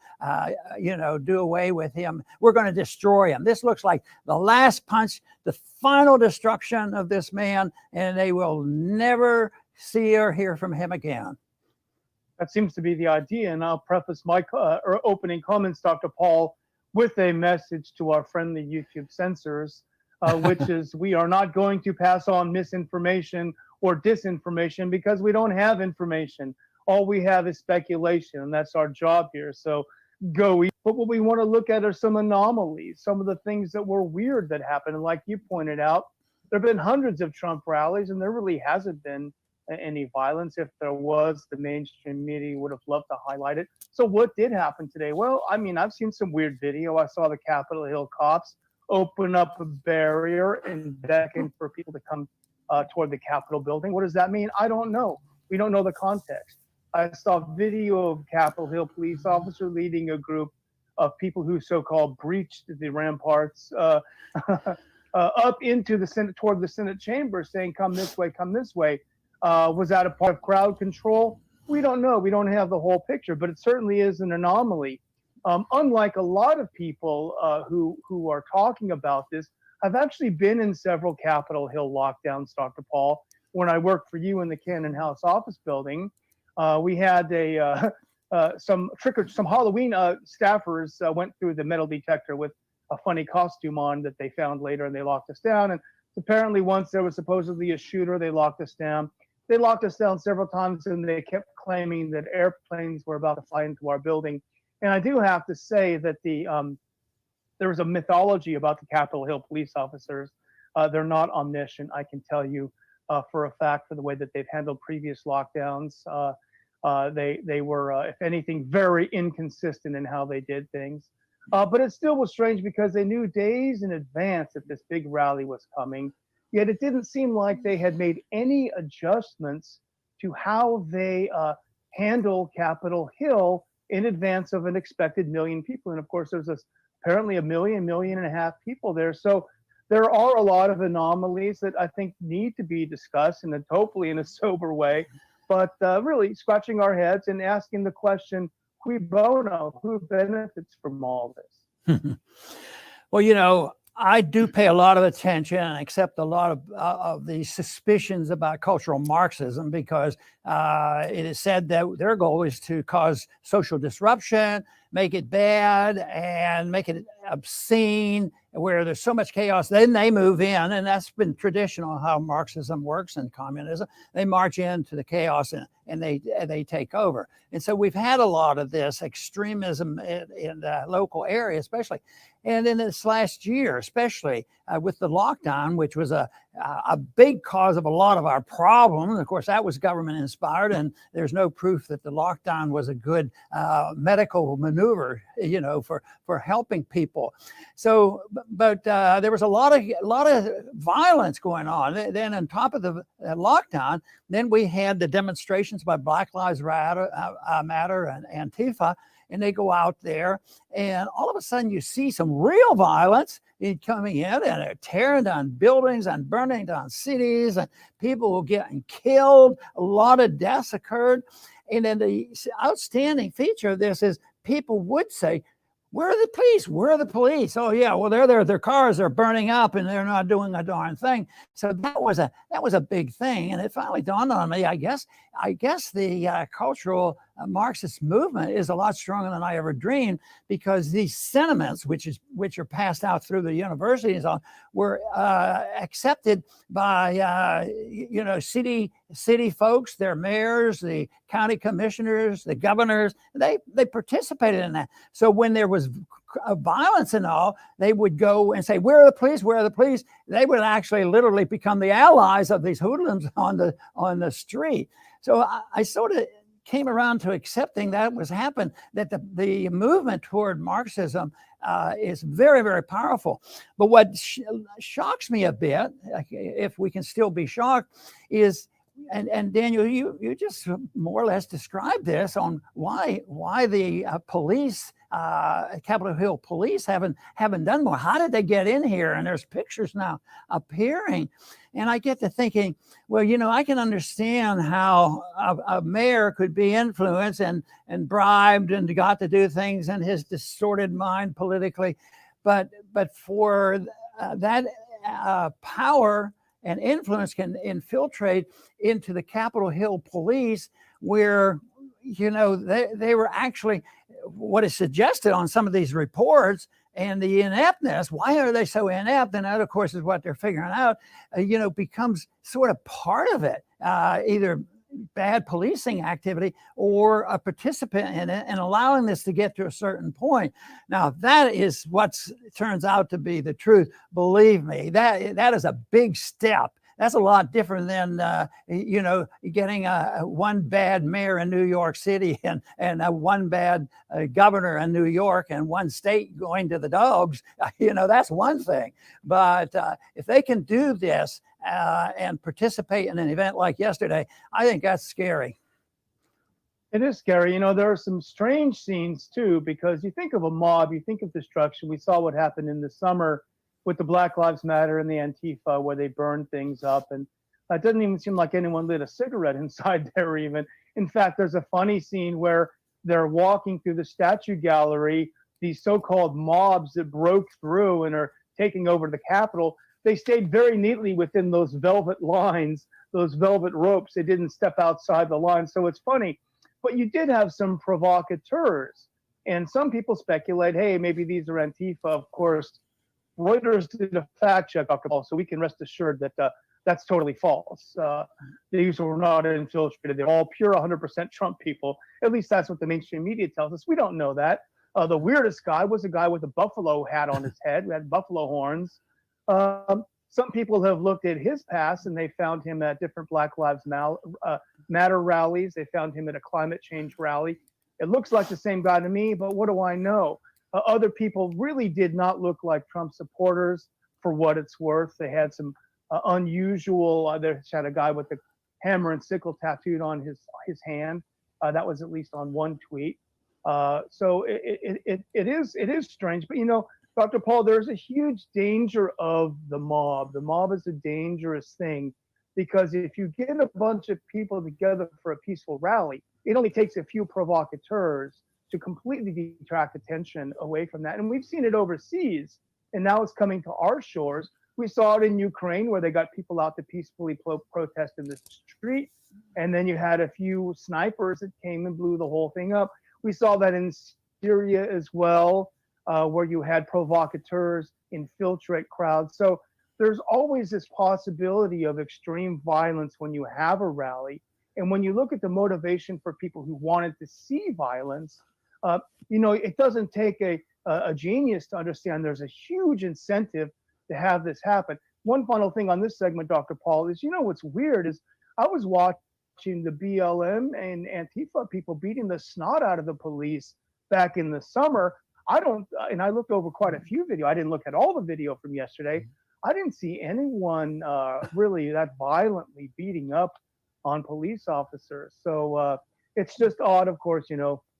do away with him. We're going to destroy him. This looks like the last punch, the final destruction of this man, and they will never see or hear from him again. That seems to be the idea, and I'll preface my opening comments, Dr. Paul, with a message to our friendly YouTube censors, which is we are not going to pass on misinformation or disinformation because we don't have information. All we have is speculation, and that's our job here. So go eat. But what we want to look at are some anomalies, some of the things that were weird that happened. And like you pointed out, there have been hundreds of Trump rallies, and there really hasn't been any violence. If there was, the mainstream media would have loved to highlight it. So what did happen today? Well, I mean, I've seen some weird video. I saw the Capitol Hill cops open up a barrier and beckon for people to come toward the Capitol building. What does that mean? I don't know. We don't know the context. I saw video of Capitol Hill police officer leading a group of people who so-called breached the ramparts up into the Senate, toward the Senate chamber, saying, come this way, come this way. Was that a part of crowd control? We don't know. We don't have the whole picture, but it certainly is an anomaly. Unlike a lot of people who are talking about this, I've actually been in several Capitol Hill lockdowns, Dr. Paul. When I worked for you in the Cannon House office building, we had some Halloween staffers went through the metal detector with a funny costume on that they found later, and they locked us down. And apparently once there was supposedly a shooter, they locked us down. They locked us down several times, and they kept claiming that airplanes were about to fly into our building. And I do have to say that there was a mythology about the Capitol Hill police officers. They're not omniscient, I can tell you for a fact, for the way that they've handled previous lockdowns. They were, if anything, very inconsistent in how they did things. But it still was strange because they knew days in advance that this big rally was coming. Yet it didn't seem like they had made any adjustments to how they handle Capitol Hill in advance of an expected million people. And of course, there's apparently 1.5 million people there. So there are a lot of anomalies that I think need to be discussed, and hopefully in a sober way, but really scratching our heads and asking the question, cui bono, who benefits from all this? Well, I do pay a lot of attention and accept a lot of the suspicions about cultural Marxism, because it is said that their goal is to cause social disruption, make it bad, and make it obscene, where there's so much chaos. Then they move in, and that's been traditional how Marxism works and communism. They march into the chaos and they take over. And so we've had a lot of this extremism in the local area, especially. And in this last year, especially with the lockdown, which was a big cause of a lot of our problems. Of course, that was government inspired, and there's no proof that the lockdown was a good medical maneuver, for helping people. So, but there was a lot of violence going on. Then on top of the lockdown, then we had the demonstrations by Black Lives Matter and Antifa. and they go out there, and all of a sudden you see some real violence coming in, and they're tearing down buildings and burning down cities, and people were getting killed. A lot of deaths occurred. And then the outstanding feature of this is people would say, where are the police? Where are the police? Oh yeah, well they're there. Their cars are burning up and they're not doing a darn thing. So that was a big thing, and it finally dawned on me. I guess the cultural Marxist movement is a lot stronger than I ever dreamed, because these sentiments, which are passed out through the universities, were accepted by city folks, their mayors, the county commissioners, the governors. They participated in that. So when there was violence and all, they would go and say, where are the police? Where are the police? They would actually literally become the allies of these hoodlums on the street. So I sort of came around to accepting that was happened, that the movement toward Marxism is very, very powerful. But what shocks me a bit, if we can still be shocked, is, and Daniel, you just more or less described this on why the police, Capitol Hill police haven't done more. How did they get in here? And there's pictures now appearing. And I get to thinking, well, I can understand how a mayor could be influenced and bribed and got to do things in his distorted mind politically. But for that power and influence can infiltrate into the Capitol Hill police, where they were actually, what is suggested on some of these reports, and the ineptness, why are they so inept? And that, of course, is what they're figuring out, becomes sort of part of it, either bad policing activity or a participant in it, and allowing this to get to a certain point. Now, that is what turns out to be the truth. Believe me, that is a big step. That's a lot different than, getting one bad mayor in New York City and one bad governor in New York and one state going to the dogs. That's one thing. But if they can do this and participate in an event like yesterday, I think that's scary. It is scary. There are some strange scenes too, because you think of a mob, you think of destruction. We saw what happened in the summer with the Black Lives Matter and the Antifa, where they burned things up. And it doesn't even seem like anyone lit a cigarette inside there even. In fact, there's a funny scene where they're walking through the statue gallery, these so-called mobs that broke through and are taking over the Capitol. They stayed very neatly within those velvet lines, those velvet ropes. They didn't step outside the line. So it's funny. But you did have some provocateurs. And some people speculate, hey, maybe these are Antifa. Of course, Reuters did a fact check, Dr. Paul, so we can rest assured that that's totally false. These were not infiltrated. They're all pure 100% Trump people. At least that's what the mainstream media tells us. We don't know that. The weirdest guy was a guy with a buffalo hat on his head who had buffalo horns. Some people have looked at his past, and they found him at different Black Lives Matter rallies. They found him at a climate change rally. It looks like the same guy to me, but what do I know? Other people really did not look like Trump supporters, for what it's worth. They had some unusual, they had a guy with a hammer and sickle tattooed on his hand. That was at least on one tweet. So it is strange. But, Dr. Paul, there's a huge danger of the mob. The mob is a dangerous thing, because if you get a bunch of people together for a peaceful rally, it only takes a few provocateurs to completely detract attention away from that. And we've seen it overseas, and now it's coming to our shores. We saw it in Ukraine, where they got people out to peacefully protest in the street, and then you had a few snipers that came and blew the whole thing up. We saw that in Syria as well, where you had provocateurs infiltrate crowds. So there's always this possibility of extreme violence when you have a rally. And when you look at the motivation for people who wanted to see violence, it doesn't take a genius to understand there's a huge incentive to have this happen. One final thing on this segment, Dr. Paul, is, what's weird is I was watching the BLM and Antifa people beating the snot out of the police back in the summer. And I looked over quite a few videos. I didn't look at all the video from yesterday. I didn't see anyone really that violently beating up on police officers. So it's just odd, of course,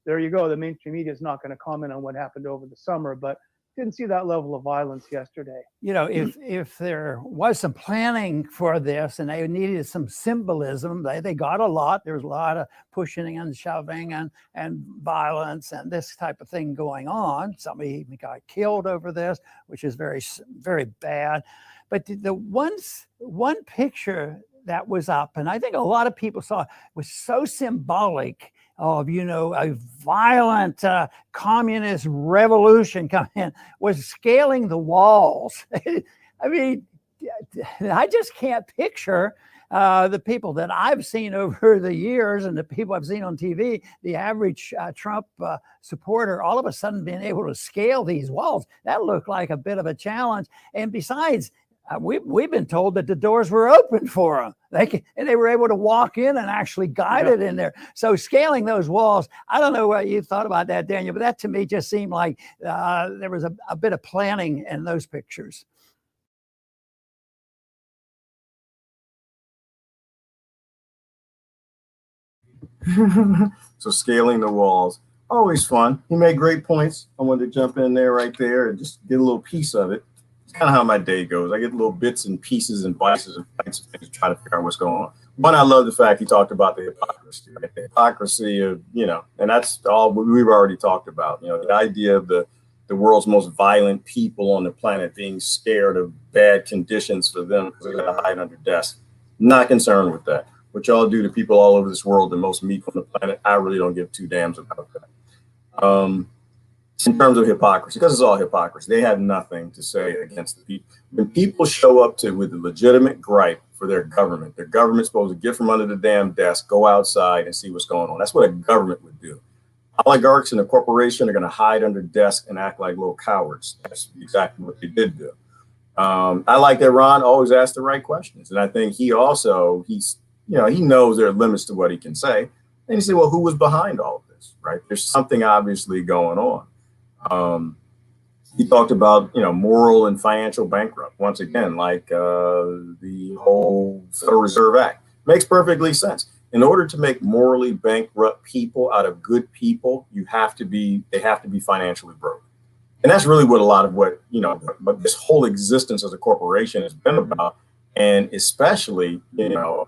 there you go. The mainstream media is not going to comment on what happened over the summer, but didn't see that level of violence yesterday. You know, if there was some planning for this and they needed some symbolism, they got a lot. There was a lot of pushing and shoving and violence and this type of thing going on. Somebody even got killed over this, which is very, very bad. But the one picture that was up, and I think a lot of people saw it, was so symbolic of, you know, a violent communist revolution coming in, was scaling the walls. I mean, I just can't picture the people that I've seen over the years and the people I've seen on TV, the average Trump supporter, all of a sudden being able to scale these walls. That looked like a bit of a challenge. And besides, we've been told that the doors were open for them. And they were able to walk in and actually guide it in there. So scaling those walls, I don't know what you thought about that, Daniel, but that to me just seemed like there was a bit of planning in those pictures. So scaling the walls, always fun. He made great points. I wanted to jump in there right there and just get a little piece of it. Kind of how my day goes. I get little bits and pieces and bites and bites of things to try to figure out what's going on. One, I love the fact he talked about the hypocrisy, right? The hypocrisy of, you know, and that's all we've already talked about. You know, the idea of the world's most violent people on the planet being scared of bad conditions for them because they're going to hide under desks. Not concerned with that. What y'all do to people all over this world, the most meek on the planet, I really don't give two damns about that. In terms of hypocrisy, because it's all hypocrisy, they have nothing to say against the people. When people show up with a legitimate gripe for their government's supposed to get from under the damn desk, go outside and see what's going on. That's what a government would do. Oligarchs and a corporation are going to hide under desks and act like little cowards. That's exactly what they did do. I like that Ron always asks the right questions. And I think he knows there are limits to what he can say. And he said, well, who was behind all of this, right? There's something obviously going on. He talked about, moral and financial bankrupt. Once again, like the whole Federal Reserve Act makes perfectly sense. In order to make morally bankrupt people out of good people, they have to be financially broke. And that's really what but this whole existence as a corporation has been about. And especially,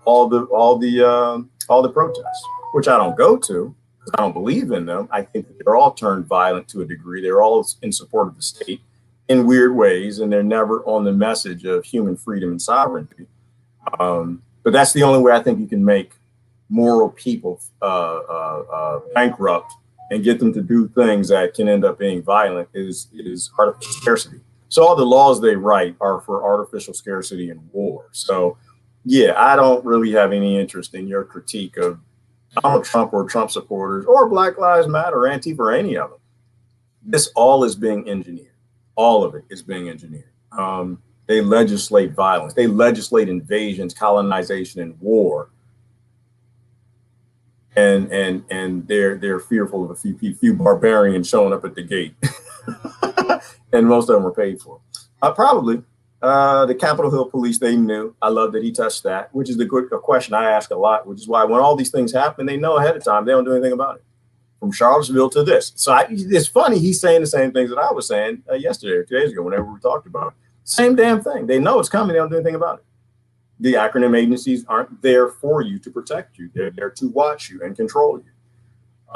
all the protests, which I don't go to. I don't believe in them. I think that they're all turned violent to a degree. They're all in support of the state in weird ways, and they're never on the message of human freedom and sovereignty. But that's the only way I think you can make moral people bankrupt and get them to do things that can end up being violent is artificial scarcity. So all the laws they write are for artificial scarcity and war. So yeah, I don't really have any interest in your critique of Donald Trump or Trump supporters or Black Lives Matter or Antifa or any of them. This all is being engineered. All of it is being engineered. They legislate violence. They legislate invasions, colonization, and war. And they're fearful of a few barbarians showing up at the gate. And most of them were paid for. Probably. The Capitol Hill police, they knew. I love that he touched that, which is a question I ask a lot, which is why when all these things happen, they know ahead of time. They don't do anything about it. From Charlottesville to this. So it's funny. He's saying the same things that I was saying yesterday or 2 days ago, whenever we talked about it. Same damn thing. They know it's coming. They don't do anything about it. The acronym agencies aren't there for you to protect you. They're there to watch you and control you.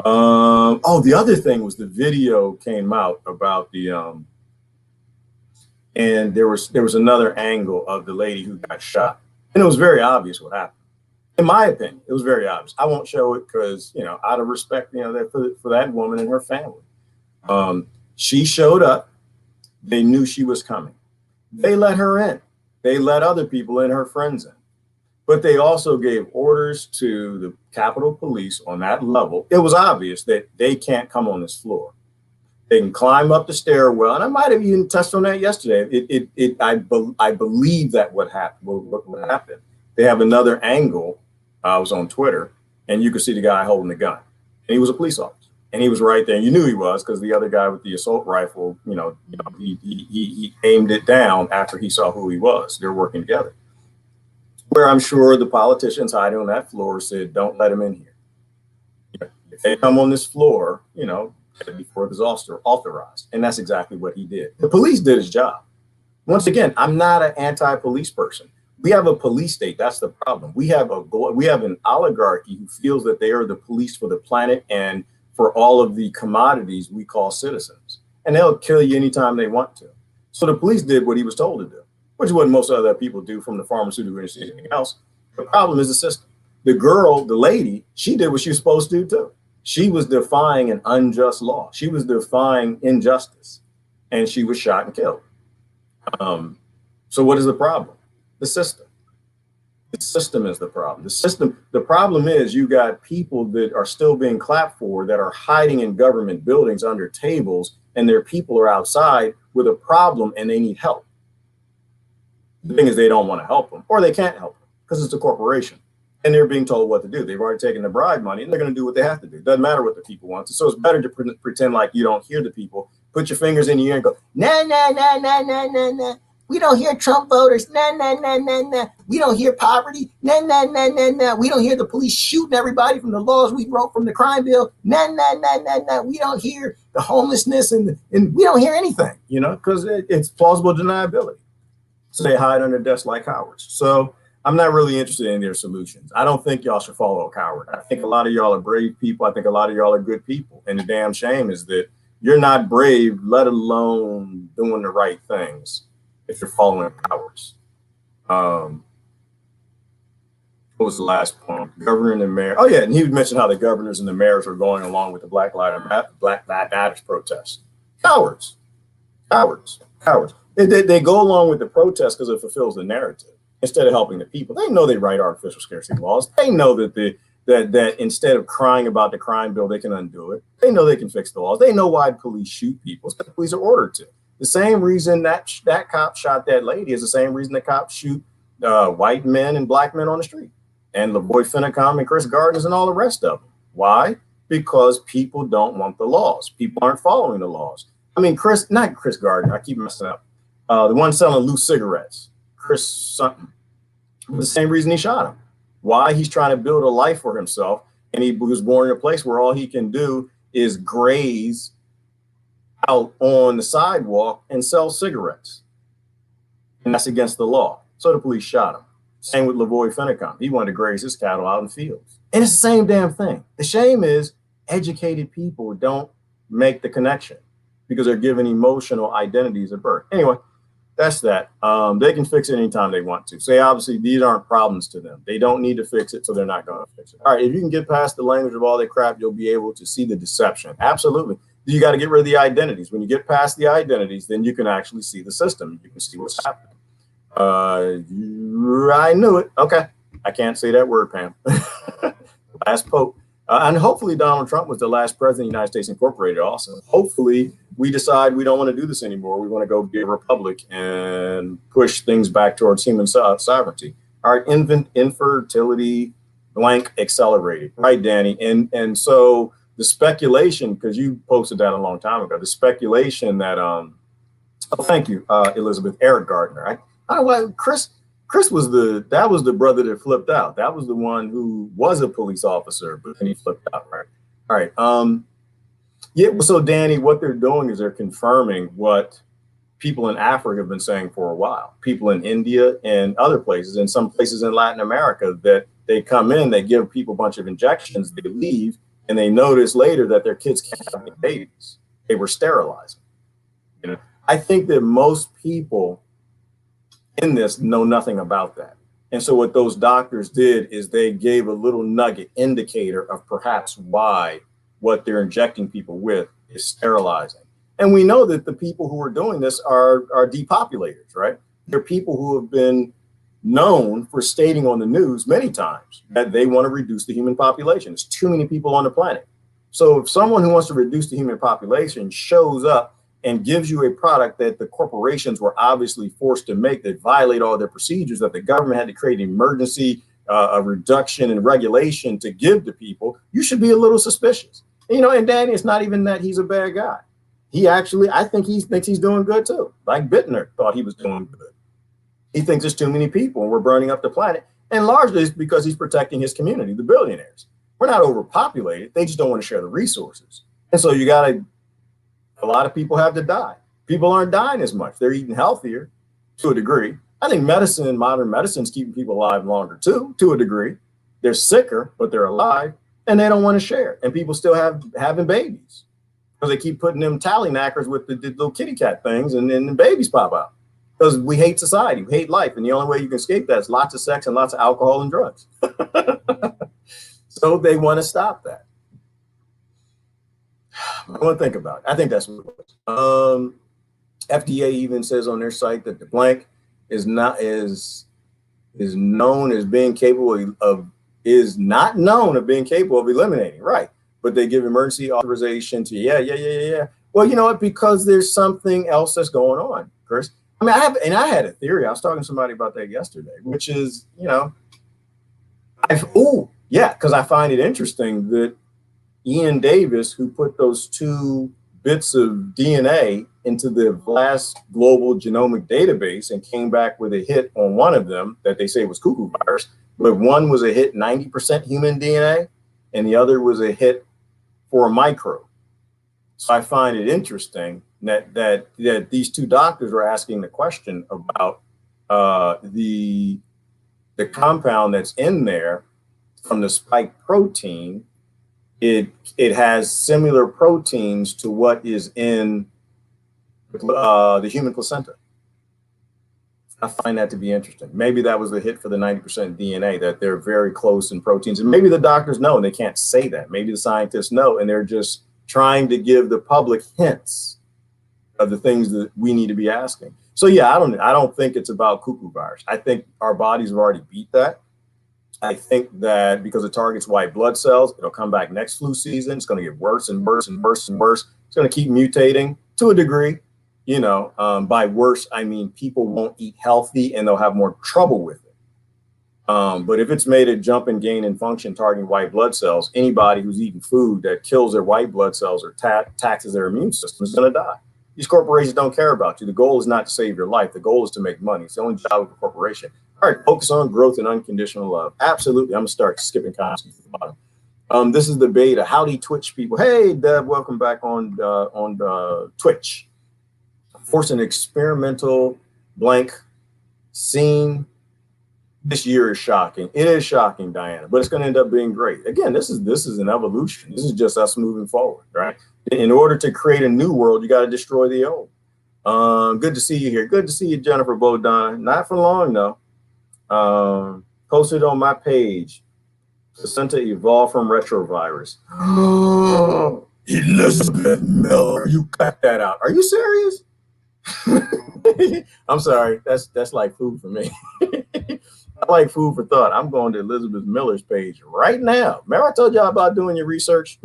The other thing was the video came out about and there was another angle of the lady who got shot. And it was very obvious what happened. In my opinion, it was very obvious. I won't show it because, out of respect, for that woman and her family. She showed up. They knew she was coming. They let her in. They let other people in, her friends in. But they also gave orders to the Capitol Police on that level. It was obvious that they can't come on this floor. They can climb up the stairwell, and I might have even touched on that yesterday. I believe that what happened. They have another angle. I was on Twitter, and you could see the guy holding the gun, and he was a police officer, and he was right there. And you knew he was because the other guy with the assault rifle, he aimed it down after he saw who he was. They're working together. Where I'm sure the politicians hiding on that floor said, "Don't let him in here. If If they come on this floor, you know, before it was authorized. And that's exactly what he did. The police did his job. Once again, I'm not an anti-police person. We have a police state. That's the problem. We have an oligarchy who feels that they are the police for the planet and for all of the commodities we call citizens. And they'll kill you anytime they want to. So the police did what he was told to do, which is what most other people do, from the pharmaceutical industry to anything else. The problem is the system. The girl, the lady, she did what she was supposed to do too. She was defying an unjust law. She was defying injustice, and she was shot and killed. So what is the problem? The system. The system is the problem. The problem is you got people that are still being clapped for that are hiding in government buildings under tables, and their people are outside with a problem and they need help. The thing is, they don't want to help them, or they can't help them because it's a corporation and they're being told what to do. They've already taken the bribe money and they're going to do what they have to do. It doesn't matter what the people want. So it's better to pretend like you don't hear the people. Put your fingers in your ear and go, nah, nah, nah, nah, nah, nah, nah. We don't hear Trump voters. Nah, nah, nah, nah, nah. We don't hear poverty. Nah, nah, nah, nah, nah. We don't hear the police shooting everybody from the laws we wrote from the crime bill. Nah, nah, nah, nah, nah. We don't hear the homelessness and we don't hear anything, you know, because it's plausible deniability. So they hide under desks like cowards. So I'm not really interested in their solutions. I don't think y'all should follow a coward. I think a lot of y'all are brave people. I think a lot of y'all are good people. And the damn shame is that you're not brave, let alone doing the right things, if you're following cowards. What was the last point? Governor and the mayor. Oh, yeah. And he mentioned how the governors and the mayors are going along with the Black Lives Matter protests. Cowards. Cowards. Cowards. They go along with the protest because it fulfills the narrative instead of helping the people. They know they write artificial scarcity laws. They know that that instead of crying about the crime bill, they can undo it. They know they can fix the laws. They know why police shoot people. It's because the police are ordered to. The same reason that cop shot that lady is the same reason the cops shoot white men and black men on the street, and LaVoy Finicom and Chris Gardner and all the rest of them. Why? Because people don't want the laws. People aren't following the laws. I mean, not Chris Gardner. I keep messing up. The one selling loose cigarettes, Chris something. The same reason he shot him. Why? He's trying to build a life for himself, and he was born in a place where all he can do is graze out on the sidewalk and sell cigarettes. And that's against the law. So the police shot him. Same with LaVoy Finicom. He wanted to graze his cattle out in fields. And it's the same damn thing. The shame is educated people don't make the connection because they're given emotional identities at birth. Anyway, that's that. They can fix it anytime they want to. So obviously these aren't problems to them. They don't need to fix it, so they're not going to fix it. All right, if you can get past the language of all that crap, you'll be able to see the deception. Absolutely. You got to get rid of the identities. When you get past the identities, then you can actually see the system. You can see what's happening. I knew it. Okay. I can't say that word, Pam. Last pope. And hopefully Donald Trump was the last president of the United States Incorporated also. Hopefully we decide we don't want to do this anymore. We want to go be a republic and push things back towards human sovereignty. All right, infertility blank accelerated. Right, Danny? And so the speculation, because you posted that a long time ago, the speculation that, oh, thank you, Elizabeth, Eric Gardner. I don't know, Chris was that was the brother that flipped out. That was the one who was a police officer, but then he flipped out, right? All right. Yeah, so Danny, what they're doing is they're confirming what people in Africa have been saying for a while. People in India and other places, and some places in Latin America, that they come in, they give people a bunch of injections, they leave, and they notice later that their kids can't have babies. They were sterilizing. You know, I think that most people in this know nothing about that. And so what those doctors did is they gave a little nugget indicator of perhaps why what they're injecting people with is sterilizing. And we know that the people who are doing this are depopulators, right? They're people who have been known for stating on the news many times that they want to reduce the human population. There's too many people on the planet. So if someone who wants to reduce the human population shows up and gives you a product that the corporations were obviously forced to make that violate all their procedures, that the government had to create an emergency, a reduction in regulation to give to people, you should be a little suspicious. You know, and Danny, it's not even that he's a bad guy. He actually, I think he thinks he's doing good too. Like Bittner thought he was doing good. He thinks there's too many people and we're burning up the planet. And largely it's because he's protecting his community, the billionaires. We're not overpopulated. They just don't want to share the resources. And so a lot of people have to die. People aren't dying as much. They're eating healthier to a degree. I think modern medicine is keeping people alive longer too, to a degree. They're sicker, but they're alive, and they don't want to share. And people still having babies because they keep putting them tally knackers with the little kitty cat things, and then the babies pop out. Because we hate society, we hate life, and the only way you can escape that is lots of sex and lots of alcohol and drugs. So they want to stop that. I want to think about it. I think that's what it was. FDA even says on their site that the blank is not known as being capable of eliminating, right? But they give emergency authorization to yeah. Well, you know what? Because there's something else that's going on, Chris. I mean, I had a theory. I was talking to somebody about that yesterday, which is, because I find it interesting that Ian Davis, who put those 2 bits of DNA into the last global genomic database and came back with a hit on one of them that they say was cuckoo virus, but one was a hit 90% human DNA and the other was a hit for a microbe. So I find it interesting that these 2 doctors were asking the question about the compound that's in there from the spike protein. It has similar proteins to what is in the human placenta. I find that to be interesting. Maybe that was the hit for the 90% DNA, that they're very close in proteins. And maybe the doctors know and they can't say that. Maybe the scientists know and they're just trying to give the public hints of the things that we need to be asking. So yeah, I don't think it's about cuckoo virus. I think our bodies have already beat that. I think that because it targets white blood cells, it'll come back next flu season. It's going to get worse and worse and worse and worse. It's going to keep mutating to a degree. By worse, I mean people won't eat healthy and they'll have more trouble with it. But if it's made it jump and gain in function targeting white blood cells, anybody who's eating food that kills their white blood cells or taxes their immune system is going to die. These corporations don't care about you. The goal is not to save your life. The goal is to make money. It's the only job of a corporation. All right, focus on growth and unconditional love. Absolutely. I'm going to start skipping constantly to the bottom. This is the beta. Howdy, Twitch people. Hey, Deb, welcome back on Twitch. Force an experimental blank scene this year is shocking. It is shocking, Diana, but it's going to end up being great. Again, this is an evolution. This is just us moving forward, right? In order to create a new world, you got to destroy the old. Good to see you here. Good to see you, Jennifer Bodine. Not for long, though. Posted on my page. Placenta evolved from retrovirus. Elizabeth Miller, you cut that out. Are you serious? I'm sorry. That's like food for me. I like food for thought. I'm going to Elizabeth Miller's page right now. Remember I told y'all about doing your research?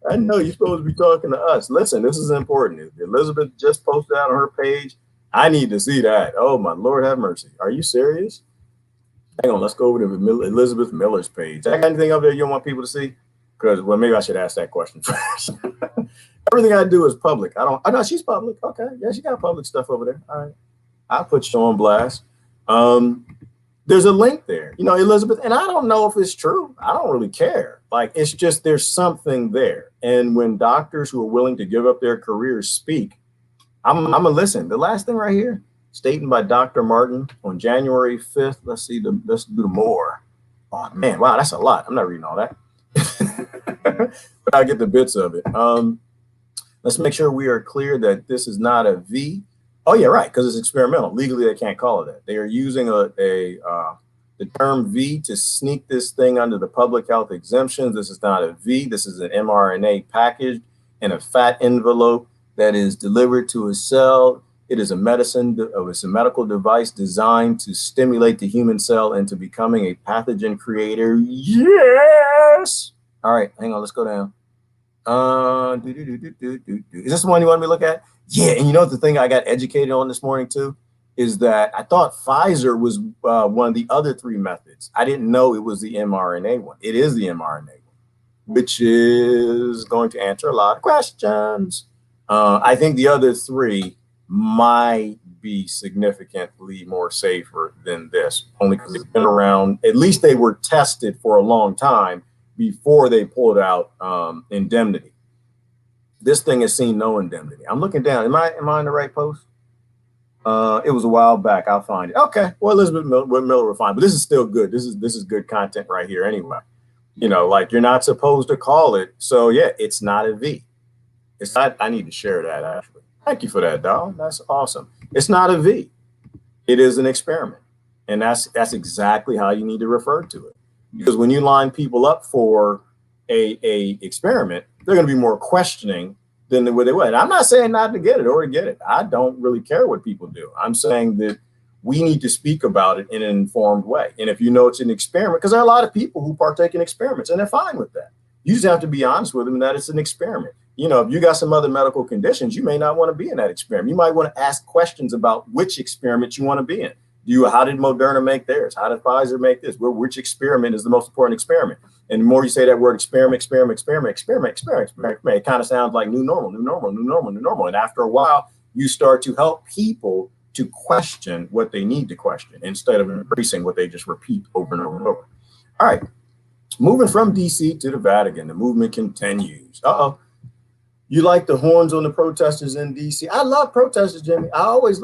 I know you're supposed to be talking to us. Listen, this is important. If Elizabeth just posted out on her page, I need to see that. Oh, my Lord have mercy. Are you serious? Hang on, let's go over to Elizabeth Miller's page. I got anything up there you don't want people to see? Because, well, maybe I should ask that question first. Everything I do is public. I know she's public. Okay. Yeah, she got public stuff over there. All right. I'll put you on blast. There's a link there, Elizabeth, and I don't know if it's true. I don't really care. Like, it's just, there's something there. And when doctors who are willing to give up their careers speak, I'm gonna listen. The last thing right here, stated by Dr. Martin on January 5th. Let's do the more. Oh man, wow, that's a lot. I'm not reading all that. But I'll get the bits of it. Let's make sure we are clear that this is not a V. Oh yeah, right, because it's experimental. Legally, they can't call it that. They are using the term V to sneak this thing under the public health exemptions. This is not a V. This is an mRNA packaged in a fat envelope that is delivered to a cell. It is a it's a medical device designed to stimulate the human cell into becoming a pathogen creator. Yes. All right, hang on. Let's go down. Is this the one you want me to look at? Yeah, and the thing I got educated on this morning too is that I thought Pfizer was one of the other 3 methods. I didn't know it was the mRNA one. It is the mRNA one, which is going to answer a lot of questions. I think the other 3 might be significantly more safer than this, only because it's been around. At least they were tested for a long time before they pulled out indemnity. This thing has seen no indemnity. I'm looking down. Am I in the right post? It was a while back. I'll find it. Okay. Well, Elizabeth Miller will find, but this is still good. This is good content right here anyway. You know, like you're not supposed to call it. So yeah, it's not a V. It's not. I need to share that actually. Thank you for that, dog. That's awesome. It's not a V. It is an experiment, and that's exactly how you need to refer to it. Because when you line people up for a experiment, they're going to be more questioning than they would. And I'm not saying not to get it or to get it. I don't really care what people do. I'm saying that we need to speak about it in an informed way. And if you know it's an experiment, because there are a lot of people who partake in experiments and they're fine with that. You just have to be honest with them that it's an experiment. You know, if you got some other medical conditions, you may not want to be in that experiment. You might want to ask questions about which experiment you want to be in. How did Moderna make theirs? How did Pfizer make this? Which experiment is the most important experiment? And the more you say that word experiment, it kind of sounds like new normal. And after a while, you start to help people to question what they need to question instead of embracing what they just repeat over and over and over. All right. Moving from DC to the Vatican, the movement continues. You like the horns on the protesters in DC? I love protesters, Jimmy. I always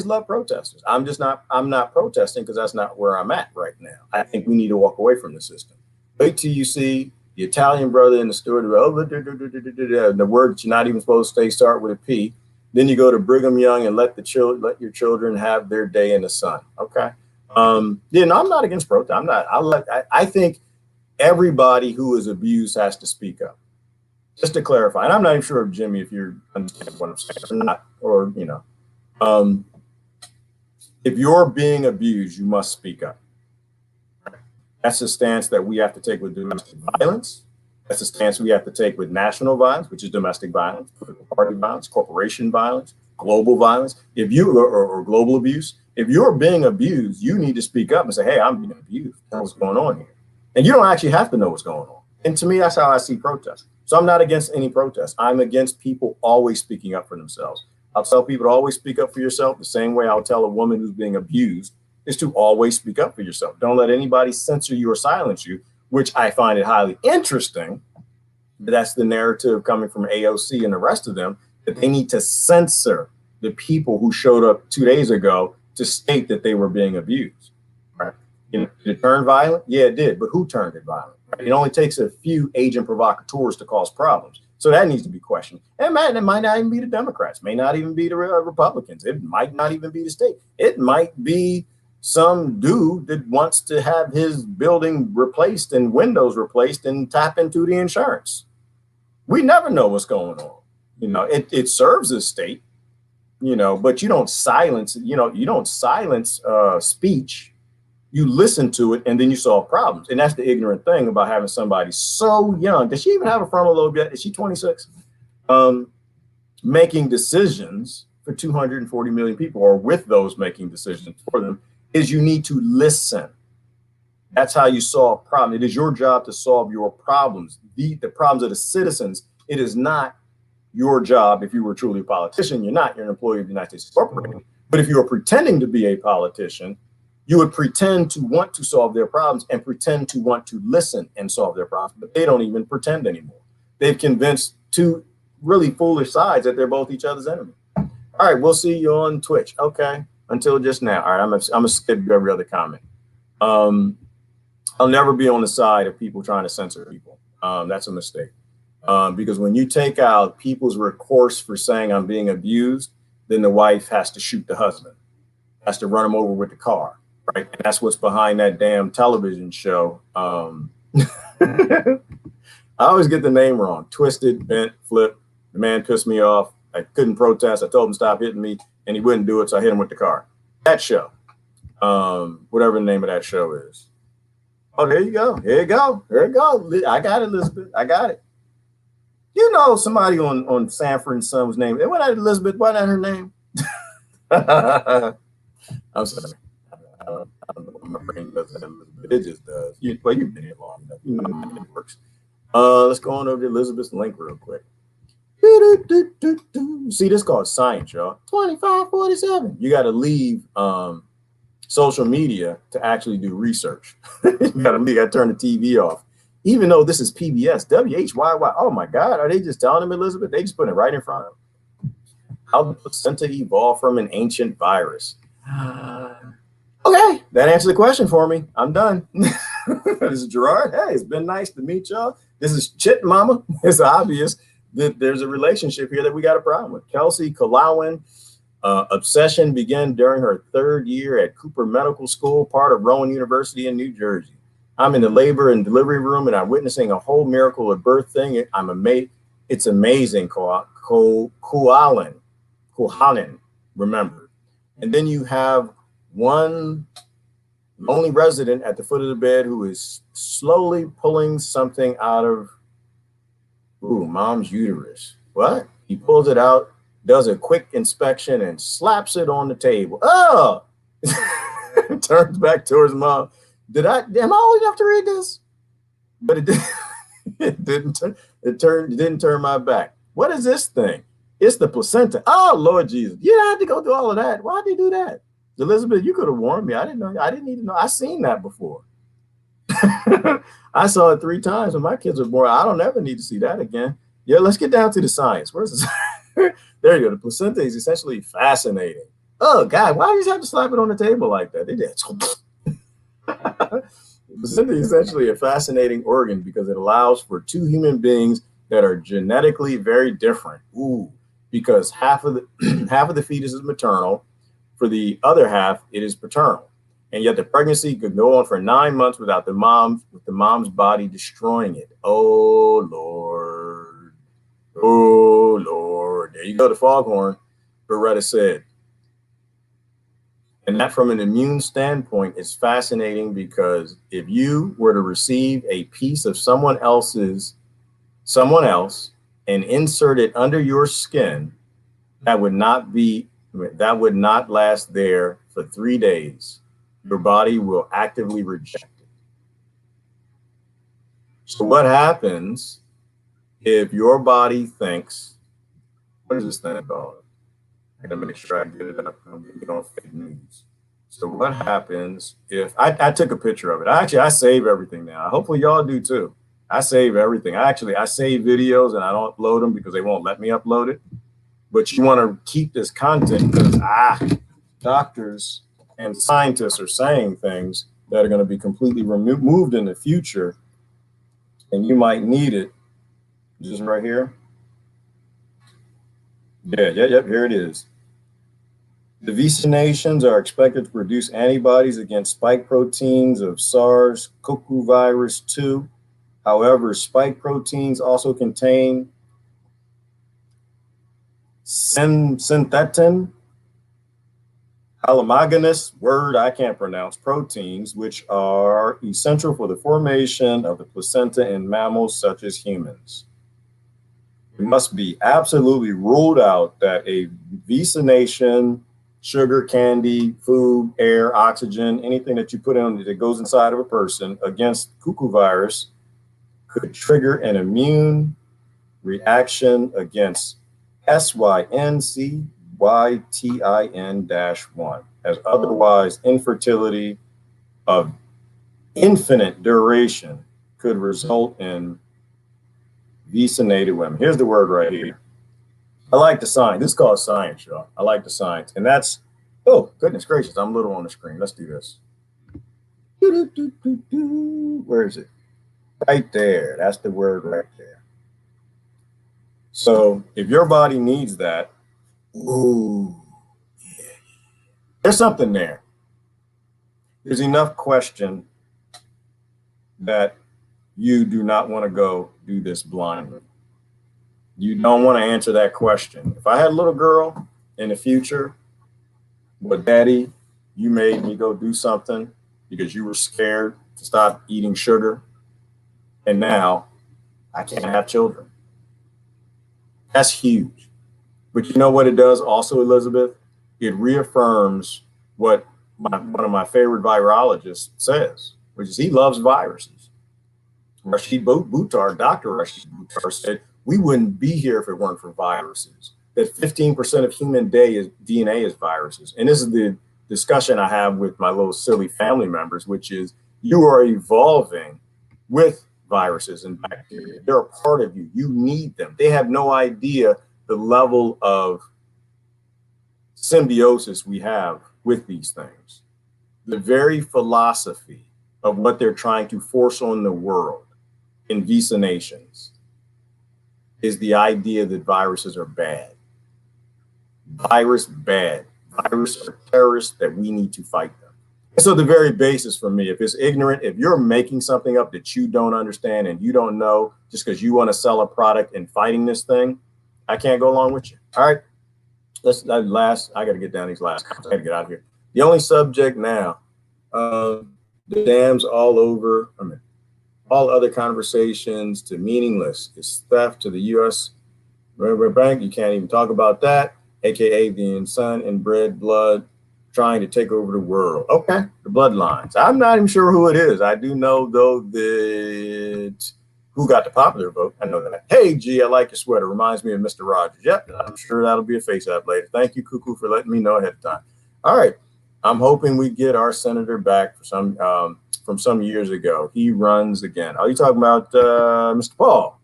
love protesters. I'm not protesting because that's not where I'm at right now. I think we need to walk away from the system. Wait till you see the Italian brother in the steward, the word that you're not even supposed to say start with a P. Then you go to Brigham Young and let your children have their day in the sun. Okay. I'm not against protest. I think everybody who is abused has to speak up. Just to clarify, and I'm not even sure, Jimmy, if you're understanding what I'm saying or not, or if you're being abused, you must speak up. That's a stance that we have to take with domestic violence. That's a stance we have to take with national violence, which is domestic violence, political party violence, corporation violence, global violence. If you or global abuse, if you're being abused, you need to speak up and say, "Hey, I'm being abused. What's going on here?" And you don't actually have to know what's going on. And to me, that's how I see protests. So I'm not against any protest. I'm against people always speaking up for themselves. I'll tell people to always speak up for yourself the same way I'll tell a woman who's being abused is to always speak up for yourself. Don't let anybody censor you or silence you, which I find it highly interesting. That's the narrative coming from AOC and the rest of them, that they need to censor the people who showed up 2 days ago to state that they were being abused. Right? Did it turn violent? Yeah, it did. But who turned it violent? Right? It only takes a few agent provocateurs to cause problems. So that needs to be questioned. And man, it might not even be the Democrats, may not even be the Republicans. It might not even be the state. It might be some dude that wants to have his building replaced and windows replaced and tap into the insurance. We never know what's going on. It serves the state, but you don't silence, speech. You listen to it and then you solve problems. And that's the ignorant thing about having somebody so young. Does she even have a frontal lobe yet? Is she 26? Making decisions for 240 million people, or with those making decisions for them, is you need to listen. That's how you solve problems. It is your job to solve your problems, the problems of the citizens. It is not your job. If you were truly a politician, you're not. You're an employee of the United States Corporation. But if you are pretending to be a politician, you would pretend to want to solve their problems and pretend to want to listen and solve their problems. But they don't even pretend anymore. They've convinced two really foolish sides that they're both each other's enemy. All right, we'll see you on Twitch. Okay, until just now. All right, I'm gonna skip every other comment. I'll never be on the side of people trying to censor people. That's a mistake. Because when you take out people's recourse for saying I'm being abused, then the wife has to shoot the husband, has to run him over with the car, right? And that's what's behind that damn television show. I always get the name wrong. Twisted, Bent, Flip. The man pissed me off. I couldn't protest. I told him stop hitting me, and he wouldn't do it, so I hit him with the car. That show, whatever the name of that show is. Oh, there you go. Here you go. There you go. I got it, Elizabeth. I got it. You know, somebody on Sanford and Son was named. Wasn't that Elizabeth? Wasn't that her name? I'm sorry. I don't know. My brain doesn't have Elizabeth. It just does. You've been here long enough. You know how it works. Let's go on over to Elizabeth's link real quick. see, this called science, y'all. 2547. You got to leave social media to actually do research. You got to turn the TV off. Even though this is PBS, WHYY. Oh my God, are they just telling him, Elizabeth? They just put it right in front of him. How the placenta evolved from an ancient virus. Okay, that answers the question for me. I'm done. This is Gerard. Hey, it's been nice to meet y'all. This is Chit Mama. It's obvious that there's a relationship here that we got a problem with. Kelsey Kalawin, obsession began during her 3rd year at Cooper Medical School, part of Rowan University in New Jersey. I'm in the labor and delivery room and I'm witnessing a whole miracle of birth thing. I'm amazed. It's amazing, Kuhanen, remember. And then you have one lonely resident at the foot of the bed who is slowly pulling something out of mom's uterus. What? He pulls it out, does a quick inspection, and slaps it on the table. Oh! Turns back towards mom. Am I old enough to read this? But it didn't turn my back. What is this thing? It's the placenta. Oh, Lord Jesus. You didn't have to go through all of that. Why'd they do that? Elizabeth, you could have warned me. I didn't know. I didn't need to know. I seen that before. I saw it 3 times when my kids were born. I don't ever need to see that again. Yeah, let's get down to the science. Where's the There you go. The placenta is essentially fascinating. Oh, God, why do you just have to slap it on the table like that? They did. The placenta is essentially a fascinating organ because it allows for 2 human beings that are genetically very different. Because half of the fetus is maternal. For the other half, it is paternal. And yet the pregnancy could go on for 9 months without the mom's body destroying it. Oh, Lord. Oh, Lord. There you go, the foghorn, Beretta said. And that from an immune standpoint is fascinating because if you were to receive a piece of someone else and insert it under your skin, that would not last there for 3 days. Your body will actively reject it. So what happens if your body thinks, what is this thing called? I gotta make sure I get it up. I'm getting on fake news. So what happens if I took a picture of it? I save everything now. Hopefully y'all do too. I save everything. I save videos and I don't upload them because they won't let me upload it. But you want to keep this content because doctors and scientists are saying things that are going to be completely removed in the future, and you might need it. Just right here. Yep, here it is. The vaccinations are expected to produce antibodies against spike proteins of SARS-CoV virus 2. However, spike proteins also contain synthetin, homogeneous word I can't pronounce, proteins, which are essential for the formation of the placenta in mammals such as humans. It must be absolutely ruled out that a vaccination, sugar, candy, food, air, oxygen, anything that you put in that goes inside of a person against cuckoo virus could trigger an immune reaction against SYNCYTIN-1, as otherwise infertility of infinite duration could result in vaccinated women. Here's the word right here. I like the science. This is called science, y'all. I like the science. And that's, oh, goodness gracious, I'm little on the screen. Let's do this. Where is it? Right there. That's the word right there. So if your body needs that, there's something there. There's enough question that you do not want to go do this blindly. You don't want to answer that question. If I had a little girl in the future, but daddy, you made me go do something because you were scared to stop eating sugar, and now I can't have children. That's huge. But you know what it does also, Elizabeth? It reaffirms what one of my favorite virologists says, which is he loves viruses. Rashid Buttar, Dr. Rashid Buttar said, we wouldn't be here if it weren't for viruses. that 15% of human DNA is viruses. And this is the discussion I have with my little silly family members, which is you are evolving with viruses and bacteria. They're a part of you. You need them. They have no idea the level of symbiosis we have with these things. The very philosophy of what they're trying to force on the world in visa nations is the idea that viruses are bad. Virus bad. Virus are terrorists that we need to fight them. And so the very basis for me, if it's ignorant, if you're making something up that you don't understand and you don't know just because you want to sell a product and fighting this thing, I can't go along with you. All right. I got to get down these last comments. I got to get out of here. The only subject now, the dams all over. I mean, all other conversations to meaningless. It's theft to the U.S. Bank. You can't even talk about that, aka the son and bred blood trying to take over the world. Okay, the bloodlines. I'm not even sure who it is. I do know though that who got the popular vote. I know that. Hey, G, I like your sweater. Reminds me of Mr. Rogers. Yep, I'm sure that'll be a face app later. Thank you, Cuckoo, for letting me know ahead of time. All right, I'm hoping we get our senator back for some from some years ago. He runs again. Are you talking about Mr. Paul?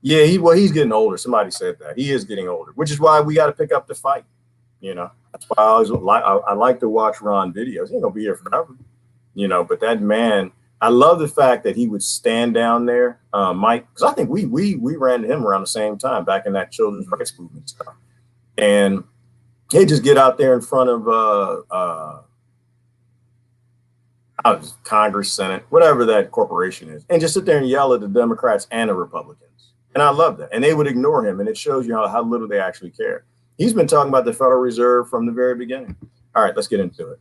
Yeah, he's getting older. Somebody said that. He is getting older, which is why we got to pick up the fight. You know, that's why I like to watch Ron videos. He ain't gonna be here forever. You know, but that man, I love the fact that he would stand down there, Mike, because I think we ran to him around the same time back in that children's rights movement stuff. And he'd just get out there in front of Congress, Senate, whatever that corporation is, and just sit there and yell at the Democrats and the Republicans. And I love that. And they would ignore him. And it shows you how little they actually care. He's been talking about the Federal Reserve from the very beginning. All right, let's get into it.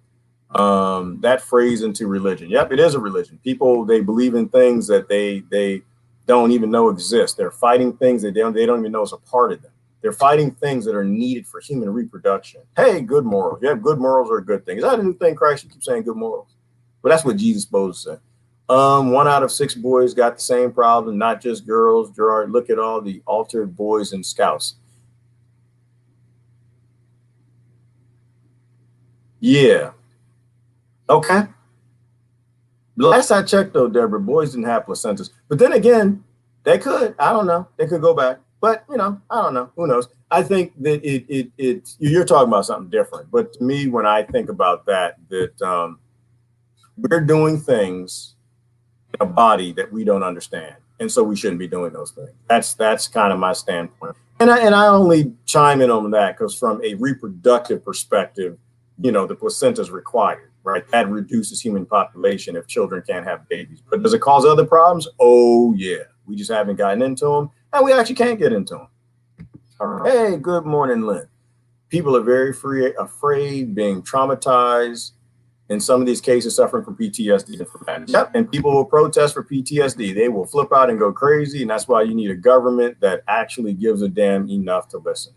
That phrase into religion. Yep, it is a religion. People, they believe in things that they don't even know exist. They're fighting things that they don't even know is a part of them. They're fighting things that are needed for human reproduction. Hey, good morals. Yeah, good morals are a good thing. Is that a new thing, Christ? You keep saying good morals. But that's what Jesus supposed to say. 1 out of 6 boys got the same problem, not just girls. Gerard, look at all the altered boys and scouts. Yeah. Okay. The last I checked, though, Deborah, boys didn't have placentas. But then again, they could. I don't know. They could go back. But, you know, I don't know. Who knows? I think that you're talking about something different. But to me, when I think about that we're doing things in a body that we don't understand. And so we shouldn't be doing those things. That's kind of my standpoint. And I only chime in on that because from a reproductive perspective, you know, the placenta is required, right? That reduces human population if children can't have babies. But does it cause other problems? Oh, yeah. We just haven't gotten into them. And we actually can't get into them. All right. Hey, good morning, Lynn. People are very afraid, being traumatized. In some of these cases, suffering from PTSD and from that. Yep. And people will protest for PTSD. They will flip out and go crazy. And that's why you need a government that actually gives a damn enough to listen.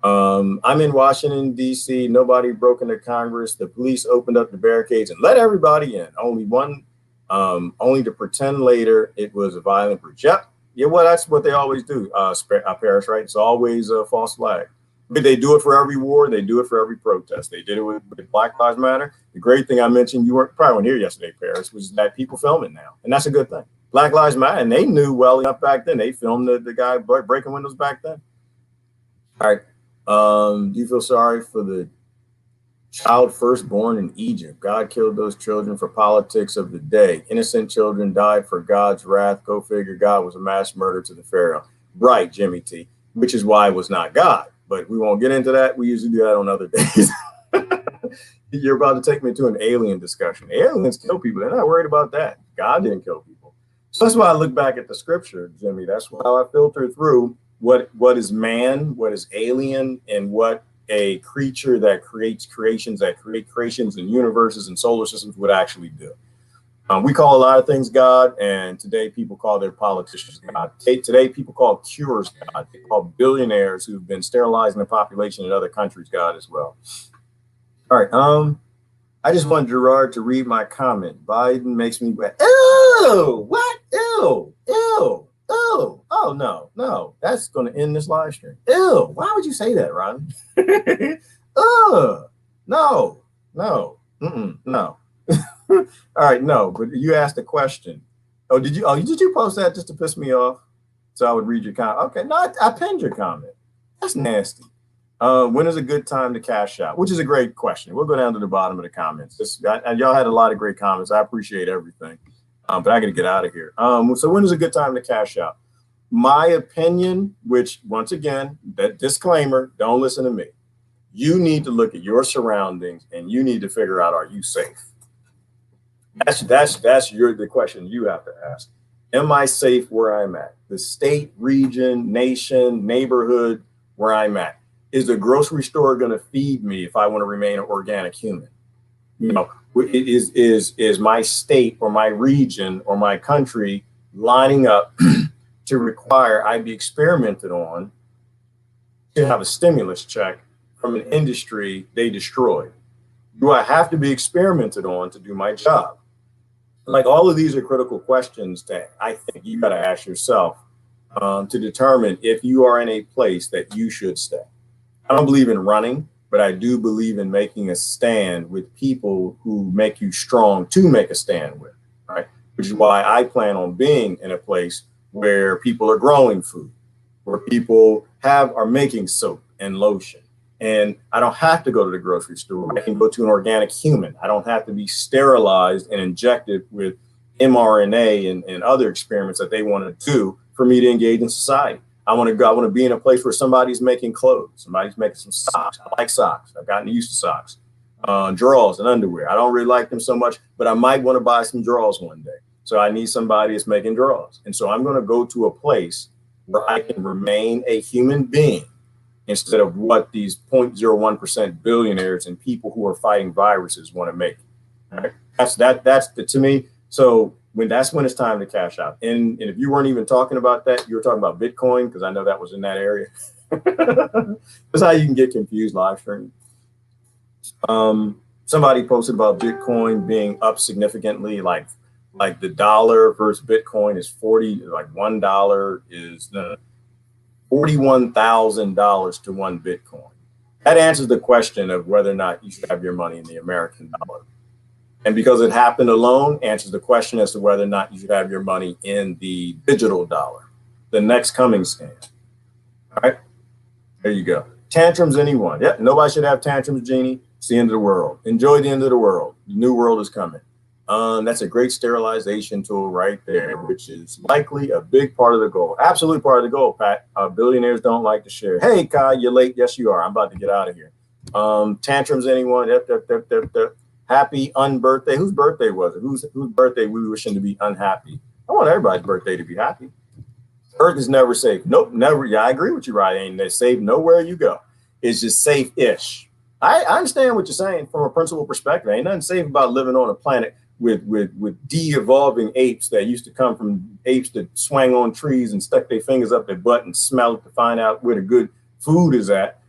I'm in Washington, D.C. Nobody broke into Congress. The police opened up the barricades and let everybody in. Only to pretend later it was a violent breach. Yep. Yeah, well, that's what they always do, Paris, right? It's always a false flag. They do it for every war. They do it for every protest. They did it with Black Lives Matter. The great thing I mentioned, you probably weren't here yesterday, Paris, was that people film it now. And that's a good thing. Black Lives Matter. And they knew well enough back then. They filmed the guy breaking windows back then. All right. Do you feel sorry for the child first born in Egypt? God killed those children for politics of the day. Innocent children died for God's wrath. Go figure. God was a mass murderer to the Pharaoh. Right, Jimmy T. Which is why it was not God. But we won't get into that. We usually do that on other days. You're about to take me to an alien discussion. Aliens kill people. They're not worried about that. God didn't kill people. So that's why I look back at the scripture, Jimmy. That's why I filter through what is man, what is alien, and what a creature that creates creations, and universes and solar systems would actually do. We call a lot of things God, and today people call their politicians God. Today people call cures God. They call billionaires who've been sterilizing the population in other countries God as well. All right. I just want Gerard to read my comment. Biden makes me wet. Ew! What? Ew! Ew! Ew. Oh, no. That's going to end this live stream. Ew. Why would you say that, Ron? No. No. All right, no. But you asked a question. Oh, did you post that just to piss me off? So I would read your comment. Okay, no, I pinned your comment. That's nasty. When is a good time to cash out? Which is a great question. We'll go down to the bottom of the comments. Y'all had a lot of great comments. I appreciate everything. But I got to get out of here. So when is a good time to cash out? My opinion, which once again, that disclaimer, don't listen to me. You need to look at your surroundings and you need to figure out, are you safe? That's the question you have to ask. Am I safe where I'm at? The state, region, nation, neighborhood where I'm at. Is the grocery store going to feed me if I want to remain an organic human? You know, is my state or my region or my country lining up to require I be experimented on to have a stimulus check from an industry they destroyed? Do I have to be experimented on to do my job? Like, all of these are critical questions that I think you got to ask yourself to determine if you are in a place that you should stay. I don't believe in running, but I do believe in making a stand with people who make you strong to make a stand with, right? Which is why I plan on being in a place where people are growing food, where people are making soap and lotion. And I don't have to go to the grocery store. I can go to an organic human. I don't have to be sterilized and injected with mRNA and other experiments that they want to do for me to engage in society. I want to be in a place where somebody's making clothes. Somebody's making some socks. I like socks. I've gotten used to socks. Drawers and underwear. I don't really like them so much, but I might want to buy some drawers one day. So I need somebody that's making drawers. And so I'm going to go to a place where I can remain a human being instead of what these 0.01% billionaires and people who are fighting viruses want to make. Right? That's to me. So that's when it's time to cash out. And if you weren't even talking about that, you were talking about Bitcoin, because I know that was in that area. That's how you can get confused live streaming. Somebody posted about Bitcoin being up significantly, like the dollar versus Bitcoin is 40, like $1 is $41,000 to one Bitcoin. That answers the question of whether or not you should have your money in the American dollar. And because it happened alone, answers the question as to whether or not you should have your money in the digital dollar, the next coming scam. All right, there you go. Tantrums, anyone? Yep, nobody should have tantrums, Jeannie. It's the end of the world. Enjoy the end of the world. The new world is coming. That's a great sterilization tool right there, which is likely a big part of the goal. Absolute part of the goal, Pat. Billionaires don't like to share. Hey, Kai, you're late. Yes, you are. I'm about to get out of here. Tantrums, anyone? Yep. Happy unbirthday. Whose birthday was it? Whose birthday we wishing to be unhappy? I want everybody's birthday to be happy. Earth is never safe. Nope, never. Yeah, I agree with you, right? Ain't safe nowhere you go. It's just safe-ish. I understand what you're saying from a principle perspective. Ain't nothing safe about living on a planet with de-evolving apes that used to come from apes that swang on trees and stuck their fingers up their butt and smelled to find out where the good food is at,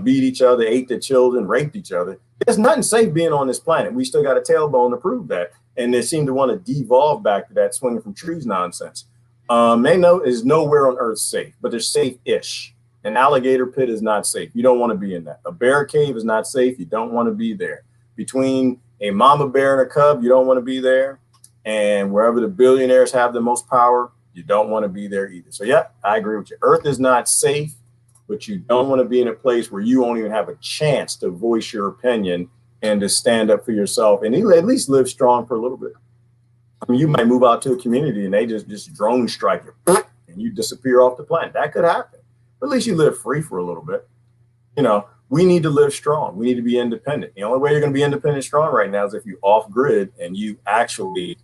beat each other, ate their children, raped each other. There's nothing safe being on this planet. We still got a tailbone to prove that. And they seem to want to devolve back to that swinging from trees nonsense. They know is nowhere on Earth safe, but they're safe-ish. An alligator pit is not safe. You don't want to be in that. A bear cave is not safe. You don't want to be there. Between a mama bear and a cub, you don't want to be there. And wherever the billionaires have the most power, you don't want to be there either. So yeah, I agree with you. Earth is not safe, but you don't want to be in a place where you won't even have a chance to voice your opinion and to stand up for yourself and at least live strong for a little bit. I mean, you might move out to a community and they just drone strike you and you disappear off the planet. That could happen. But at least you live free for a little bit. You know, we need to live strong. We need to be independent. The only way you're going to be independent and strong right now is if you're off grid and you actually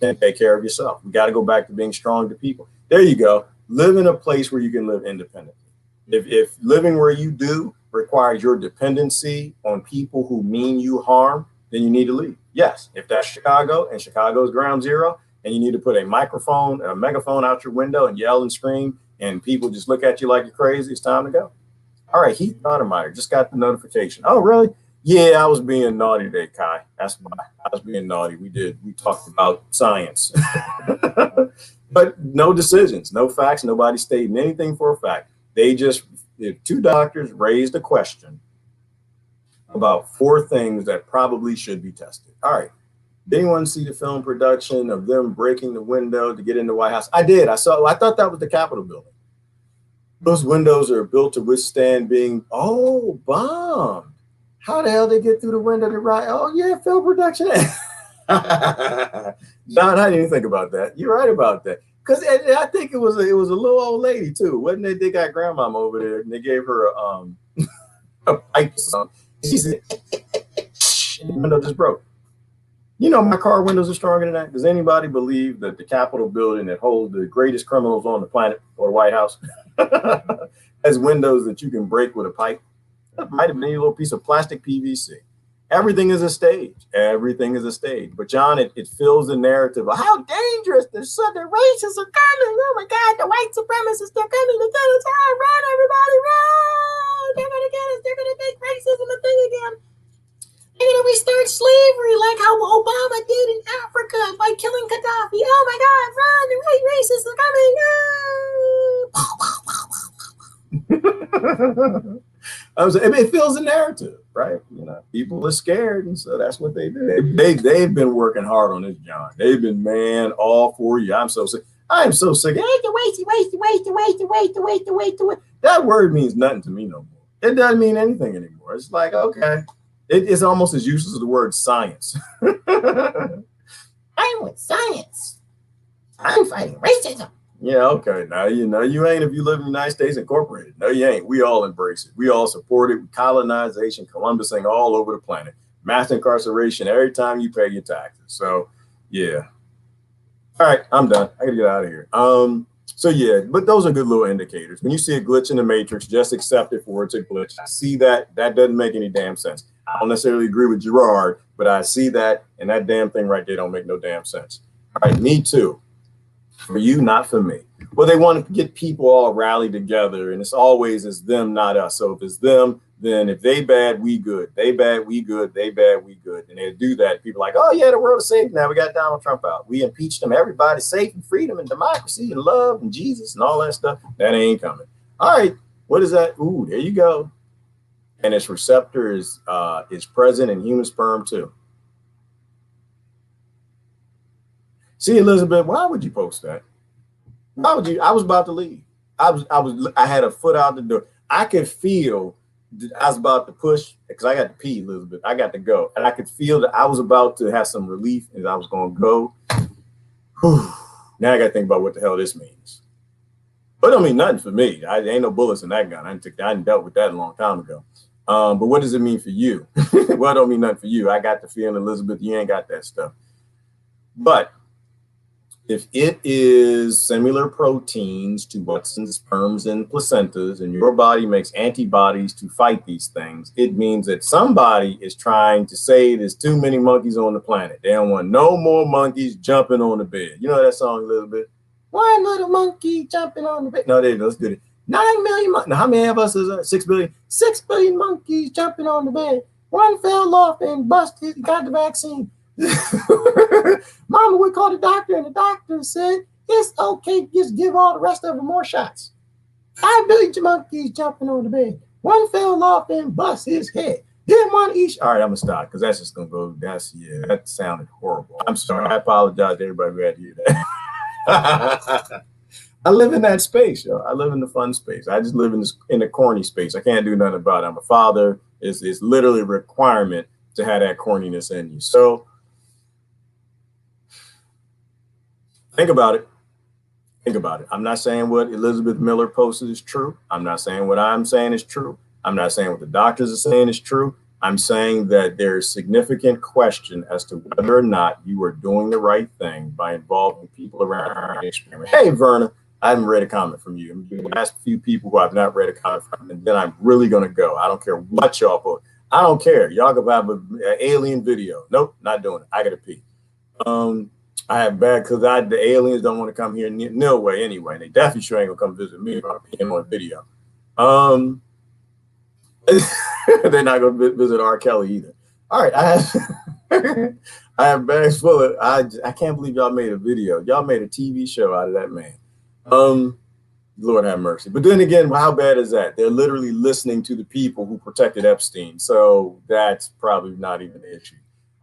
can take care of yourself. We got to go back to being strong to people. There you go. Live in a place where you can live independently. If living where you do requires your dependency on people who mean you harm, then you need to leave. Yes, if that's Chicago and Chicago's ground zero and you need to put a megaphone out your window and yell and scream and people just look at you like you're crazy, it's time to go. All right, Heath Ottermeyer just got the notification. Oh, really? Yeah, I was being naughty today, Kai. That's why I was being naughty. We talked about science. But no decisions, no facts, nobody stating anything for a fact. They just, if two doctors raised a question about 4 things that probably should be tested. All right. Did anyone see the film production of them breaking the window to get in the White House? I did. I thought that was the Capitol building. Those windows are built to withstand being, bombed. How the hell they get through the window to right? Oh, yeah, film production. John, how do you think about that? You're right about that. Because I think it was a little old lady too, wasn't it? They got grandmama over there and they gave her a pipe or something. She said, and the window just broke. You know, my car windows are stronger than that. Does anybody believe that the Capitol building that holds the greatest criminals on the planet, or the White House, has windows that you can break with a pipe? That might have been a little piece of plastic PVC. Everything is a stage. Everything is a stage. But John, it fills the narrative of how dangerous the southern racists are coming. Oh my God, the white supremacists, they're coming to get us. Oh, run, everybody, run! They're going to get us. They're going to make racism a thing again. They're going to restart slavery like how Obama did in Africa by killing Gaddafi. Oh my God, run! The white racists are coming. It fills the narrative, right? You know, people are scared, and so that's what they do. They've been working hard on this, John. They've been, man, all 4 years. I'm so sick. I'm so sick. Wait. That word means nothing to me no more. It doesn't mean anything anymore. It's like, okay, it's almost as useless as the word science. I'm with science. I'm fighting racism. Yeah, okay. Now, you know, you ain't if you live in the United States Incorporated. No, you ain't. We all embrace it. We all support it. Colonization, Columbusing all over the planet. Mass incarceration every time you pay your taxes. So, yeah. All right, I'm done. I gotta get out of here. So yeah, but those are good little indicators. When you see a glitch in the matrix, just accept it for it's a glitch. I see that. That doesn't make any damn sense. I don't necessarily agree with Gerard, but I see that, and that damn thing right there don't make no damn sense. All right, me too. For you, not for me. Well, they want to get people all rallied together, and it's always it's them, not us. So if it's them, then if they bad, we good. They bad, we good. They bad, we good. And they do that. People are like, oh yeah, the world is safe now. We got Donald Trump out. We impeached him. Everybody's safe and freedom and democracy and love and Jesus and all that stuff. That ain't coming. All right, what is that? Ooh, there you go. And its receptor is present in human sperm too. See, Elizabeth, why would you post that? Why would you? I was about to leave. I had a foot out the door. I could feel that I was about to push because I got to pee, Elizabeth. I got to go. And I could feel that I was about to have some relief and I was going to go. Whew. Now I got to think about what the hell this means. But it don't mean nothing for me. I ain't no bullets in that gun. I didn't dealt with that a long time ago. But what does it mean for you? Well, it don't mean nothing for you. I got the feeling, Elizabeth, you ain't got that stuff. But if it is similar proteins to what's in sperms and placentas, and your body makes antibodies to fight these things, it means that somebody is trying to say there's too many monkeys on the planet. They don't want no more monkeys jumping on the bed. You know that song a little bit? One little monkey jumping on the bed. No, there you go. Let's do it. 9 million monkeys. Now, how many of us is that? 6 billion? 6 billion monkeys jumping on the bed. One fell off and busted, got the vaccine. Mama would call the doctor, and the doctor said, it's okay, just give all the rest of them more shots. 5 billion monkeys jumping on the bed. One fell off and bust his head. Then one each. All right, I'm gonna stop because that's just gonna go. That sounded horrible. I'm sorry. I apologize to everybody who had to hear that. I live in that space, yo. I live in the fun space. I just live in the corny space. I can't do nothing about it. I'm a father. It's literally a requirement to have that corniness in you. So think about it. Think about it. I'm not saying what Elizabeth Miller posted is true. I'm not saying what I'm saying is true. I'm not saying what the doctors are saying is true. I'm saying that there's significant question as to whether or not you are doing the right thing by involving people around the experiment. Hey, Verna, I haven't read a comment from you. The last few people who I've not read a comment from, and then I'm really going to go. I don't care what y'all put. I don't care. Y'all can have an alien video. Nope, not doing it. I got to pee. I have bad because the aliens don't want to come here no way anyway. They definitely sure ain't gonna come visit me if I'm peeing on video. They're not gonna visit R. Kelly either. All right, I have bags full of. I can't believe y'all made a video. Y'all made a TV show out of that man. Lord have mercy. But then again, how bad is that? They're literally listening to the people who protected Epstein. So that's probably not even an issue.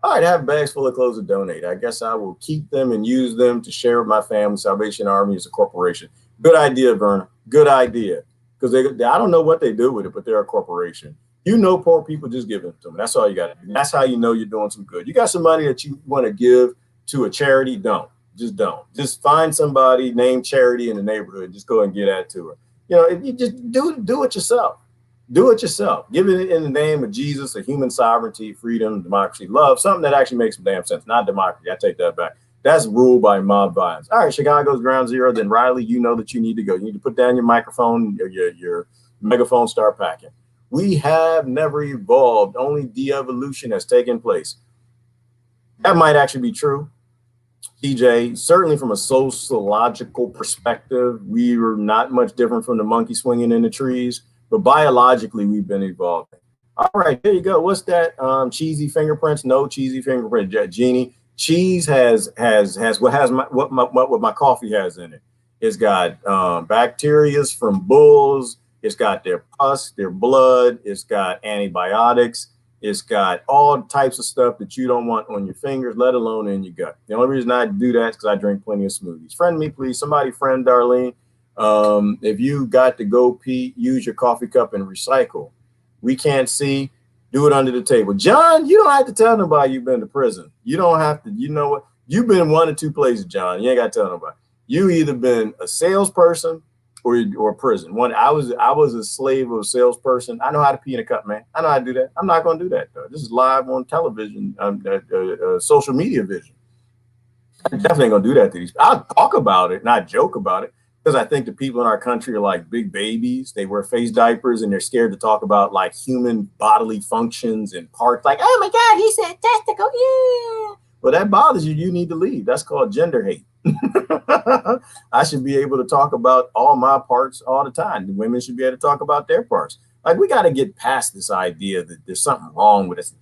All right, I have bags full of clothes to donate. I guess I will keep them and use them to share with my family. Salvation Army is a corporation. Good idea, Verna. Good idea. Because I don't know what they do with it, but they're a corporation. You know, poor people, just give it to them. That's all you got to do. That's how you know you're doing some good. You got some money that you want to give to a charity, don't. Just don't. Just find somebody named Charity in the neighborhood. Just go and get that to her. You know, if you just do it yourself. Do it yourself. Give it in the name of Jesus, of human sovereignty, freedom, democracy, love, something that actually makes some damn sense. Not democracy. I take that back. That's ruled by mob violence. All right, Chicago's ground zero. Then Riley, you know that you need to go. You need to put down your microphone, your megaphone, start packing. We have never evolved. Only de-evolution has taken place. That might actually be true. TJ, certainly from a sociological perspective, we were not much different from the monkey swinging in the trees, but biologically, we've been evolving. All right, there you go. What's that? Cheesy fingerprints? No cheesy fingerprint, Jeannie. Cheese has what my coffee has in it. It's got bacterias from bulls. It's got their pus, their blood. It's got antibiotics. It's got all types of stuff that you don't want on your fingers, let alone in your gut. The only reason I do that is because I drink plenty of smoothies. Friend me, please. Somebody friend Darlene. If you got to go pee, use your coffee cup and recycle. We can't see. Do it under the table. John, you don't have to tell nobody you've been to prison. You don't have to. You know what? You've been one of two places, John. You ain't got to tell nobody. You either been a salesperson or prison. I was a slave of a salesperson. I know how to pee in a cup, man. I know how to do that. I'm not going to do that though. This is live on television, social media vision. I definitely ain't gonna do that to these. I'll talk about it, not joke about it, because I think the people in our country are like big babies. They wear face diapers and they're scared to talk about like human bodily functions and parts. Like, oh my God, he said testicle. Yeah. Well, that bothers you. You need to leave. That's called gender hate. I should be able to talk about all my parts all the time. The women should be able to talk about their parts. Like, we got to get past this idea that there's something wrong with us.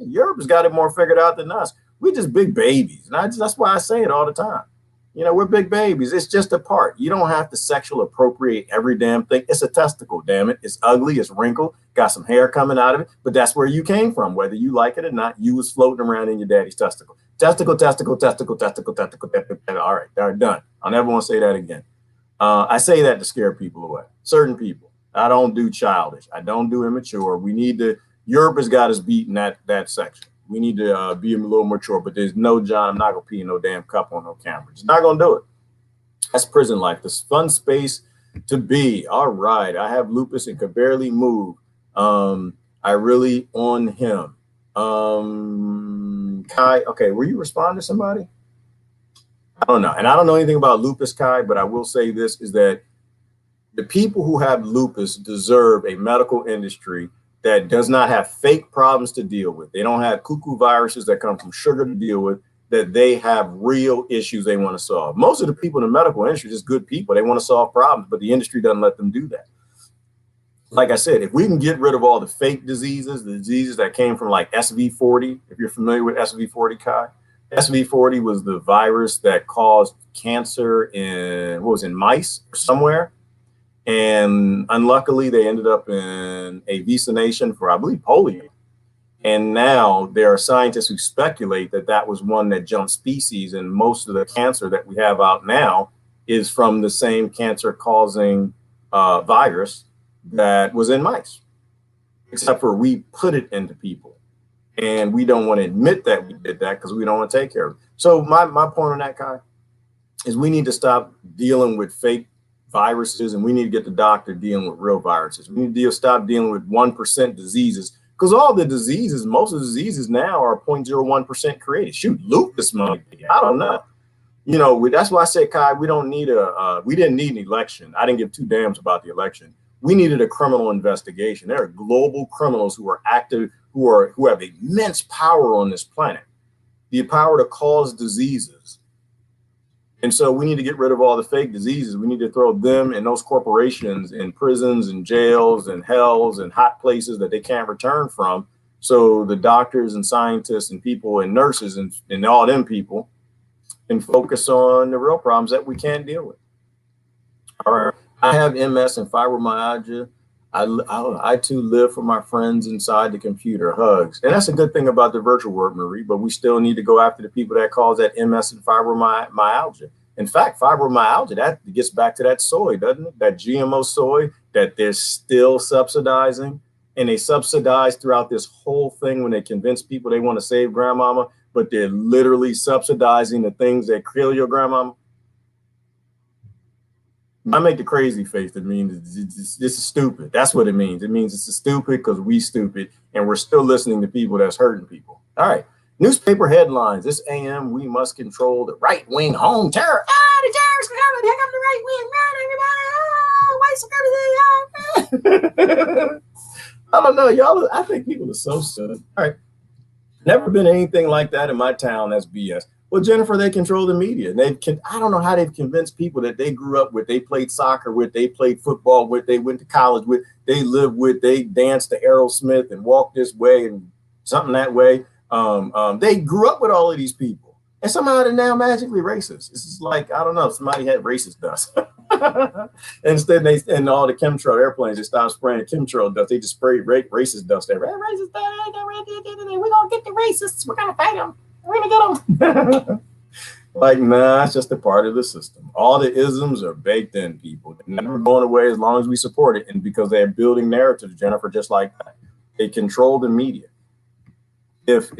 Europe has got it more figured out than us. We're just big babies. And that's why I say it all the time. You know, we're big babies. It's just a part. You don't have to sexual appropriate every damn thing. It's a testicle, damn it. It's ugly. It's wrinkled. Got some hair coming out of it. But that's where you came from. Whether you like it or not, you was floating around in your daddy's testicle. Testicle, testicle, testicle, testicle, testicle, testicle. All right, they're done. I'll never want to say that again. I say that to scare people away. Certain people. I don't do childish. I don't do immature. We need to. Europe has got us beat in that section. We need to be a little mature, but there's no John. I'm not gonna pee in no damn cup on no camera. Just not gonna do it. That's prison life. This fun space to be. All right. I have lupus and could barely move. I really on him. Kai. Okay, were you responding to somebody? I don't know, and I don't know anything about lupus, Kai. But I will say this: is that the people who have lupus deserve a medical industry that does not have fake problems to deal with. They don't have cuckoo viruses that come from sugar to deal with, that they have real issues they want to solve. Most of the people in the medical industry are just good people. They want to solve problems, but the industry doesn't let them do that. Like I said, if we can get rid of all the fake diseases, the diseases that came from like SV40, if you're familiar with SV40, Kai, SV40 was the virus that caused cancer in mice or somewhere. And unluckily, they ended up in a vaccination for, I believe, polio. And now there are scientists who speculate that that was one that jumped species. And most of the cancer that we have out now is from the same cancer-causing virus that was in mice, except for we put it into people. And we don't want to admit that we did that because we don't want to take care of it. So my point on that, Kai, is we need to stop dealing with fake viruses, and we need to get the doctor dealing with real viruses. We need to stop dealing with 1% diseases, because all the diseases, most of the diseases now are 0.01% created. Shoot, lupus, money. I don't know. You know, that's why I said, Kai, we don't need we didn't need an election. I didn't give two damns about the election. We needed a criminal investigation. There are global criminals who are active, who have immense power on this planet, the power to cause diseases. And so we need to get rid of all the fake diseases. We need to throw them and those corporations in prisons and jails and hells and hot places that they can't return from, so the doctors and scientists and people and nurses and all them people can focus on the real problems that we can't deal with. All right. I have MS and fibromyalgia. I too live for my friends inside the computer, hugs. And that's a good thing about the virtual world, Marie, but we still need to go after the people that cause that MS and fibromyalgia. In fact, fibromyalgia, that gets back to that soy, doesn't it? That GMO soy that they're still subsidizing. And they subsidize throughout this whole thing when they convince people they want to save grandmama, but they're literally subsidizing the things that kill your grandmama. I make the crazy face. That means this is stupid. That's what it means. It means it's stupid because we stupid and we're still listening to people that's hurting people. All right. Newspaper headlines. This AM, we must control the right-wing home terror. The terrorists are coming. Here come the right wing. Man, everybody. White supremacy. I don't know, y'all. I think people are so silly. All right. Never been anything like that in my town. That's BS. Well, Jennifer, they control the media. I don't know how they've convinced people that they grew up with, they played soccer with, they played football with, they went to college with, they lived with, they danced to Aerosmith and walked this way and something that way. They grew up with all of these people. And somehow they're now magically racist. This is like, I don't know, somebody had racist dust. Instead, and all the chemtrail airplanes, they stopped spraying chemtrail dust. They just sprayed racist dust everywhere. Racist dust. We're going to get the racists. We're going to fight them. We're going to get them. Like, nah, it's just a part of the system. All the isms are baked in, people. They're never going away as long as we support it. And because they're building narratives, Jennifer, just like that. They control the media. If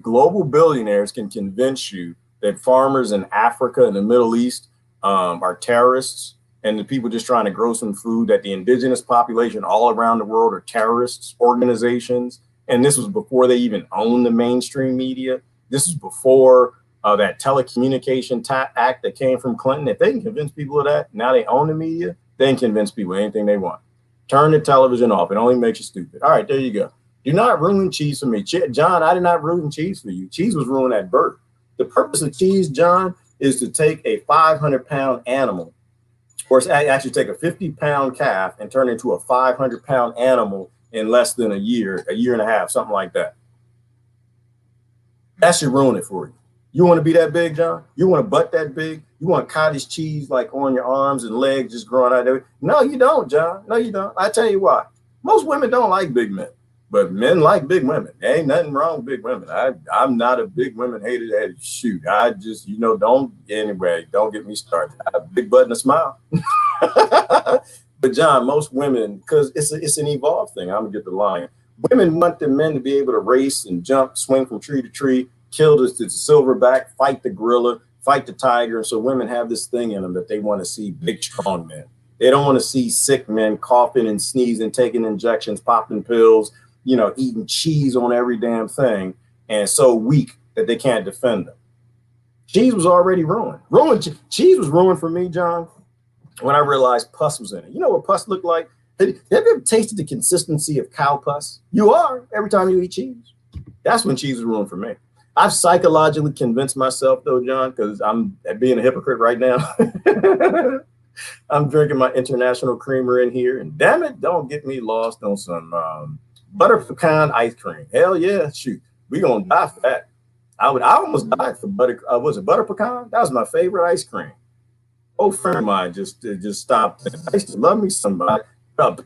global billionaires can convince you that farmers in Africa and the Middle East are terrorists, and the people just trying to grow some food, that the indigenous population all around the world are terrorists organizations, and this was before they even owned the mainstream media. This is before that telecommunication act that came from Clinton. If they can convince people of that, now they own the media, they can convince people anything they want. Turn the television off. It only makes you stupid. All right, there you go. Do not ruin cheese for me. John, I did not ruin cheese for you. Cheese was ruined at birth. The purpose of cheese, John, is to take a 500-pound animal, or actually take a 50-pound calf and turn it into a 500-pound animal in less than a year and a half, something like that. That should ruin it for you. You want to be that big, John? You want a butt that big? You want cottage cheese like on your arms and legs just growing out there? No, you don't, John. No, you don't. I tell you why. Most women don't like big men, but men like big women. There ain't nothing wrong with big women. I'm not a big women hater. Shoot, I just, don't get me started. I have a big butt and a smile. But John, most women, because it's an evolved thing. I'm gonna get the line. Women want the men to be able to race and jump, swing from tree to tree, kill the silverback, fight the gorilla, fight the tiger. And so women have this thing in them that they want to see big, strong men. They don't want to see sick men coughing and sneezing, taking injections, popping pills, eating cheese on every damn thing, and so weak that they can't defend them. Cheese was already ruined. Cheese was ruined for me, John, when I realized pus was in it. You know what pus looked like? Have you ever tasted the consistency of cow pus? You are every time you eat cheese. That's when cheese was ruined for me. I've psychologically convinced myself, though, John, because I'm being a hypocrite right now. I'm drinking my international creamer in here, and damn it, don't get me lost on some butter pecan ice cream. Hell yeah, shoot, we gonna die for that. I almost died for butter. Was it butter pecan? That was my favorite ice cream. Old friend of mine just stopped. I used to love me some butter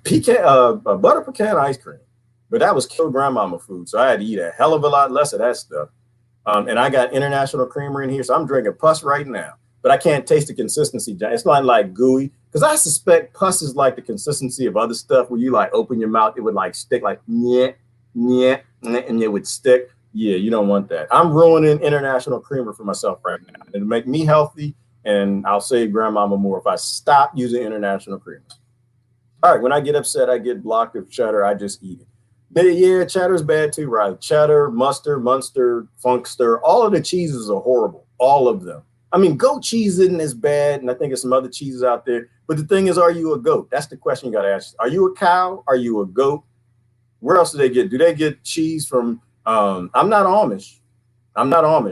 pecan ice cream, but that was kill grandmama food, so I had to eat a hell of a lot less of that stuff. And I got international creamer in here, so I'm drinking pus right now. But I can't taste the consistency, John. It's not like gooey, because I suspect pus is like the consistency of other stuff where you like open your mouth, it would like stick like and it would stick. Yeah, you don't want that. I'm ruining international creamer for myself right now. It'll make me healthy, and I'll save grandmama more if I stop using international creamer. All right, when I get upset, I get blocked of cheddar. I just eat it. But yeah, cheddar's bad too, right? Cheddar, Munster, Funkster, all of the cheeses are horrible. All of them. I mean, goat cheese isn't as bad, and I think there's some other cheeses out there. But the thing is, are you a goat? That's the question you got to ask. Are you a cow? Are you a goat? Where else do they get? Do they get cheese from? I'm not Amish.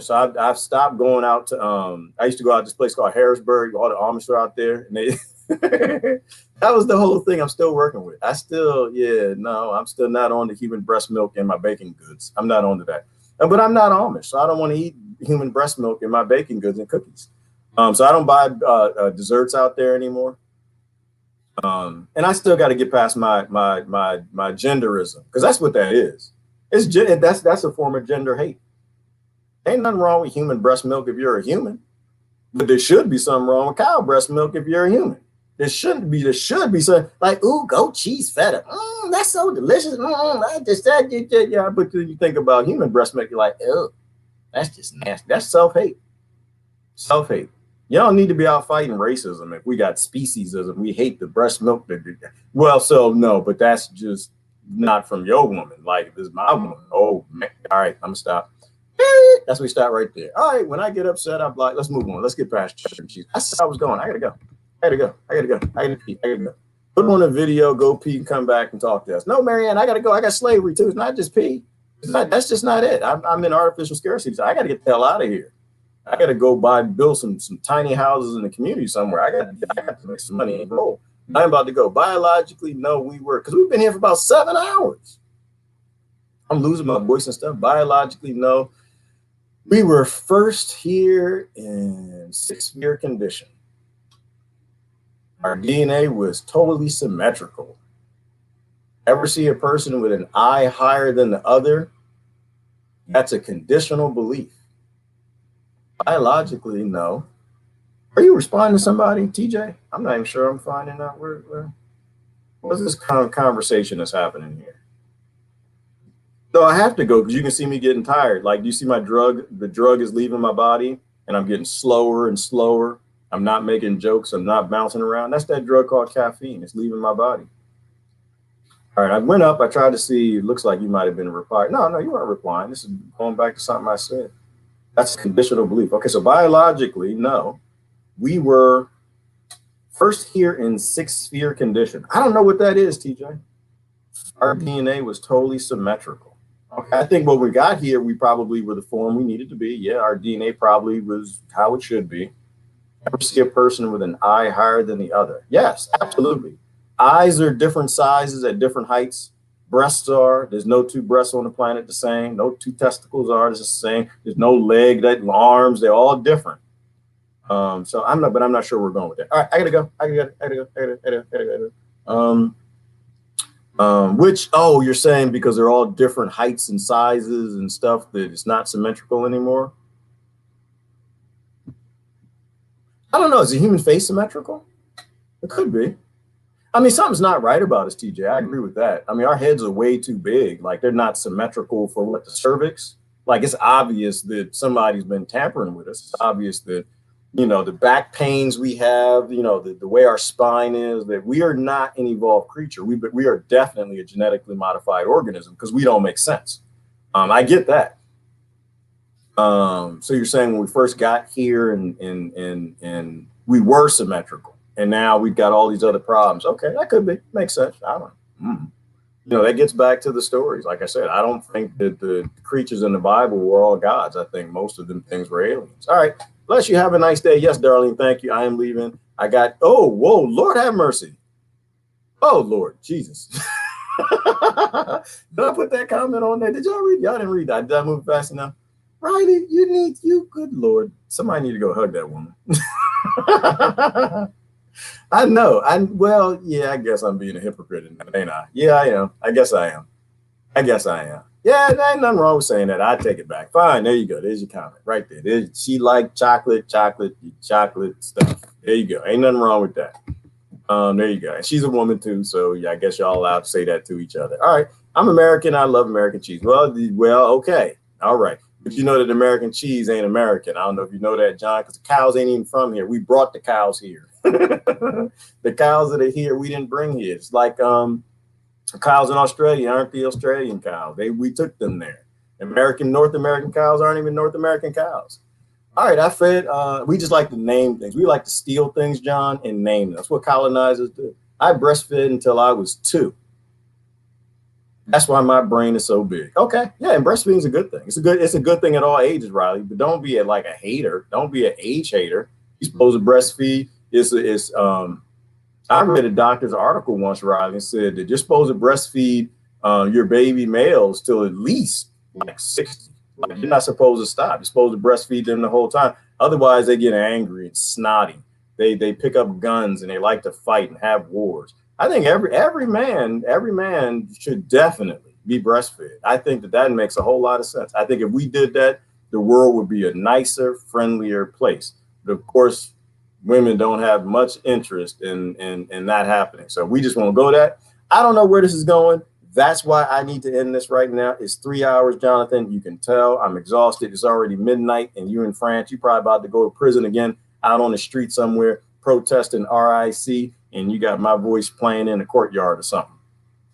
So I've stopped going out to. I used to go out to this place called Harrisburg. All the Amish are out there, and that was the whole thing I'm still working with. I'm still not on the human breast milk in my baking goods. I'm not on to that. But I'm not Amish, so I don't want to eat human breast milk in my baking goods and cookies. So I don't buy desserts out there anymore. And I still got to get past my genderism, because that's what that is. That's a form of gender hate. Ain't nothing wrong with human breast milk if you're a human, but there should be something wrong with cow breast milk if you're a human. There shouldn't be. There should be something like, ooh, goat cheese feta. That's so delicious. Yeah. But you think about human breast milk, you're like, oh, that's just nasty. That's self-hate. Self-hate. You don't need to be out fighting racism if we got speciesism. We hate the breast milk. Well, so no, but that's just not from your woman. Like, this is my woman. Oh, man. All right, I'm gonna stop. That's we stop right there. All right, when I get upset, I'm like, let's move on. Let's get past sugar and cheese. That's how I was going. I gotta go. I gotta pee. I gotta go. Put on a video, go pee, and come back and talk to us. No, Marianne, I gotta go. I got slavery too. It's not just pee. That's just not it. I'm in artificial scarcity. So I gotta get the hell out of here. I gotta go build some tiny houses in the community somewhere. I got to make some money and roll. I'm about to go. Biologically, no, because we've been here for about 7 hours. I'm losing my voice and stuff. Biologically, no. We were first here in 6-year condition. Our DNA was totally symmetrical. Ever see a person with an eye higher than the other? That's a conditional belief. Biologically, no. Are you responding to somebody, TJ? I'm not even sure I'm finding out what's this kind of conversation that's happening here. So I have to go because you can see me getting tired. Like, do you see my drug? The drug is leaving my body and I'm getting slower and slower. I'm not making jokes. I'm not bouncing around. That's that drug called caffeine. It's leaving my body. All right, I went up. I tried to see. It looks like you might have been replying. No, you weren't replying. This is going back to something I said. That's a conditional belief. Okay, so biologically, no. We were first here in 6-sphere condition. I don't know what that is, TJ. Our DNA was totally symmetrical. Okay, I think when we got here, we probably were the form we needed to be. Yeah, our DNA probably was how it should be. Ever see a person with an eye higher than the other? Yes, absolutely. Eyes are different sizes at different heights. Breasts are. There's no two breasts on the planet the same. No two testicles are the same. There's no leg, arms. They're all different. So I'm not sure we're going with that. All right, I gotta go. You're saying because they're all different heights and sizes and stuff that it's not symmetrical anymore? I don't know. Is the human face symmetrical? It could be. I mean, something's not right about us, TJ. I agree with that. I mean, our heads are way too big. Like, they're not symmetrical for the cervix. Like, it's obvious that somebody's been tampering with us. It's obvious that, the back pains we have, the way our spine is, that we are not an evolved creature. We are definitely a genetically modified organism because we don't make sense. I get that. So you're saying when we first got here and we were symmetrical. And now we've got all these other problems. Okay, that could be. Makes sense. I don't know. That gets back to the stories. Like I said, I don't think that the creatures in the Bible were all gods. I think most of them things were aliens. All right. Bless you. Have a nice day. Yes, darling. Thank you. I am leaving. Whoa, Lord have mercy. Oh, Lord Jesus. Did I put that comment on there? Did y'all read? Y'all didn't read that. Did I move fast enough? Riley, good Lord. Somebody need to go hug that woman. I know. I guess I'm being a hypocrite, ain't I? Yeah, I am. I guess I am. Yeah, there ain't nothing wrong with saying that. I take it back. Fine. There you go. There's your comment right there. She liked chocolate stuff. There you go. Ain't nothing wrong with that. There you go. And she's a woman too, so yeah, I guess y'all allowed to say that to each other. All right. I'm American. I love American cheese. Well, okay. All right. But you know that American cheese ain't American. I don't know if you know that, John, because the cows ain't even from here. We brought the cows here. The cows that are here, we didn't bring here. It's like cows in Australia aren't the Australian cows. We took them there. North American cows aren't even North American cows. All right, I fed. We just like to name things. We like to steal things, John, and name them. That's what colonizers do. I breastfed until I was 2. That's why my brain is so big. Okay, yeah, and breastfeeding is a good thing. It's a good thing at all ages, Riley. But don't be a hater. Don't be an age hater. You're supposed to breastfeed. I read a doctor's article once, Riley, and said that you're supposed to breastfeed your baby males till at least like 60. Like, you're not supposed to stop. You're supposed to breastfeed them the whole time. Otherwise, they get angry and snotty. They pick up guns and they like to fight and have wars. I think every man should definitely be breastfed. I think that makes a whole lot of sense. I think if we did that, the world would be a nicer, friendlier place. But of course, women don't have much interest in that happening. So we just want to go that. I don't know where this is going. That's why I need to end this right now. It's 3 hours, Jonathan. You can tell I'm exhausted. It's already midnight, and you're in France. You're probably about to go to prison again, out on the street somewhere, protesting RIC, and you got my voice playing in the courtyard or something.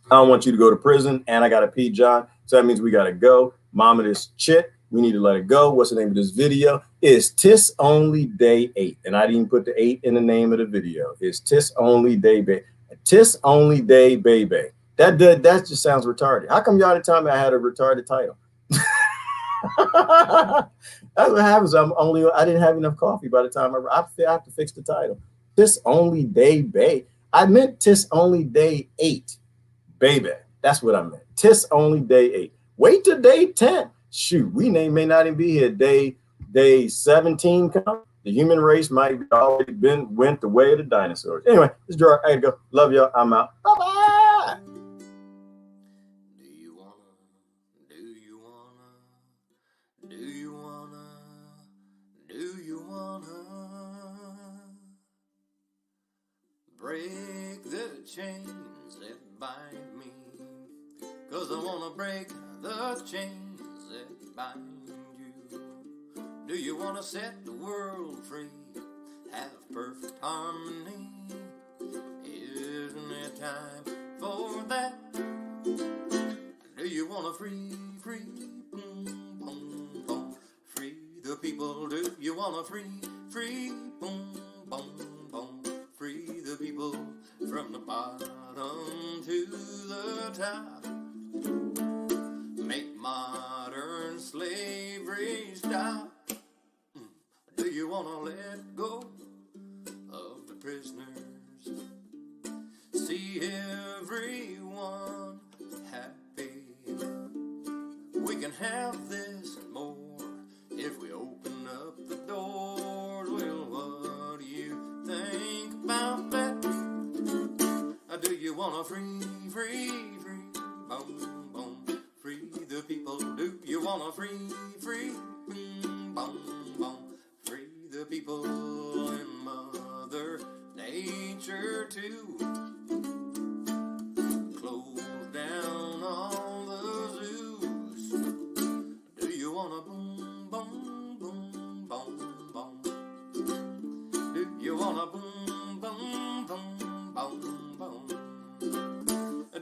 I don't want you to go to prison, and I got to pee, John. So that means we got to go. Mama, this chit, we need to let it go. What's the name of this video? It's Tis Only Day 8. And I didn't put the 8 in the name of the video. It's Tis Only Day Bebe. Tis Only Day Bebe. That just sounds retarded. How come y'all didn't tell me I had a retarded title? That's what happens. I didn't have enough coffee by the time I have to fix the title. Tis Only Day Bebe. I meant Tis Only Day 8. Baby. That's what I meant. Tis Only Day 8. Wait till day 10. Shoot, we may not even be here. Day 17 come. The human race might have already went the way of the dinosaurs. Anyway, this is Gerard. I gotta go. Love y'all. I'm out. Bye-bye. Break the chains that bind me, 'cause I wanna break the chains that bind you. Do you wanna set the world free, have perfect harmony? Isn't it time for that? Do you wanna free, boom, boom, boom, free the people? Do you wanna free, boom, boom, boom, free the people from the bottom to the top? Make modern slavery stop. Do you want to let go of the prisoners? See everyone happy. We can have this and more if we open up the doors. Well, what do you think about that? Do you want to free, boom, boom, free the people? Do you want to free, boom, boom, free the people and Mother Nature too? Close down all the zoos. Do you want to boom, boom, boom, boom, boom? Do you want to boom, boom, boom, boom, boom?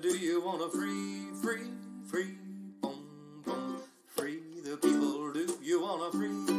Do you want to free, boom, boom, free the people? Do you want to free?